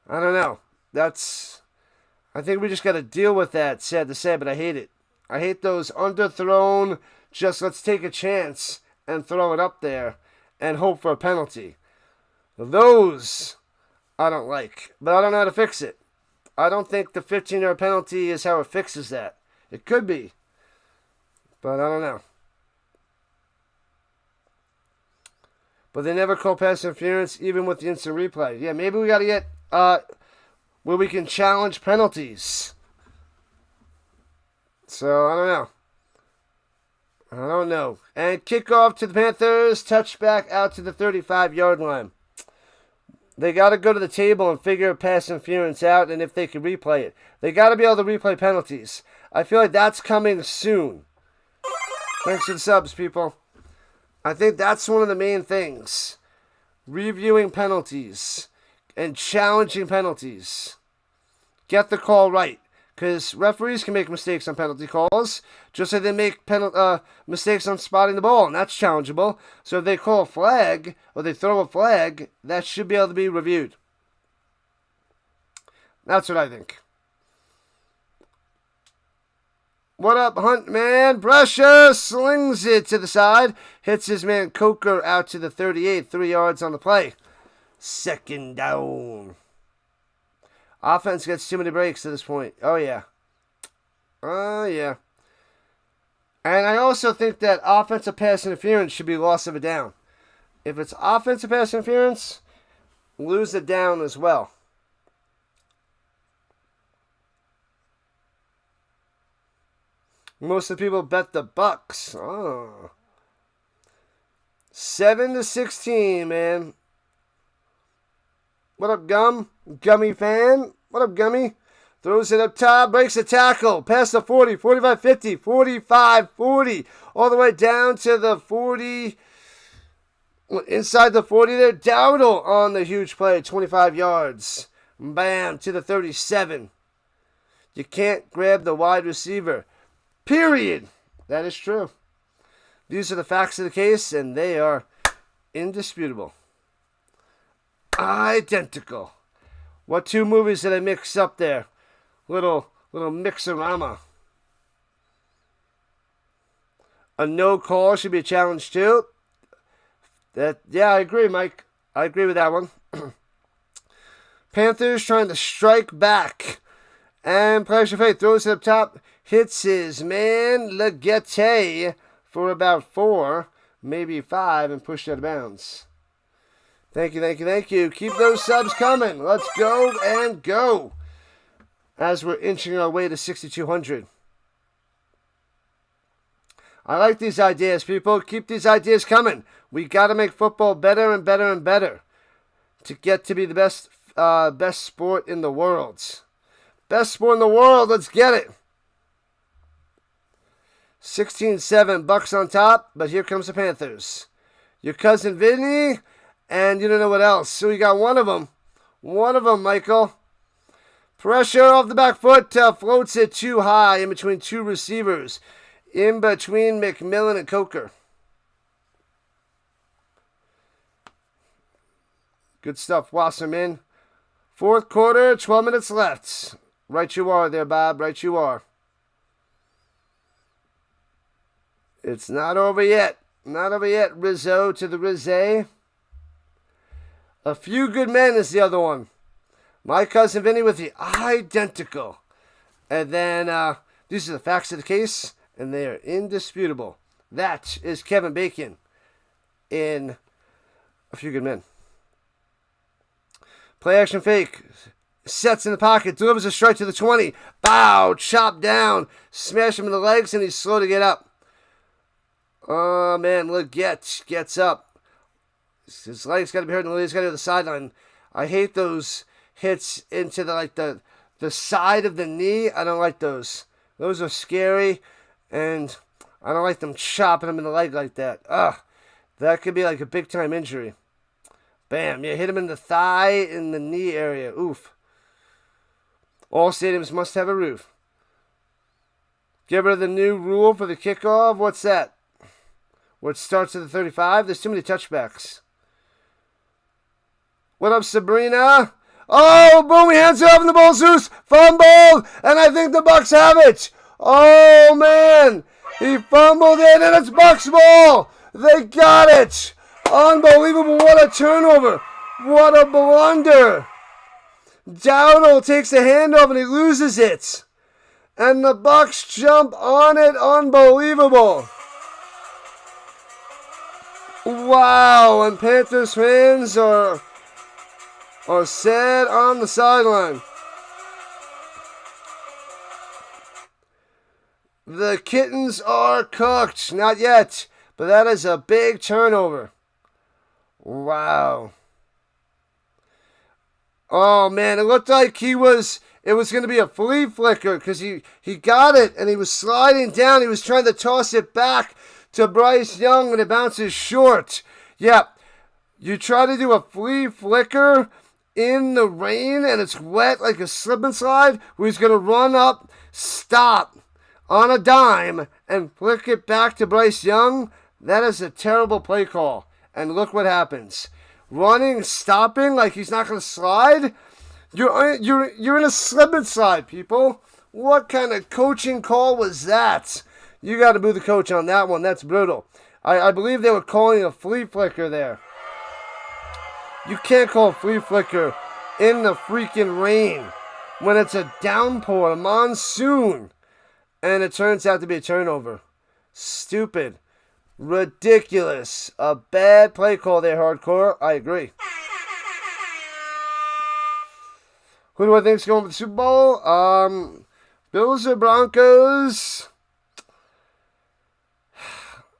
[SPEAKER 1] I don't know. I think we just got to deal with that, sad to say, but I hate it. I hate those underthrown, just let's take a chance and throw it up there and hope for a penalty. Those I don't like, but I don't know how to fix it. I don't think the 15-yard penalty is how it fixes that. It could be, but I don't know. But they never call pass interference, even with the instant replay. Yeah, maybe we got to get where we can challenge penalties. So, I don't know. And kickoff to the Panthers, touchback out to the 35-yard line. They got to go to the table and figure pass interference out, and if they can replay it. They got to be able to replay penalties. I feel like that's coming soon. Thanks for the subs, people. I think that's one of the main things. Reviewing penalties and challenging penalties. Get the call right. Because referees can make mistakes on penalty calls, just like they make mistakes on spotting the ball, and that's challengeable. So if they call a flag, or they throw a flag, that should be able to be reviewed. That's what I think. What up, Hunt, man? Pressure slings it to the side. Hits his man Coker out to the 38, 3 yards on the play. Second down. Offense gets too many breaks at this point. Oh, yeah. And I also think that offensive pass interference should be loss of a down. If it's offensive pass interference, lose the down as well. Most of the people bet the Bucs. Oh. 7-16, man. What up, Gum? Gummy fan? What up, Gummy? Throws it up top, breaks the tackle, past the 40, 45, 50, 45, 40, all the way down to the 40. Inside the 40 there, Dowdle on the huge play, 25 yards. Bam, to the 37. You can't grab the wide receiver. Period. That is true. These are the facts of the case, and they are indisputable. Identical. What two movies did I mix up there? Little mixorama. A no call should be a challenge too. Yeah, I agree, Mike. I agree with that one. Panthers trying to strike back And Flash of Faith throws it up top. Hits his man, Legette, for about 4, maybe 5, and pushed out of bounds. Thank you, thank you, thank you. Keep those subs coming. Let's go and go. As we're inching our way to 6,200. I like these ideas, people. Keep these ideas coming. We got to make football better and better and better to get to be the best sport in the world. Best sport in the world. Let's get it. 16-7, Bucs on top, but here comes the Panthers. Your cousin Vinny, and you don't know what else. So we got one of them. One of them, Michael. Pressure off the back foot, floats it too high in between 2 receivers. In between McMillan and Coker. Good stuff, Wasserman. 4th quarter, 12 minutes left. Right you are there, Bob. Right you are. It's not over yet. Not over yet. Rizzo to the Rizze. A Few Good Men is the other one. My cousin Vinny with the identical. And then these are the facts of the case, and they are indisputable. That is Kevin Bacon in A Few Good Men. Play action fake. Sets in the pocket. Delivers a strike to the 20. Bow. Chop down. Smash him in the legs, and he's slow to get up. Oh, man. Look, gets up. His legs got to be hurt, and he's got to go to the sideline. I hate those hits into the side of the knee. I don't like those. Those are scary, and I don't like them chopping him in the leg like that. Ugh. That could be like a big-time injury. Bam. Yeah, hit him in the thigh, in the knee area. Oof. All stadiums must have a roof. Get rid of the new rule for the kickoff. What's that? Where it starts at the 35? There's too many touchbacks. What up, Sabrina? Oh, boom, he hands it off in the ball, Zeus. Fumbled, and I think the Bucs have it. Oh, man. He fumbled it, and it's Bucs ball. They got it. Unbelievable. What a turnover. What a blunder. Dowdle takes the handoff, and he loses it. And the Bucs jump on it. Unbelievable. Wow, and Panthers fans are sad on the sideline. The kittens are cooked. Not yet, but that is a big turnover. Wow. Oh, man, it looked like it was going to be a flea flicker because he got it and he was sliding down. He was trying to toss it back to Bryce Young and it bounces short. Yeah, you try to do a flea flicker in the rain and it's wet like a slip and slide where he's going to run up, stop on a dime and flick it back to Bryce Young. That is a terrible play call. And look what happens. Running, stopping like he's not going to slide. You're in a slip and slide, people. What kind of coaching call was that? You got to boo the coach on that one. That's brutal. I believe they were calling a flea flicker there. You can't call a flea flicker in the freaking rain when it's a downpour, a monsoon, and it turns out to be a turnover. Stupid. Ridiculous. A bad play call there, Hardcore. I agree. Who do I think is going for the Super Bowl? Bills or Broncos?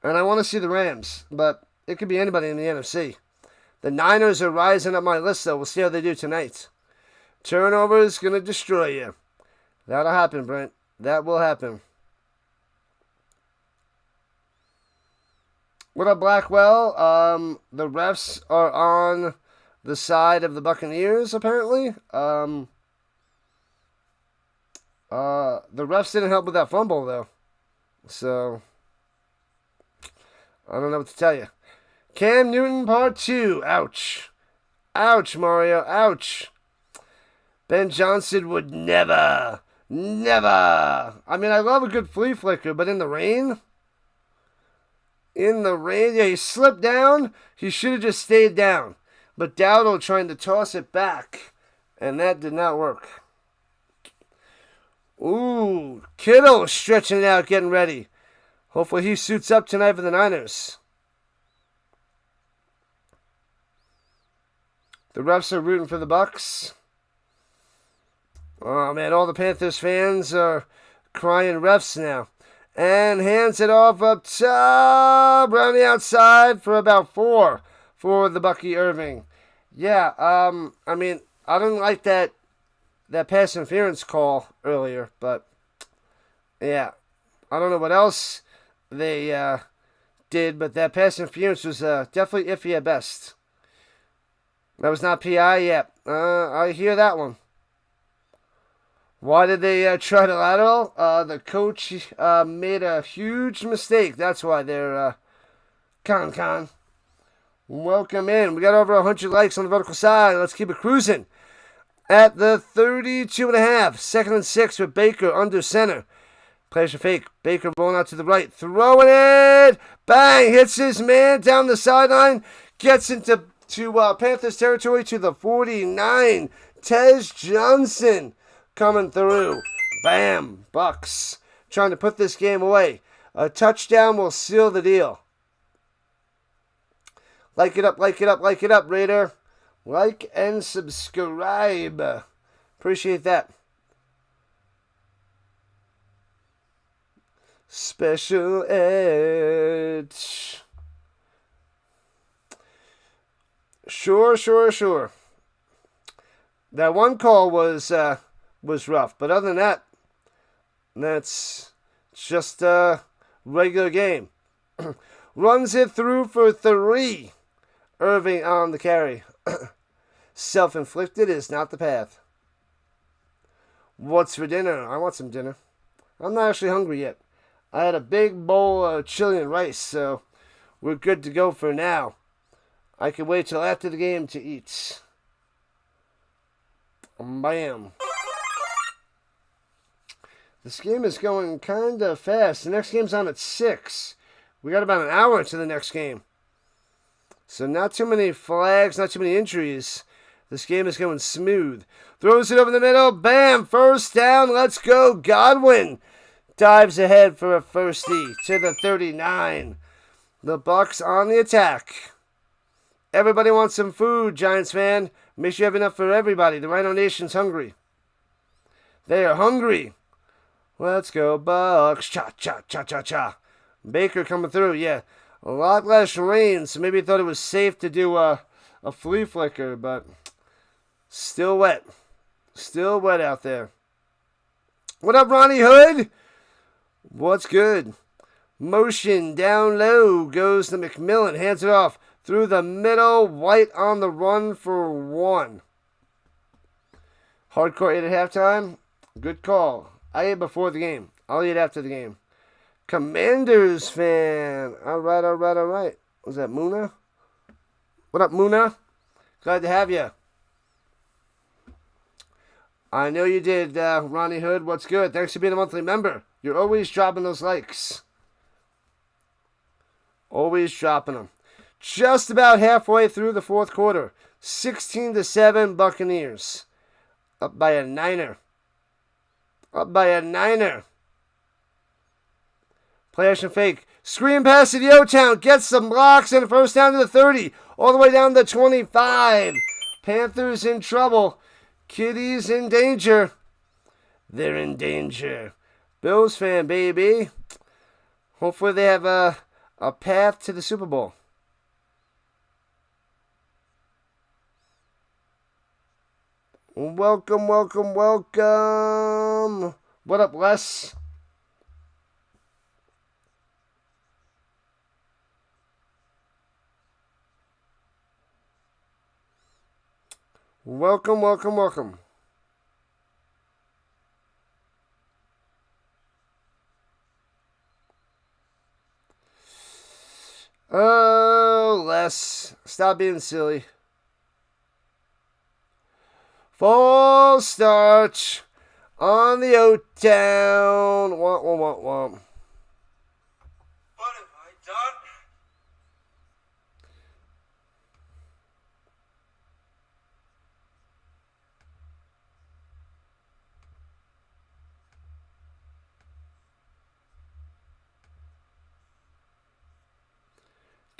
[SPEAKER 1] And I want to see the Rams, but it could be anybody in the NFC. The Niners are rising up my list, though. We'll see how they do tonight. Turnover is going to destroy you. That'll happen, Brent. That will happen. What up, Blackwell? The refs are on the side of the Buccaneers, apparently. The refs didn't help with that fumble, though. So, I don't know what to tell you. Cam Newton, part 2. Ouch. Ouch, Mario. Ouch. Ben Johnson would never. I mean, I love a good flea flicker, but in the rain? In the rain? Yeah, he slipped down. He should have just stayed down. But Dowdle trying to toss it back, and that did not work. Ooh, Kittle stretching it out, getting ready. Hopefully he suits up tonight for the Niners. The refs are rooting for the Bucs. Oh, man, all the Panthers fans are crying refs now. And hands it off up top, around the outside for about 4 for the Bucky Irving. Yeah, I mean, I didn't like that pass interference call earlier, but yeah, I don't know what else they did, but that pass interference was definitely iffy at best. That was not PI yet. I hear that one. Why did they try to lateral? The coach made a huge mistake. That's why they're con. Welcome in. We got over 100 likes on the vertical side. Let's keep it cruising. At the 32.5, 2nd and 6 with Baker under center. Plays a fake. Baker rolling out to the right. Throwing it. Bang. Hits his man down the sideline. Gets into Panthers territory to the 49. Tez Johnson coming through. Bam. Bucs trying to put this game away. A touchdown will seal the deal. Like it up, Raider. Like and subscribe. Appreciate that. Special edge. Sure. That one call was rough, but other than that, that's just a regular game. Runs it through for 3. Irving on the carry. Self-inflicted is not the path. What's for dinner? I want some dinner. I'm not actually hungry yet. I had a big bowl of chili and rice, so we're good to go for now. I can wait till after the game to eat. Bam. This game is going kind of fast. The next game's on at 6. We got about an hour to the next game. So not too many flags, not too many injuries. This game is going smooth. Throws it over the middle. Bam! First down. Let's go. Godwin dives ahead for a firstie to the 39. The Bucs on the attack. Everybody wants some food, Giants fan. Make sure you have enough for everybody. The Rhino Nation's hungry. They are hungry. Let's go, Bucs. Cha. Baker coming through, yeah. A lot less rain, so maybe he thought it was safe to do a flea flicker, but still wet. Still wet out there. What up, Ronnie Hood? What's good? Motion down low goes to McMillan. Hands it off through the middle. White on the run for 1. Hardcore ate at halftime. Good call. I ate before the game. I'll eat after the game. Commanders fan. All right. Was that Muna? What up, Muna? Glad to have you. I know you did, Ronnie Hood. What's good? Thanks for being a monthly member. You're always dropping those likes. Always dropping them. Just about halfway through the fourth quarter. 16-7 Buccaneers. Up by a niner. Play action fake. Screen pass to the O-Town. Gets some blocks and a first down to the 30. All the way down to 25. Panthers in trouble. Kitties in danger. They're in danger. Bills fan, baby. Hopefully they have a path to the Super Bowl. Welcome. What up, Les? Welcome. Oh, Les, stop being silly. False start on the O-Town. Womp.
[SPEAKER 2] What have I done?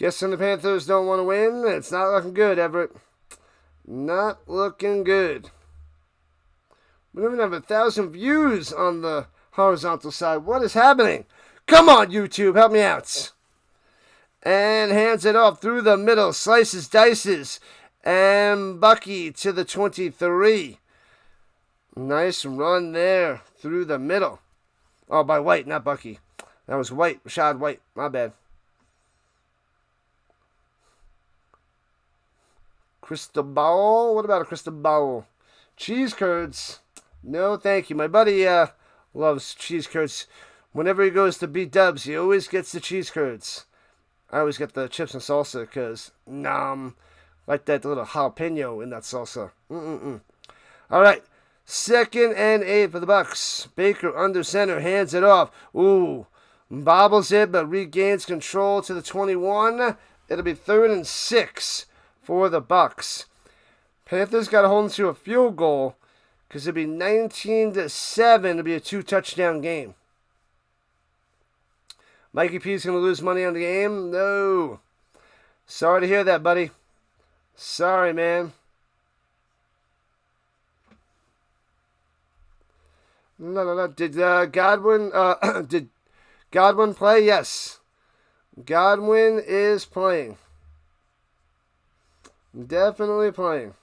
[SPEAKER 1] Guessing the Panthers don't want to win. It's not looking good, Everett. Not looking good. We don't even have 1,000 views on the horizontal side. What is happening? Come on, YouTube. Help me out. And hands it off through the middle. Slices, dices. And Bucky to the 23. Nice run there through the middle. Oh, by White, not Bucky. That was White. Rashad White. My bad. Cristobal. What about a Cristobal? Cheese curds. No, thank you. My buddy loves cheese curds. Whenever he goes to beat Dubs, he always gets the cheese curds. I always get the chips and salsa because, like that little jalapeno in that salsa. All right. 2nd and 8 for the Bucs. Baker under center. Hands it off. Ooh. Bobbles it, but regains control to the 21. It'll be 3rd and 6 for the Bucs. Panthers got to hold into a field goal because it'll be 19-7. It'll be a 2-touchdown game. Mikey P's going to lose money on the game? No. Sorry to hear that, buddy. Sorry, man. No. Did Godwin play? Yes. Godwin is playing. Definitely playing.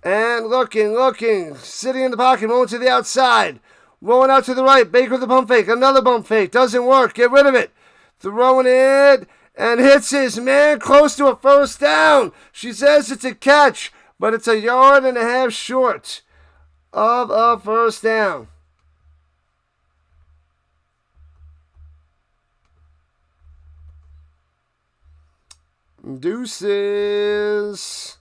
[SPEAKER 1] And looking, sitting in the pocket, rolling to the outside, rolling out to the right, Baker with the pump fake, another pump fake, doesn't work, get rid of it, throwing it, and hits his man close to a first down. She says it's a catch, but it's 1.5 yards short of a first down. Deuces.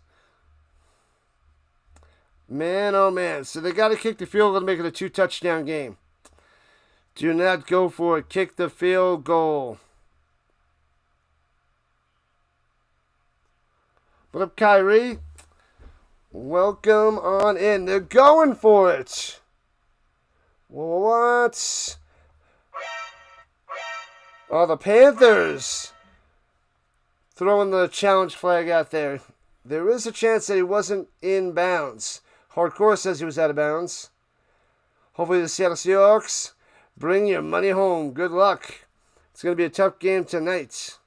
[SPEAKER 1] Man, oh man. So they got to kick the field goal to make it a 2-touchdown game. Do not go for it. Kick the field goal. What up, Kyrie? Welcome on in. They're going for it. What? Oh, the Panthers throwing the challenge flag out there. There is a chance that he wasn't in bounds. Hardcore says he was out of bounds. Hopefully the Seattle Seahawks bring your money home. Good luck. It's going to be a tough game tonight.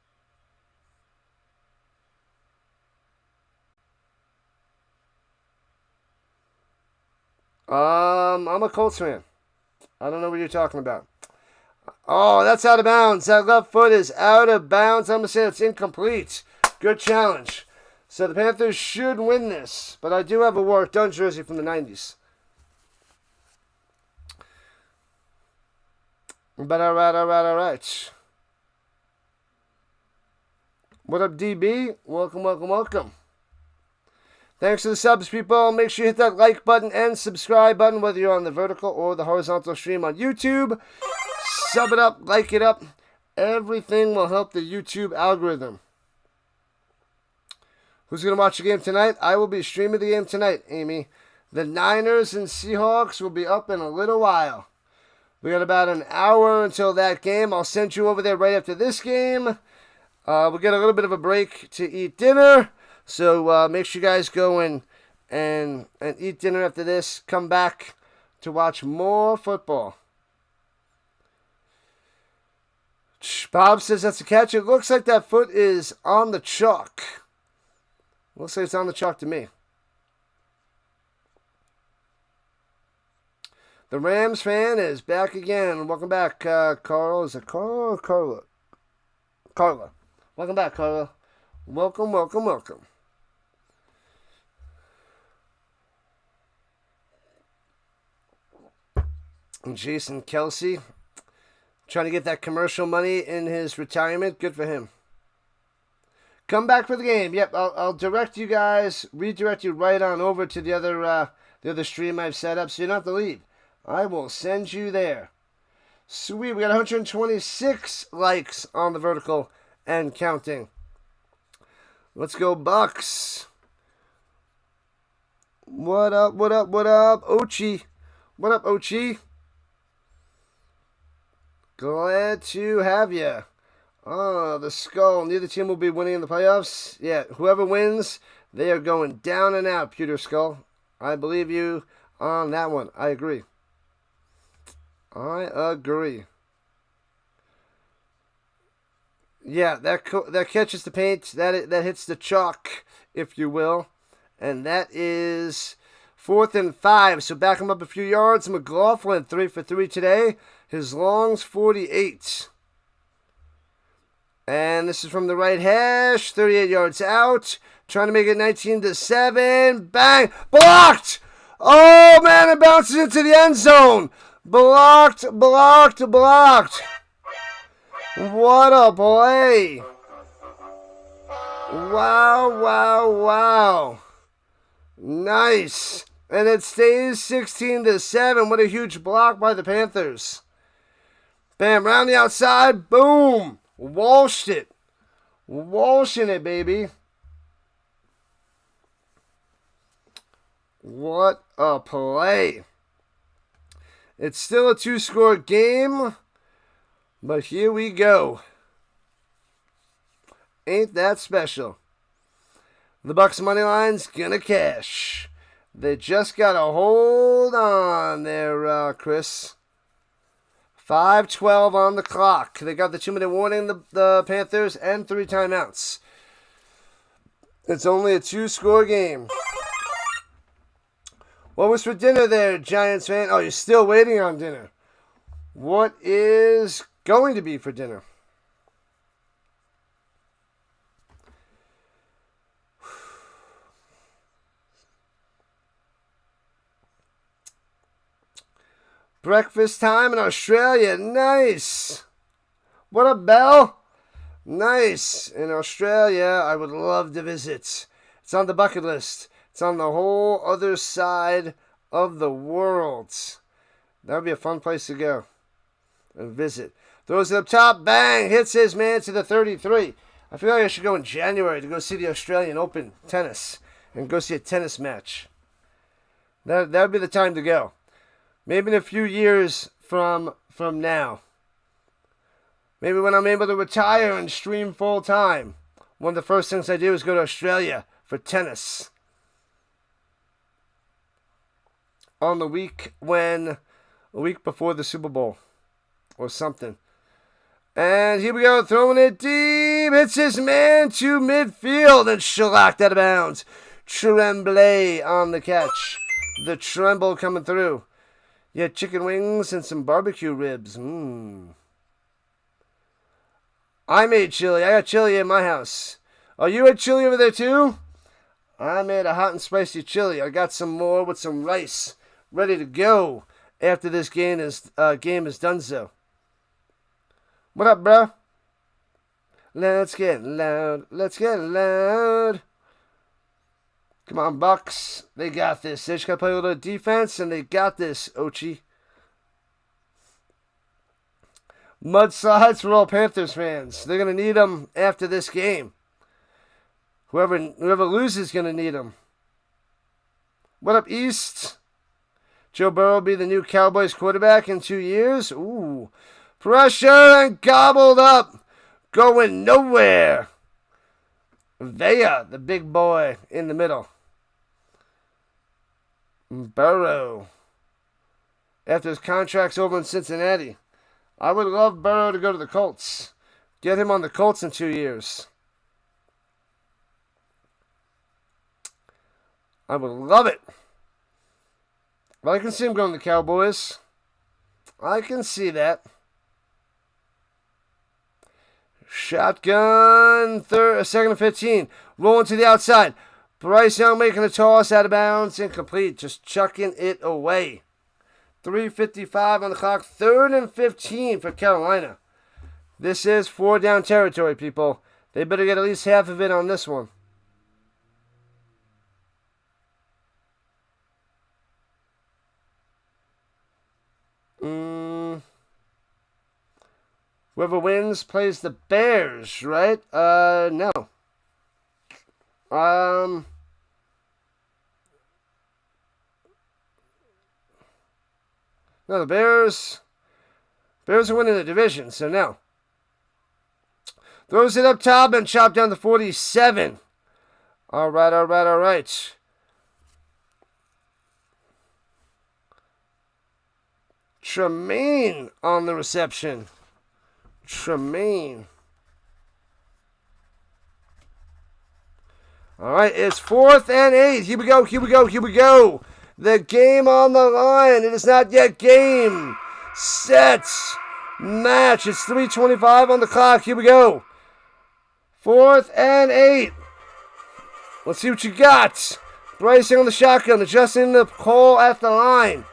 [SPEAKER 1] I'm a Colts fan. I don't know what you're talking about. Oh, that's out of bounds. That left foot is out of bounds. I'm going to say it's incomplete. Good challenge. So the Panthers should win this. But I do have a work-done jersey from the 90s. But all right. What up, DB? Welcome. Thanks for the subs, people. Make sure you hit that like button and subscribe button, whether you're on the vertical or the horizontal stream on YouTube. Sub it up, like it up. Everything will help the YouTube algorithm. Who's going to watch the game tonight? I will be streaming the game tonight, Amy. The Niners and Seahawks will be up in a little while. We got about an hour until that game. I'll send you over there right after this game. We'll get a little bit of a break to eat dinner. So make sure you guys go and eat dinner after this. Come back to watch more football. Bob says that's a catch. It looks like that foot is on the chalk. Looks like it's on the chalk to me. The Rams fan is back again. Welcome back, Carl. Is it Carl or Carla? Carla. Welcome back, Carla. Welcome. And Jason Kelsey trying to get that commercial money in his retirement. Good for him. Come back for the game. Yep, I'll redirect you right on over to the other stream I've set up, so you don't have to leave. I will send you there. Sweet, we got 126 likes on the vertical and counting. Let's go Bucs. What up, Ochi? What up, Ochi? Glad to have you. Oh, the skull. Neither team will be winning in the playoffs. Yeah, whoever wins, they are going down and out, Pewter Skull. I believe you on that one. I agree. I agree. Yeah, that catches the paint. That hits the chalk, if you will. And that is 4th and 5. So back him up a few yards. McLaughlin, 3 for 3 today. His long's 48. And this is from the right hash. 38 yards out. Trying to make it 19-7. Bang! Blocked! Oh, man, it bounces into the end zone. Blocked. What a play. Wow. Nice. And it stays 16-7. What a huge block by the Panthers. Bam, round the outside. Boom. Walshed it. Walshing it, baby. What a play. It's still a 2-score game, but here we go. Ain't that special. The Bucs money line's gonna cash. They just gotta hold on there, Chris. 5:12 on the clock. They got the 2-minute warning, the Panthers, and 3 timeouts. It's only a 2-score game. What was for dinner there, Giants fan? Oh, you're still waiting on dinner. What is going to be for dinner? Breakfast time in Australia. Nice. What up, Bell? Nice. In Australia, I would love to visit. It's on the bucket list. It's on the whole other side of the world. That would be a fun place to go and visit. Throws it up top. Bang. Hits his man to the 33. I feel like I should go in January to go see the Australian Open tennis and go see a tennis match. That would be the time to go. Maybe in a few years from now. Maybe when I'm able to retire and stream full time. One of the first things I do is go to Australia for tennis. On the week a week before the Super Bowl. Or something. And here we go, throwing it deep. Hits his man to midfield and shellacked out of bounds. Tremblay on the catch. The tremble coming through. Yeah, chicken wings and some barbecue ribs. I made chili. I got chili in my house. Oh, you had chili over there too? I made a hot and spicy chili. I got some more with some rice ready to go after this game is done so. What up, bro? Let's get loud. Come on, Bucs. They got this. They just got to play a little defense, and they got this, Ochi. Mudslides for all Panthers fans. They're going to need them after this game. Whoever loses is going to need them. What up, East? Joe Burrow will be the new Cowboys quarterback in 2 years? Ooh. Pressure and gobbled up. Going nowhere. Vea, the big boy in the middle. Burrow. After his contract's over in Cincinnati. I would love Burrow to go to the Colts. Get him on the Colts in 2 years. I would love it. But I can see him going to the Cowboys. I can see that. Shotgun, 2nd and 15. Rolling to the outside. Bryce Young making a toss out of bounds. Incomplete. Just chucking it away. 3:55 on the clock. 3rd and 15 for Carolina. This is 4-down territory, people. They better get at least half of it on this one. Whoever wins plays the Bears, right? No. No, the Bears Bears are winning the division, so no. Throws it up top and chopped down to 47. All right. Tremaine on the reception. Tremaine. All right, it's 4th and 8. Here we go. The game on the line. It is not yet game, set, match. It's 3:25 on the clock. Here we go. 4th and 8. Let's see what you got. Bryson on the shotgun, adjusting the call at the line.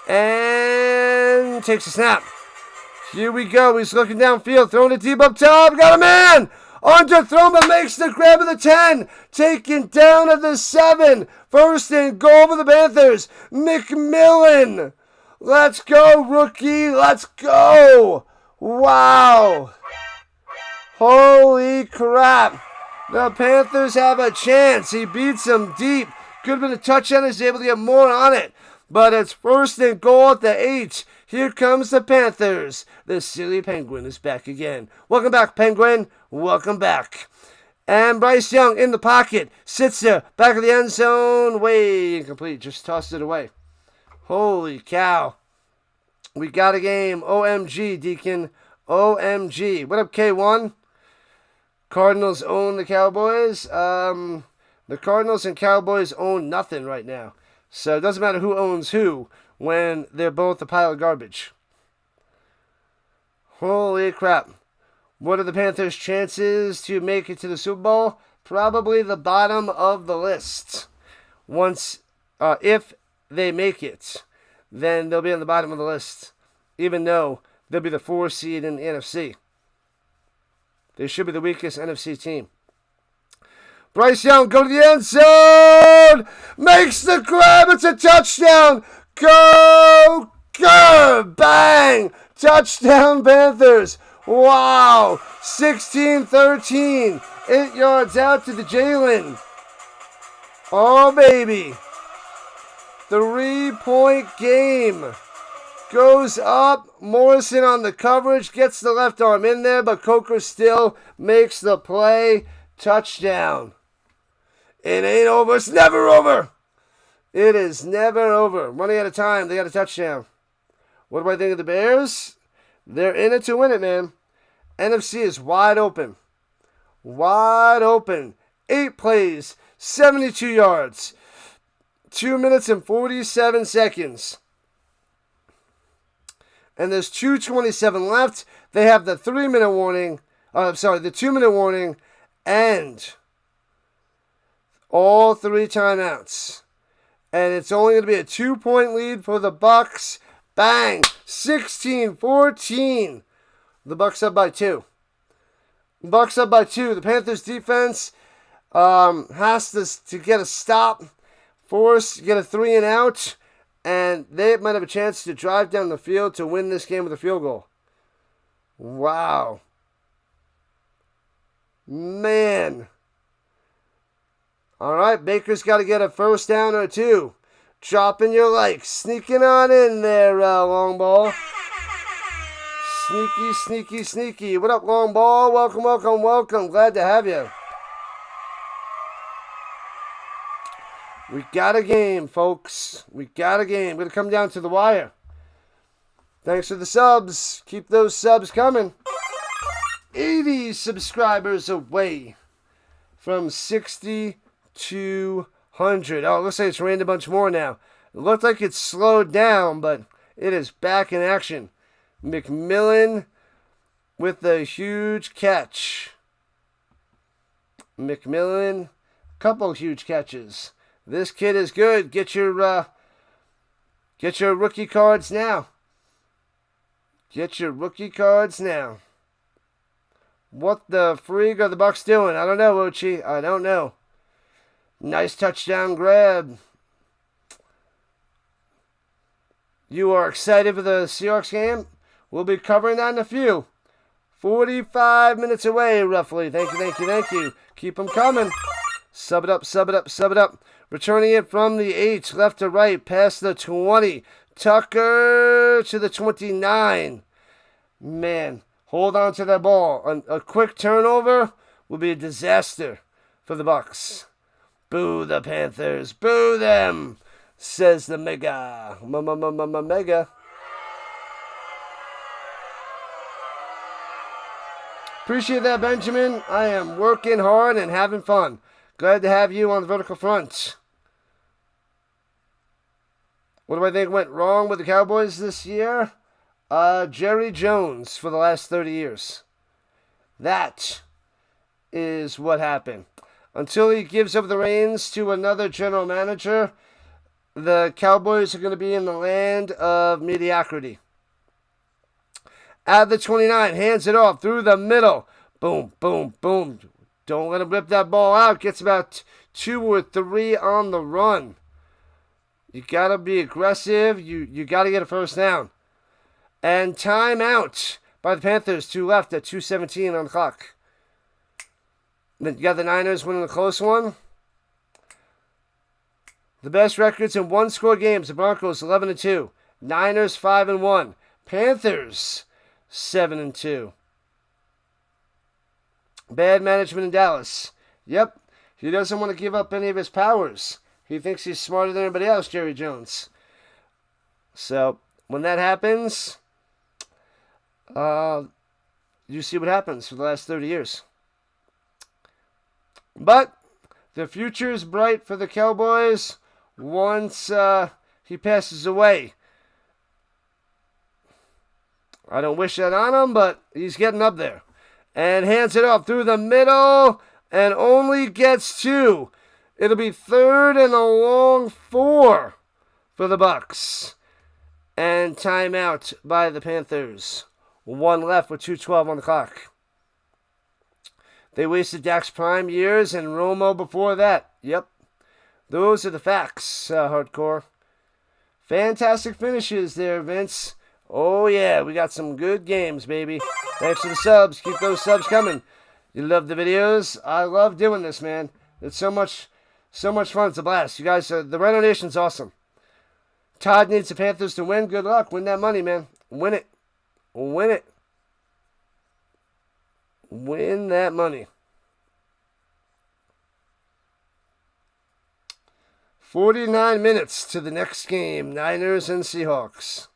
[SPEAKER 1] And takes a snap. Here we go. He's looking downfield, throwing it deep up top. Got a man! Underthrown, but makes the grab of the 10. Taken down at the 7. 1st and goal for the Panthers. McMillan. Let's go, rookie. Let's go. Wow. Holy crap. The Panthers have a chance. He beats them deep. Could have been a touchdown. He's able to get more on it. But it's 1st and goal at the 8. Here comes the Panthers. The silly Penguin is back again. Welcome back, Penguin. Welcome back. And Bryce Young in the pocket. Sits there. Back of the end zone. Way incomplete. Just tossed it away. Holy cow. We got a game. OMG, Deacon. OMG. What up, K1? Cardinals own the Cowboys. The Cardinals and Cowboys own nothing right now. So it doesn't matter who owns who when they're both a pile of garbage. Holy crap. What are the Panthers' chances to make it to the Super Bowl? Probably the bottom of the list. If they make it, then they'll be on the bottom of the list. Even though they'll be the 4 seed in the NFC. They should be the weakest NFC team. Bryce Young, go to the end zone! Makes the grab, it's a touchdown! Go! Bang! Touchdown Panthers! Wow! 16-13. 8 yards out to the Jalen. Oh, baby. 3-point game. Goes up. Morrison on the coverage. Gets the left arm in there, but Coker still makes the play. Touchdown. It ain't over. It's never over. It is never over. Running out of time. They got a touchdown. What do I think of the Bears? They're in it to win it, man. NFC is wide open. Wide open. 8 plays. 72 yards. 2 minutes and 47 seconds. And there's 2:27 left. They have the 3-minute warning. The 2-minute warning. And all 3 timeouts. And it's only going to be a 2-point lead for the Bucs. Bang! 16-14. The Bucs up by 2. Bucs up by 2. The Panthers defense has to get a stop. Get a 3 and out. And they might have a chance to drive down the field to win this game with a field goal. Wow. Man. All right, Baker's got to get a first down or 2. Dropping your likes. Sneaking on in there, long ball. Sneaky. What up, long ball? Welcome. Glad to have you. We got a game, folks. We got a game. We're going to come down to the wire. Thanks for the subs. Keep those subs coming. 80 subscribers away from 6,200. Oh, it looks like it's rained a bunch more now. It looked like it slowed down, but it is back in action. McMillan with the huge catch. McMillan, couple huge catches. This kid is good. Get your rookie cards now. Get your rookie cards now. What the frig are the Bucs doing? I don't know, Ochi. I don't know. Nice touchdown grab. You are excited for the Seahawks game? We'll be covering that in a few. 45 minutes away, roughly. Thank you. Keep them coming. Sub it up. Returning it from the 8, left to right, past the 20. Tucker to the 29. Man, hold on to that ball. A quick turnover will be a disaster for the Bucs. Boo the Panthers. Boo them, says the Mega. Mega. Appreciate that, Benjamin. I am working hard and having fun. Glad to have you on the vertical front. What do I think went wrong with the Cowboys this year? Jerry Jones for the last 30 years. That is what happened. Until he gives over the reins to another general manager, the Cowboys are going to be in the land of mediocrity. At the 29, hands it off through the middle. Boom, boom, boom. Don't let him rip that ball out. Gets about 2 or 3 on the run. You got to be aggressive. You got to get a first down. And timeout by the Panthers. 2 left at 2:17 on the clock. Then you got the Niners winning a close one. The best records in one-score games. The Broncos 11-2. Niners 5-1. Panthers 7-2. Bad management in Dallas. Yep, he doesn't want to give up any of his powers. He thinks he's smarter than everybody else, Jerry Jones. So, when that happens, you see what happens for the last 30 years. But the future is bright for the Cowboys once he passes away. I don't wish that on him, but he's getting up there. And hands it off through the middle and only gets 2. It'll be 3rd and a long 4 for the Bucs. And timeout by the Panthers. 1 left with 2:12 on the clock. They wasted Dak's prime years and Romo before that. Yep. Those are the facts, Hardcore. Fantastic finishes there, Vince. Oh, yeah, we got some good games, baby. Thanks for the subs. Keep those subs coming. You love the videos? I love doing this, man. It's so much fun. It's a blast. You guys, the Rhino Nation's awesome. Todd needs the Panthers to win. Good luck. Win that money, man. Win it. Win it. Win that money. 49 minutes to the next game. Niners and Seahawks.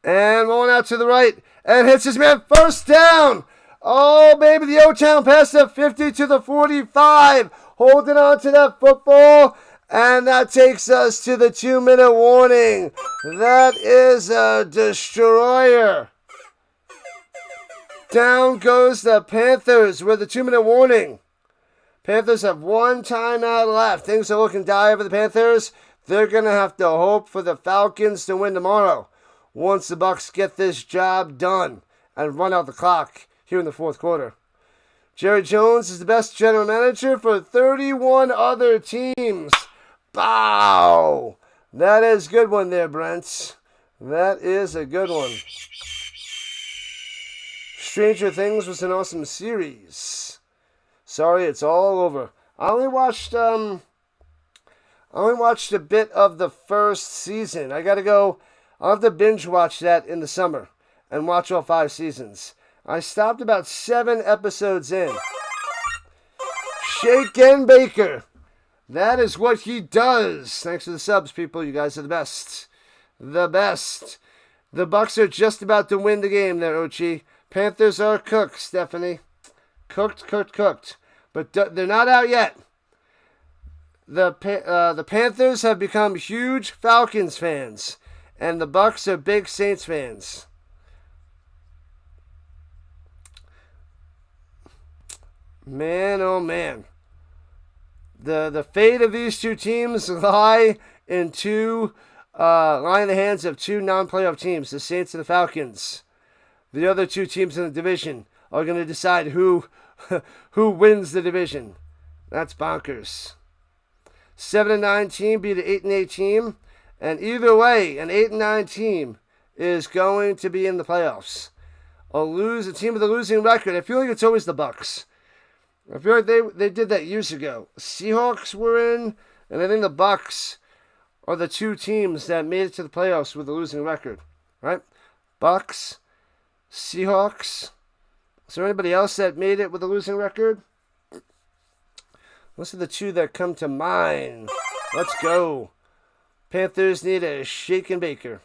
[SPEAKER 1] And rolling out to the right. And hits his man. First down. Oh, baby. The O-Town pass the 50 to the 45. Holding on to that football. And that takes us to the 2-minute warning. That is a destroyer. Down goes the Panthers with a 2-minute warning. Panthers have 1 timeout left. Things are looking dire for the Panthers. They're going to have to hope for the Falcons to win tomorrow once the Bucs get this job done and run out the clock here in the 4th quarter. Jerry Jones is the best general manager for 31 other teams. Bow! That is a good one there, Brent. That is a good one. Stranger Things was an awesome series. Sorry, it's all over. I only watched a bit of the first season. I'll have to binge watch that in the summer and watch all 5 seasons. I stopped about 7 episodes in. Shaken Baker. That is what he does. Thanks for the subs, people. You guys are the best. The best. The Bucs are just about to win the game there, Ochi. Panthers are cooked, Stephanie. Cooked. But they're not out yet. The Panthers have become huge Falcons fans. And the Bucs are big Saints fans. Man, oh man. The fate of these 2 teams lie in the hands of 2 non-playoff teams, the Saints and the Falcons. The other 2 teams in the division are going to decide who wins the division. That's bonkers. 7-9 team beat an 8-8 team, and either way, an 8-9 team is going to be in the playoffs. A team with a losing record. I feel like it's always the Bucs. I feel like they did that years ago. Seahawks were in, and I think the Bucs are the two teams that made it to the playoffs with a losing record, right? Bucs, Seahawks. Is there anybody else that made it with a losing record? Those are the two that come to mind. Let's go. Panthers need a shake and baker.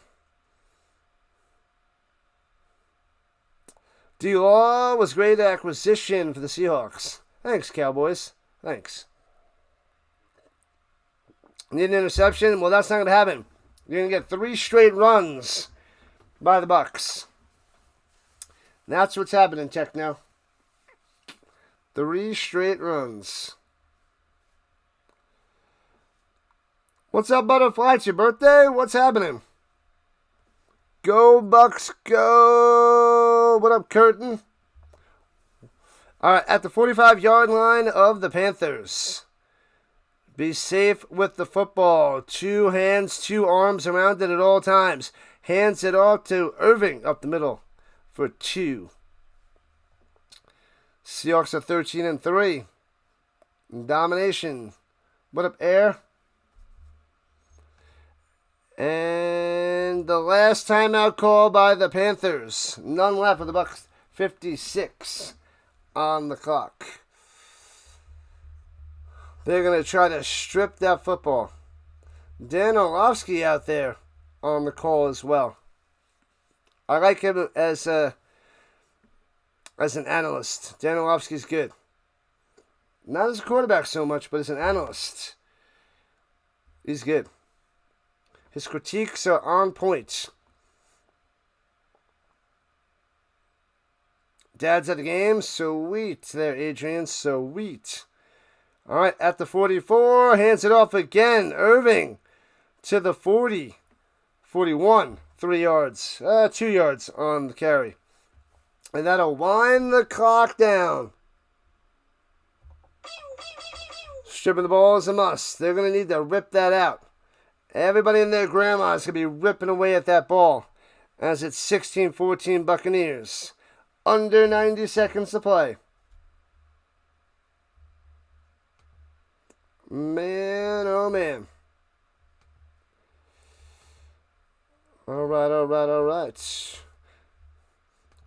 [SPEAKER 1] D-Law was great acquisition for the Seahawks. Thanks, Cowboys. Thanks. Need an interception? Well, that's not going to happen. You're going to get 3 straight runs by the Bucs. That's what's happening, Techno. 3 straight runs. What's up, Butterfly? It's your birthday? What's happening? Go, Bucs, go! What up, Curtin? All right, at the 45-yard line of the Panthers. Be safe with the football. 2 hands, 2 arms around it at all times. Hands it off to Irving up the middle for 2. Seahawks are 13-3. Domination. What up, Air? And the last timeout call by the Panthers. None left for the Bucs. 56 on the clock. They're going to try to strip that football. Dan Orlovsky out there on the call as well. I like him as an analyst. Dan Orlovsky's good. Not as a quarterback so much, but as an analyst, he's good. His critiques are on point. Dad's at the game. Sweet there, Adrian. Sweet. All right, at the 44, hands it off again. Irving to the 40. 41, 3 yards. 2 yards on the carry. And that'll wind the clock down. Stripping the ball is a must. They're going to need to rip that out. Everybody and their grandma is going to be ripping away at that ball as it's 16-14 Buccaneers. Under 90 seconds to play. Man, oh man. All right.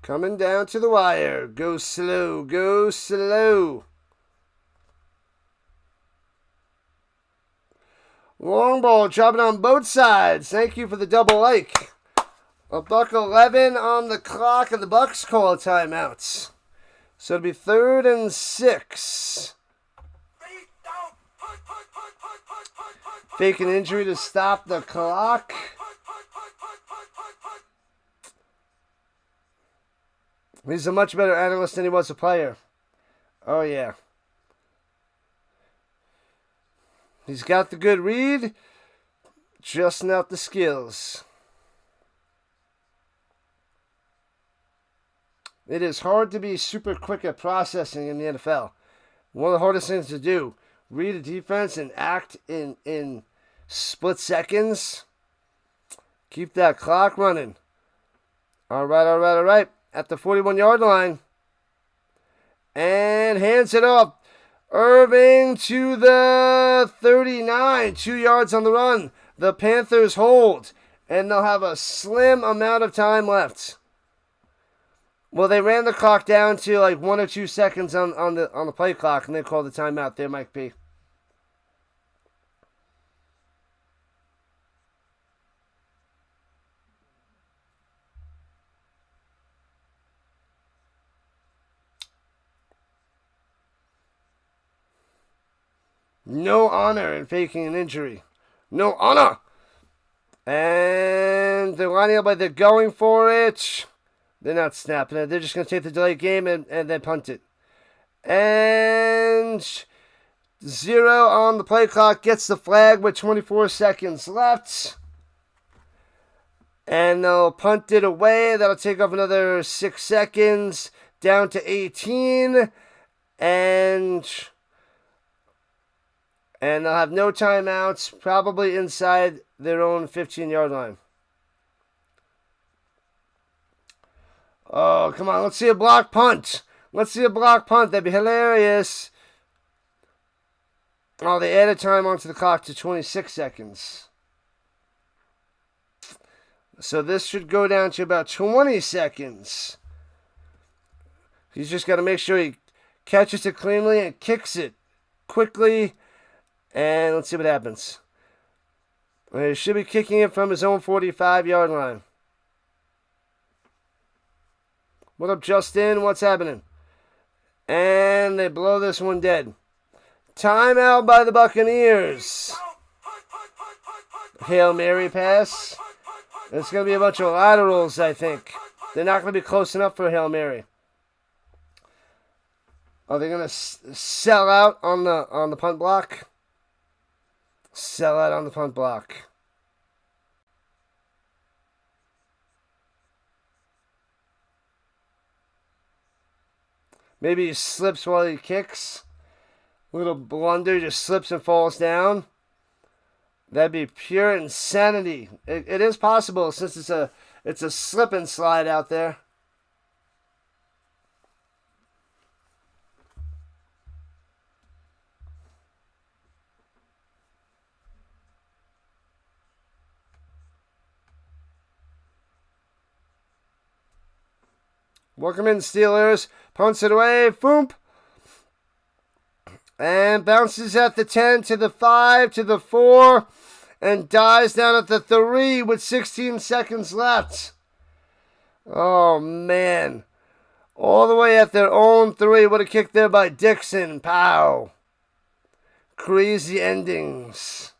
[SPEAKER 1] Coming down to the wire. Go slow, go slow. Long ball dropping on both sides. Thank you for the double like. $1:11 on the clock, and the Bucs call timeouts. So it'll be 3rd and 6. Fake an injury to stop the clock. He's a much better analyst than he was a player. Oh, yeah. He's got the good read, just not the skills. It is hard to be super quick at processing in the NFL. One of the hardest things to do. Read a defense and act in split seconds. Keep that clock running. All right. At the 41-yard line. And hands it off. Irving to the 39. 2 yards on the run. The Panthers hold. And they'll have a slim amount of time left. Well, they ran the clock down to like 1 or 2 seconds on the play clock, and they called the timeout there, Mike P. No honor in faking an injury. No honor. And they're lining up like they're going for it. They're not snapping it. They're just going to take the delayed game and then punt it. And 0 on the play clock. Gets the flag with 24 seconds left. And they'll punt it away. That'll take off another 6 seconds. Down to 18. And they'll have no timeouts. Probably inside their own 15-yard line. Oh, come on. Let's see a block punt. That'd be hilarious. Oh, they added time onto the clock to 26 seconds. So this should go down to about 20 seconds. He's just got to make sure he catches it cleanly and kicks it quickly. And let's see what happens. He should be kicking it from his own 45-yard line. What up, Justin? What's happening? And they blow this one dead. Timeout by the Buccaneers. Hail Mary pass. It's going to be a bunch of laterals, I think. They're not going to be close enough for a Hail Mary. Are they going to sell out on the punt block? Sell out on the punt block. Maybe he slips while he kicks. Little blunder, just slips and falls down. That'd be pure insanity. It is possible since it's a slip and slide out there. Welcome in, Steelers. Punts it away. Boom. And bounces at the 10 to the 5 to the 4. And dies down at the 3 with 16 seconds left. Oh, man. All the way at their own 3. What a kick there by Dixon. Pow. Crazy endings.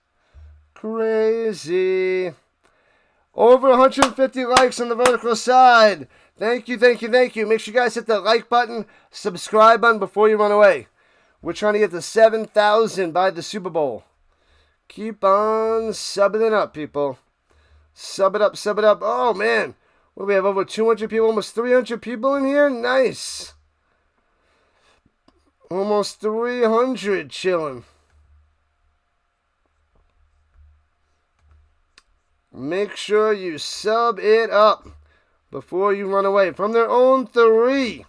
[SPEAKER 1] Crazy. Over 150 likes on the vertical side. Thank you, thank you, thank you. Make sure you guys hit that like button, subscribe button before you run away. We're trying to get to 7,000 by the Super Bowl. Keep on subbing it up, people. Sub it up, sub it up. Oh, man. What do we have? Over 200 people, almost 300 people in here? Nice. Almost 300 chilling. Make sure you sub it up before you run away. From their own 3.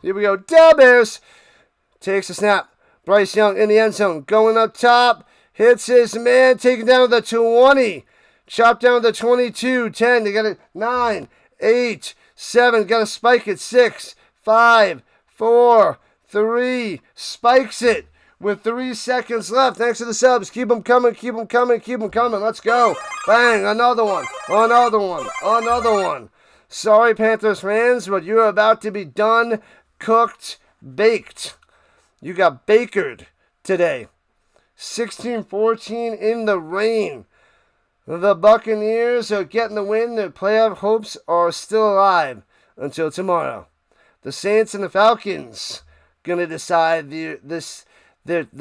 [SPEAKER 1] Here we go. Bears takes a snap. Bryce Young in the end zone. Going up top. Hits his man. Taken down to the 20. Chopped down to the 22. 10. They got it. 9, 8, 7. Got to spike it. 6, 5, 4, 3. Spikes it with 3 seconds left. Thanks to the subs. Keep them coming. Keep them coming. Keep them coming. Let's go. Bang. Another one. Another one. Another one. Sorry, Panthers fans, but you're about to be done, cooked, baked. You got bakered today. 16-14 in the rain. The Buccaneers are getting the win. Their playoff hopes are still alive until tomorrow. The Saints and the Falcons going to decide the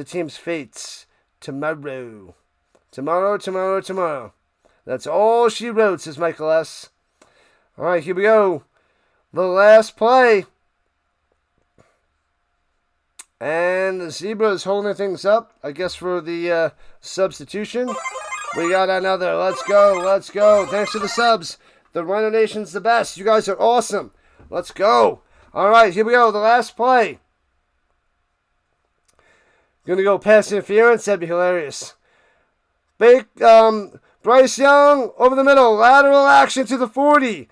[SPEAKER 1] team's fates tomorrow. Tomorrow. That's all she wrote, says Michael S. All right, here we go. The last play. And the Zebras holding things up, I guess, for the substitution. We got another. Let's go. Let's go. Thanks to the subs. The Rhino Nation's the best. You guys are awesome. Let's go. All right, here we go. The last play. Gonna go pass interference. That'd be hilarious. Bryce Young over the middle. Lateral action to the 40.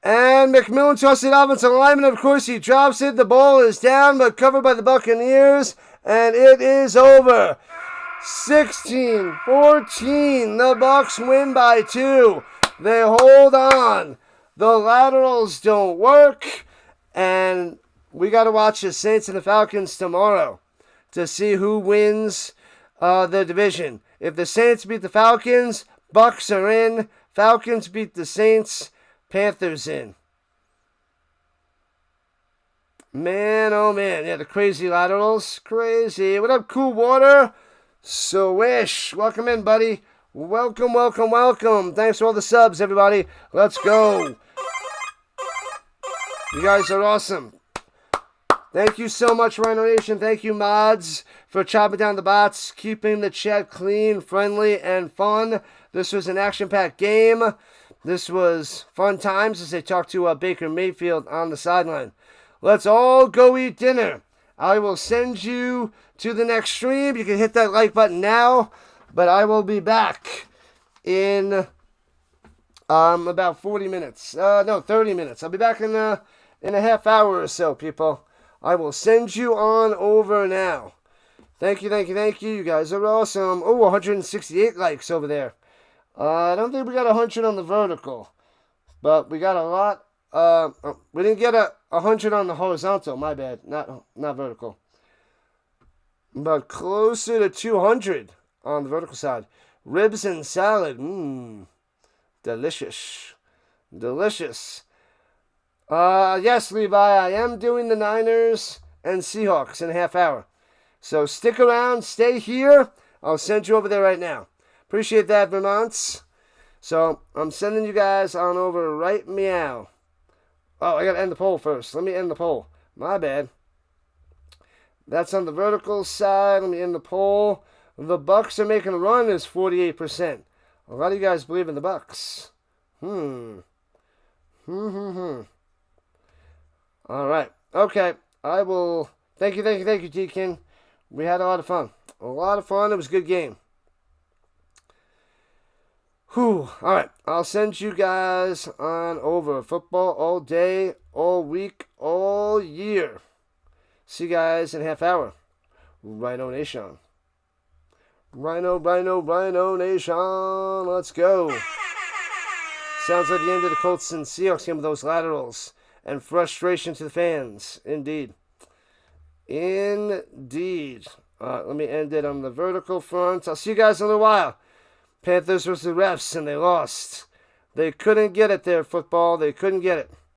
[SPEAKER 1] And McMillan tosses it offensive lineman. Of course, he drops it. The ball is down, but covered by the Buccaneers. And it is over. 16-14. The Bucs win by 2. They hold on. The laterals don't work. And we got to watch the Saints and the Falcons tomorrow to see who wins the division. If the Saints beat the Falcons, Bucs are in. Falcons beat the Saints, Panthers in. Man, oh man. Yeah, the crazy laterals. Crazy. What up, Cool Water? Swish. Welcome in, buddy. Welcome. Thanks for all the subs, everybody. Let's go. You guys are awesome. Thank you so much, Rhino Nation. Thank you, mods, for chopping down the bots, keeping the chat clean, friendly, and fun. This was an action-packed game. This was fun times as they talked to Baker Mayfield on the sideline. Let's all go eat dinner. I will send you to the next stream. You can hit that like button now, but I will be back in About 40 minutes. No, 30 minutes. I'll be back in a half hour or so, people. I will send you on over now. Thank you, thank you, thank you. You guys are awesome. Oh, 168 likes over there. I don't think we got 100 on the vertical, but we got a lot. We didn't get 100 on the horizontal. My bad. Not vertical. But closer to 200 on the vertical side. Ribs and salad. Delicious. Delicious. Yes, Levi, I am doing the Niners and Seahawks in a half hour. So stick around, stay here. I'll send you over there right now. Appreciate that, Vermont. So I'm sending you guys on over right meow. Oh, I gotta end the poll first. Let me end the poll. My bad. That's on the vertical side. Let me end the poll. The Bucs are making a run is 48%. A lot of you guys believe in the Bucs. All right. Okay. I will. Thank you, Deacon. We had a lot of fun. A lot of fun. It was a good game. All right. I'll send you guys on over. Football all day, all week, all year. See you guys in a half hour. Rhino Nation. Rhino Nation. Let's go. Sounds like the end of the Colts and Seahawks game with those laterals. And frustration to the fans. Indeed. Let me end it on the vertical front. I'll see you guys in a little while. Panthers versus the refs, and they lost. They couldn't get it there, football. They couldn't get it.